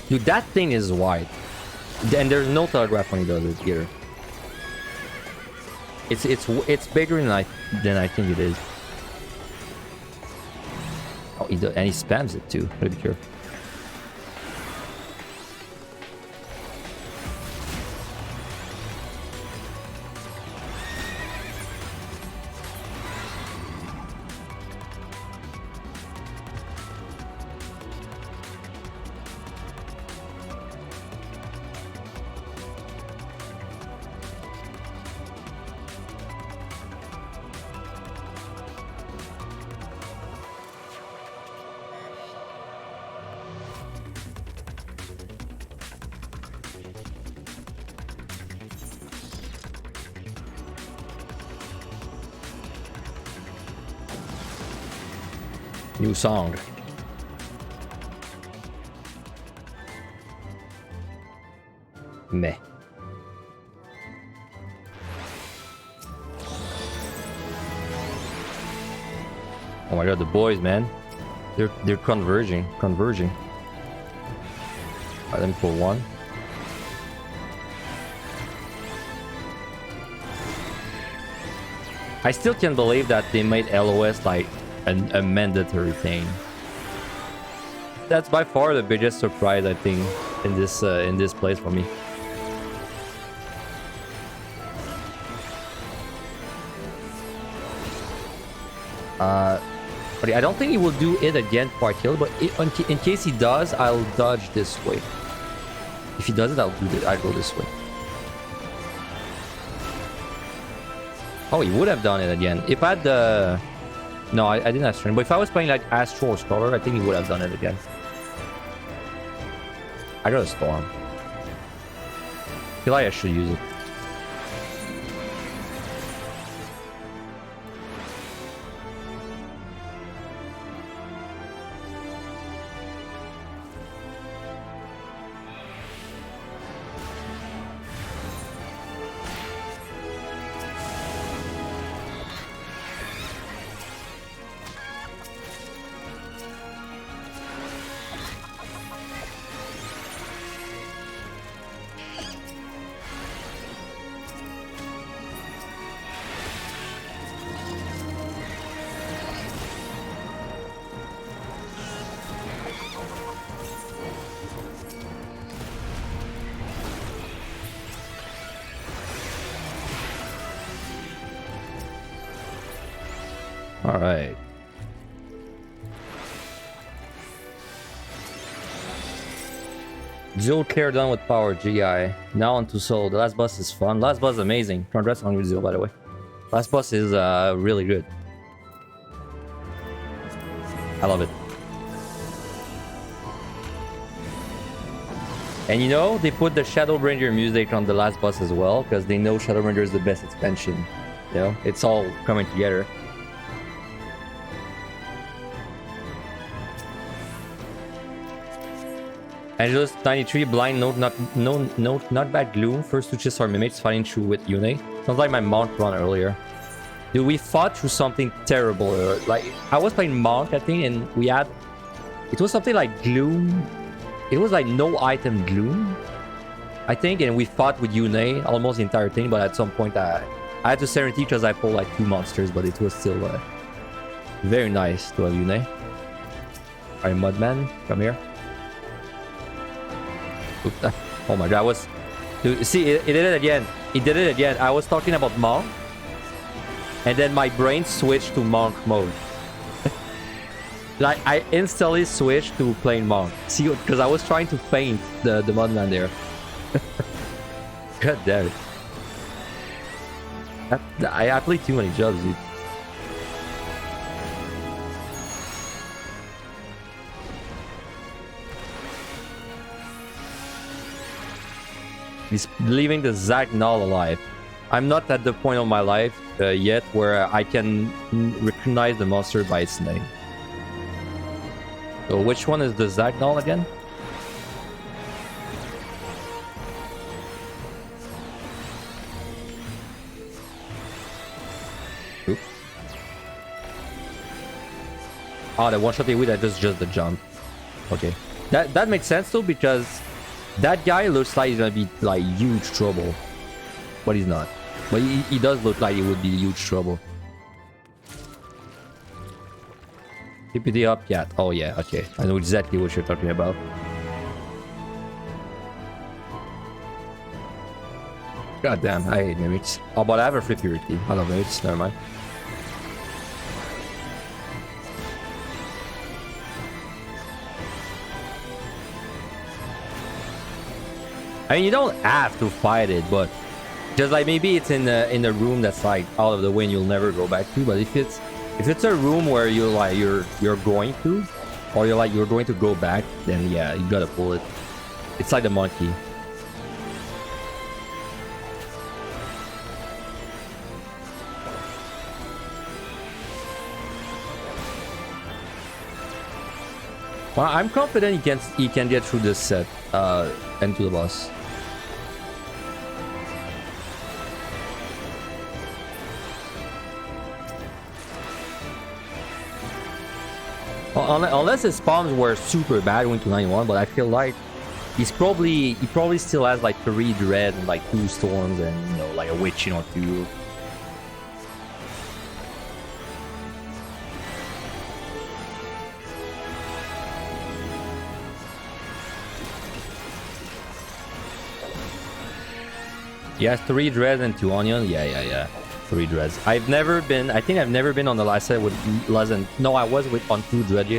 Dude, that thing is wide. And there's no telegraph when he does it either. It's bigger than I think it is. Oh, he does, and he spams it too. Gotta be careful. New song. Meh. Oh my god, the boys, man. They're converging. Let them pull one. I still can't believe that they made LOS like a mandatory thing. That's by far the biggest surprise I think in this place for me. But I don't think he will do it again before I kill it, but in case he does, I'll dodge this way. If he does it, I'll go this way. Oh, he would have done it again. If I had the... No, I didn't have strength. But if I was playing like Astro or Scholar, I think he would have done it again. I got a Storm. I feel like I should use it. All right. Zero clear done with power GI. Now on to Soul. The last boss is fun. Last boss is amazing. Congrats on Zero, by the way. Last boss is really good. I love it. And you know, they put the Shadowbringer music on the last boss as well, because they know Shadowbringer is the best expansion. You know, it's all coming together. Angelus 93 blind note not bad gloom. First two chests are mimics fighting through with Yune. Sounds like my Monk run earlier. Dude, we fought through something terrible. Like I was playing Monk, I think, and we had it was something like gloom. It was like no item gloom, I think, and we fought with Yune almost the entire thing. But at some point, I had to Serenity because I pulled like 2 monsters, but it was still very nice to have Yune. Alright, Mudman, come here. Oh my god, dude, see, it did it again. It did it again. I was talking about Monk, and then my brain switched to Monk mode. Like, I instantly switched to playing Monk. See, because I was trying to feint the Mudman there. God damn it. I played too many jobs, dude. He's leaving the Zagnal alive. I'm not at the point of my life yet where I can recognize the monster by its name. So which one is the Zagnal again? Oop. Oh, the one-shot AoE, that is just the jump. Okay. That makes sense though, because that guy looks like he's gonna be like huge trouble, but he's not. But he does look like he would be huge trouble. TPD up, yeah. Oh yeah, okay. I know exactly what you're talking about. God damn, I hate mimics. Oh, but I have a free purity. I love mimics, never mind. I mean, you don't have to fight it, but just like maybe it's in a room that's like out of the way and you'll never go back to. But if it's a room where you're like you're going to, or you're going to go back, then yeah, you gotta pull it. It's like the monkey. Well, I'm confident he can get through this set and to the boss. Well, unless his spawns were super bad going to 91, but I feel like he probably still has like 3 dread and like 2 storms and, you know, like a witch, you know, 2. Yeah, 3 dreads and 2 onions. Yeah. 3 dreads. I've never been... I think I've never been on the last set with less than... No, I was with on 2 dread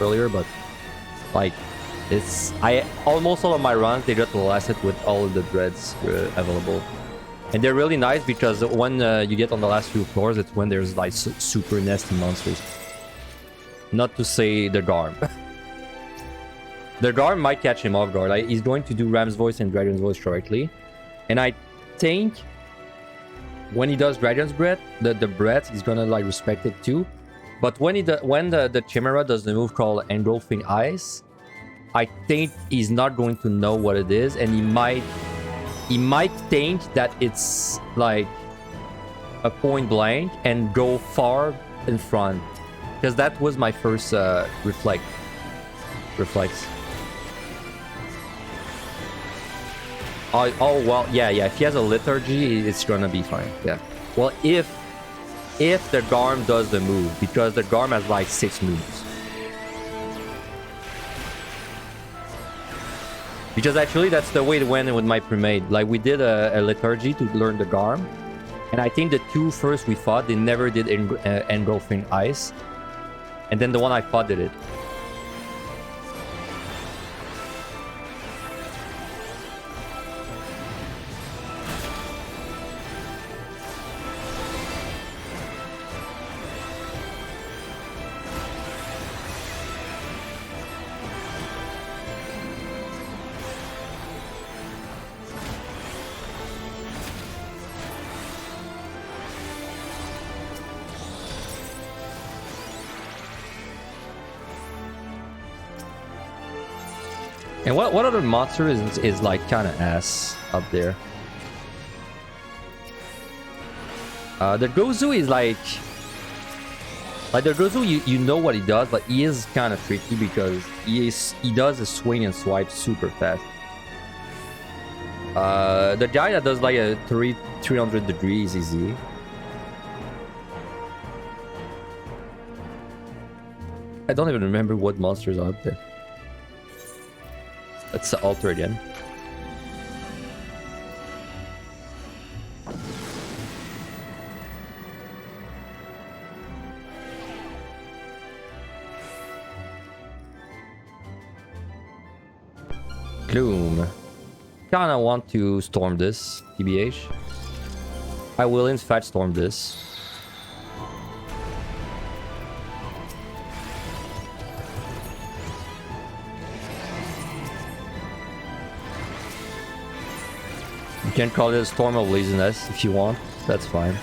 earlier, but... Like, it's... Almost all of my runs, they got to the last set with all of the dreads available. And they're really nice because when you get on the last few floors, it's when there's like super nasty monsters. Not to say the Garm. The Garm might catch him off guard. He's going to do Ram's voice and Dragon's voice correctly. And I think when he does Dragon's breath, the breath he's gonna like respect it too. But when the Chimera does the move called Engulfing Ice, I think he's not going to know what it is, and he might think that it's like a point blank and go far in front, because that was my first reflex. Oh well, yeah. If he has a liturgy, it's gonna be fine. Yeah. Well, if the Garm does the move, because the Garm has like 6 moves. Because actually, that's the way it went with my premade. Like, we did a liturgy to learn the Garm. And I think the 2 first we fought, they never did Engulfing Ice. And then the one I fought did it. And what other monster is like kind of ass up there? The Gozu is like the Gozu, you know what he does, but he is kind of tricky because he does a swing and swipe super fast. The guy that does like a 300 degrees easy. I don't even remember what monsters are up there. Let's alter again. Gloom. Kinda want to storm this, TBH. I will in fact storm this. You can call it a storm of laziness if you want. That's fine.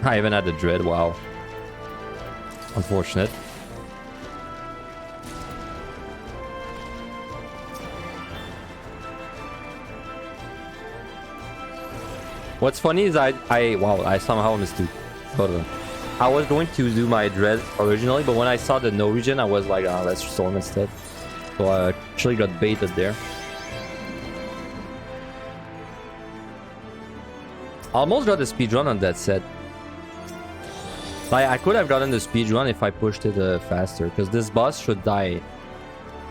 I even had the dread. Wow. Unfortunate. What's funny is I somehow mistook both of them. I was going to do my dread originally, but when I saw the no regen, I was like, oh, let's storm instead. So I actually got baited there. I almost got the speedrun on that set. Like, I could have gotten the speedrun if I pushed it faster, because this boss should die.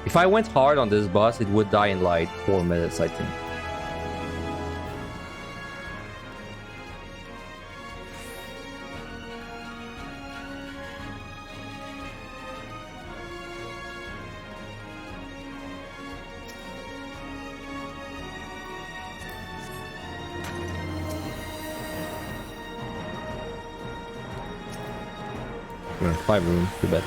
If I went hard on this boss, it would die in like 4 minutes, I think. Yeah, 5 room, too bad.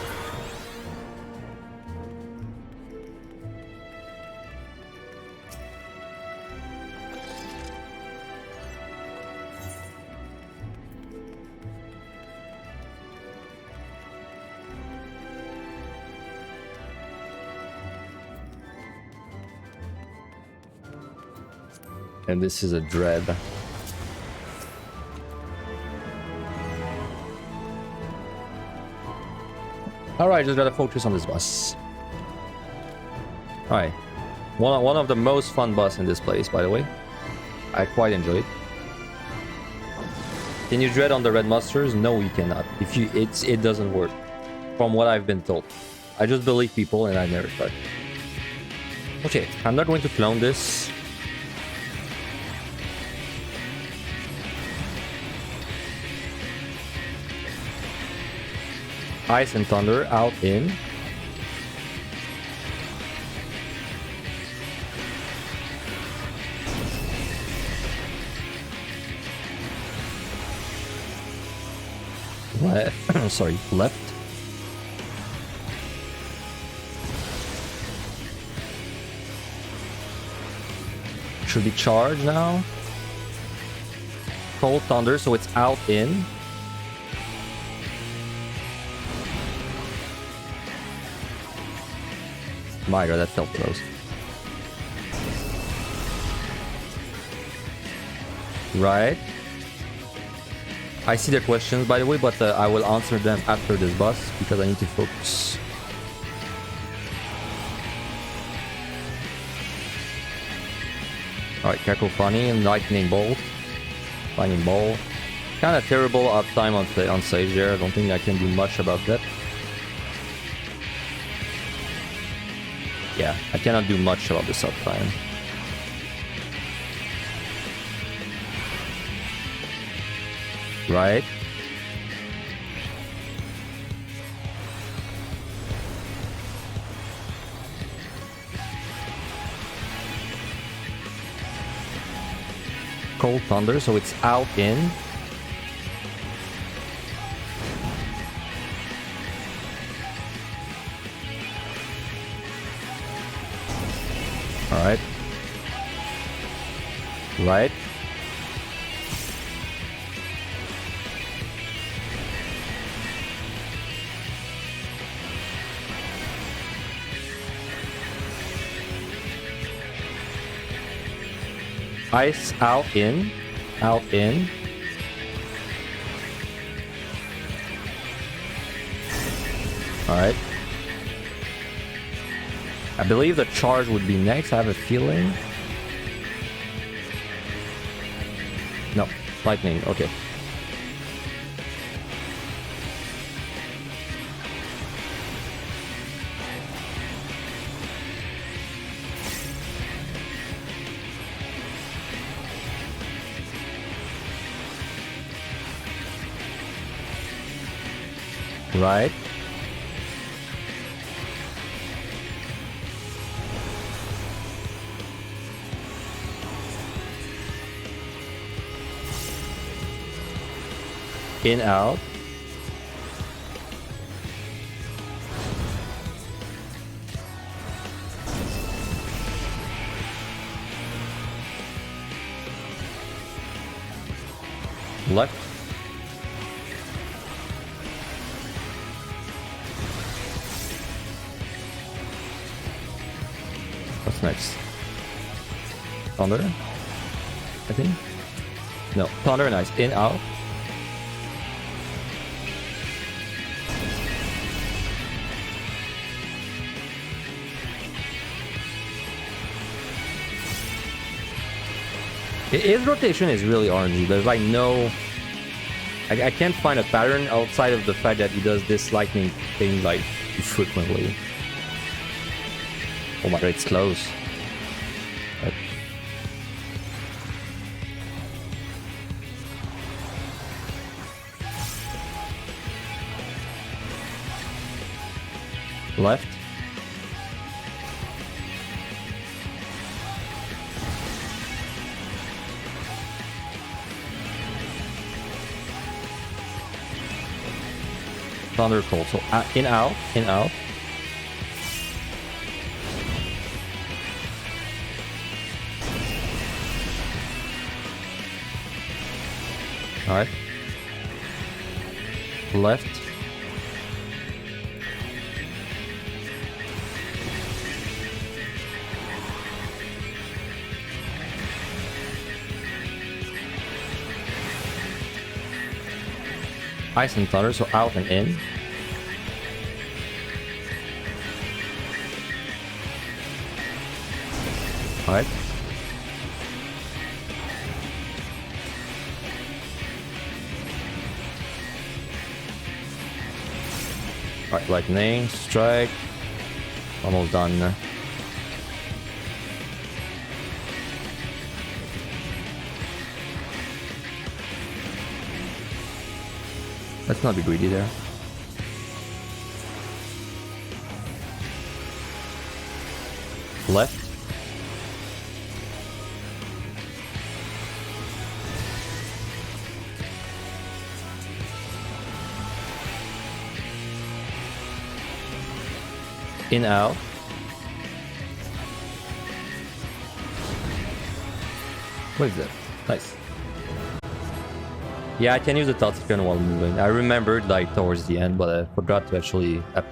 And this is a dread. Alright, just gotta focus on this boss. Alright. One of the most fun boss in this place, by the way. I quite enjoy it. Can you dread on the red monsters? No, you cannot. If you, it doesn't work. From what I've been told. I just believe people and I never tried. Okay, I'm not going to clone this. Ice and Thunder, out, in. Left. Sorry, left. Should be charged now. Cold Thunder, so it's out, in. My god, that felt close. Right. I see the questions, by the way, but I will answer them after this boss because I need to focus. Alright, Cacophony and Lightning Bolt. Lightning Bolt. Kind of terrible uptime on Sage there. I don't think I can do much about that. Yeah, I cannot do much about this uptime. Right. Cold Thunder, so it's out, in. Alright. Right. Ice, out, in. Out, in. Alright. I believe the charge would be next. I have a feeling. No. Lightning. Okay. Right. In, out. Left. What's next? Thunder? I think? No. Thunder and Ice. In, out. His rotation is really RNG. There's like no... I can't find a pattern outside of the fact that he does this lightning thing like frequently. Oh my god, it's close. But... Left. Thunder Cold. So in, out, in, out. Alright. Left. Ice and Thunder, so out and in. Alright. Alright, lightning, strike. Almost done. Let's not be greedy there. Left. In, out. What is that? Nice. Yeah, I can use the thought spin while moving. I remembered like towards the end, but I forgot to actually apply.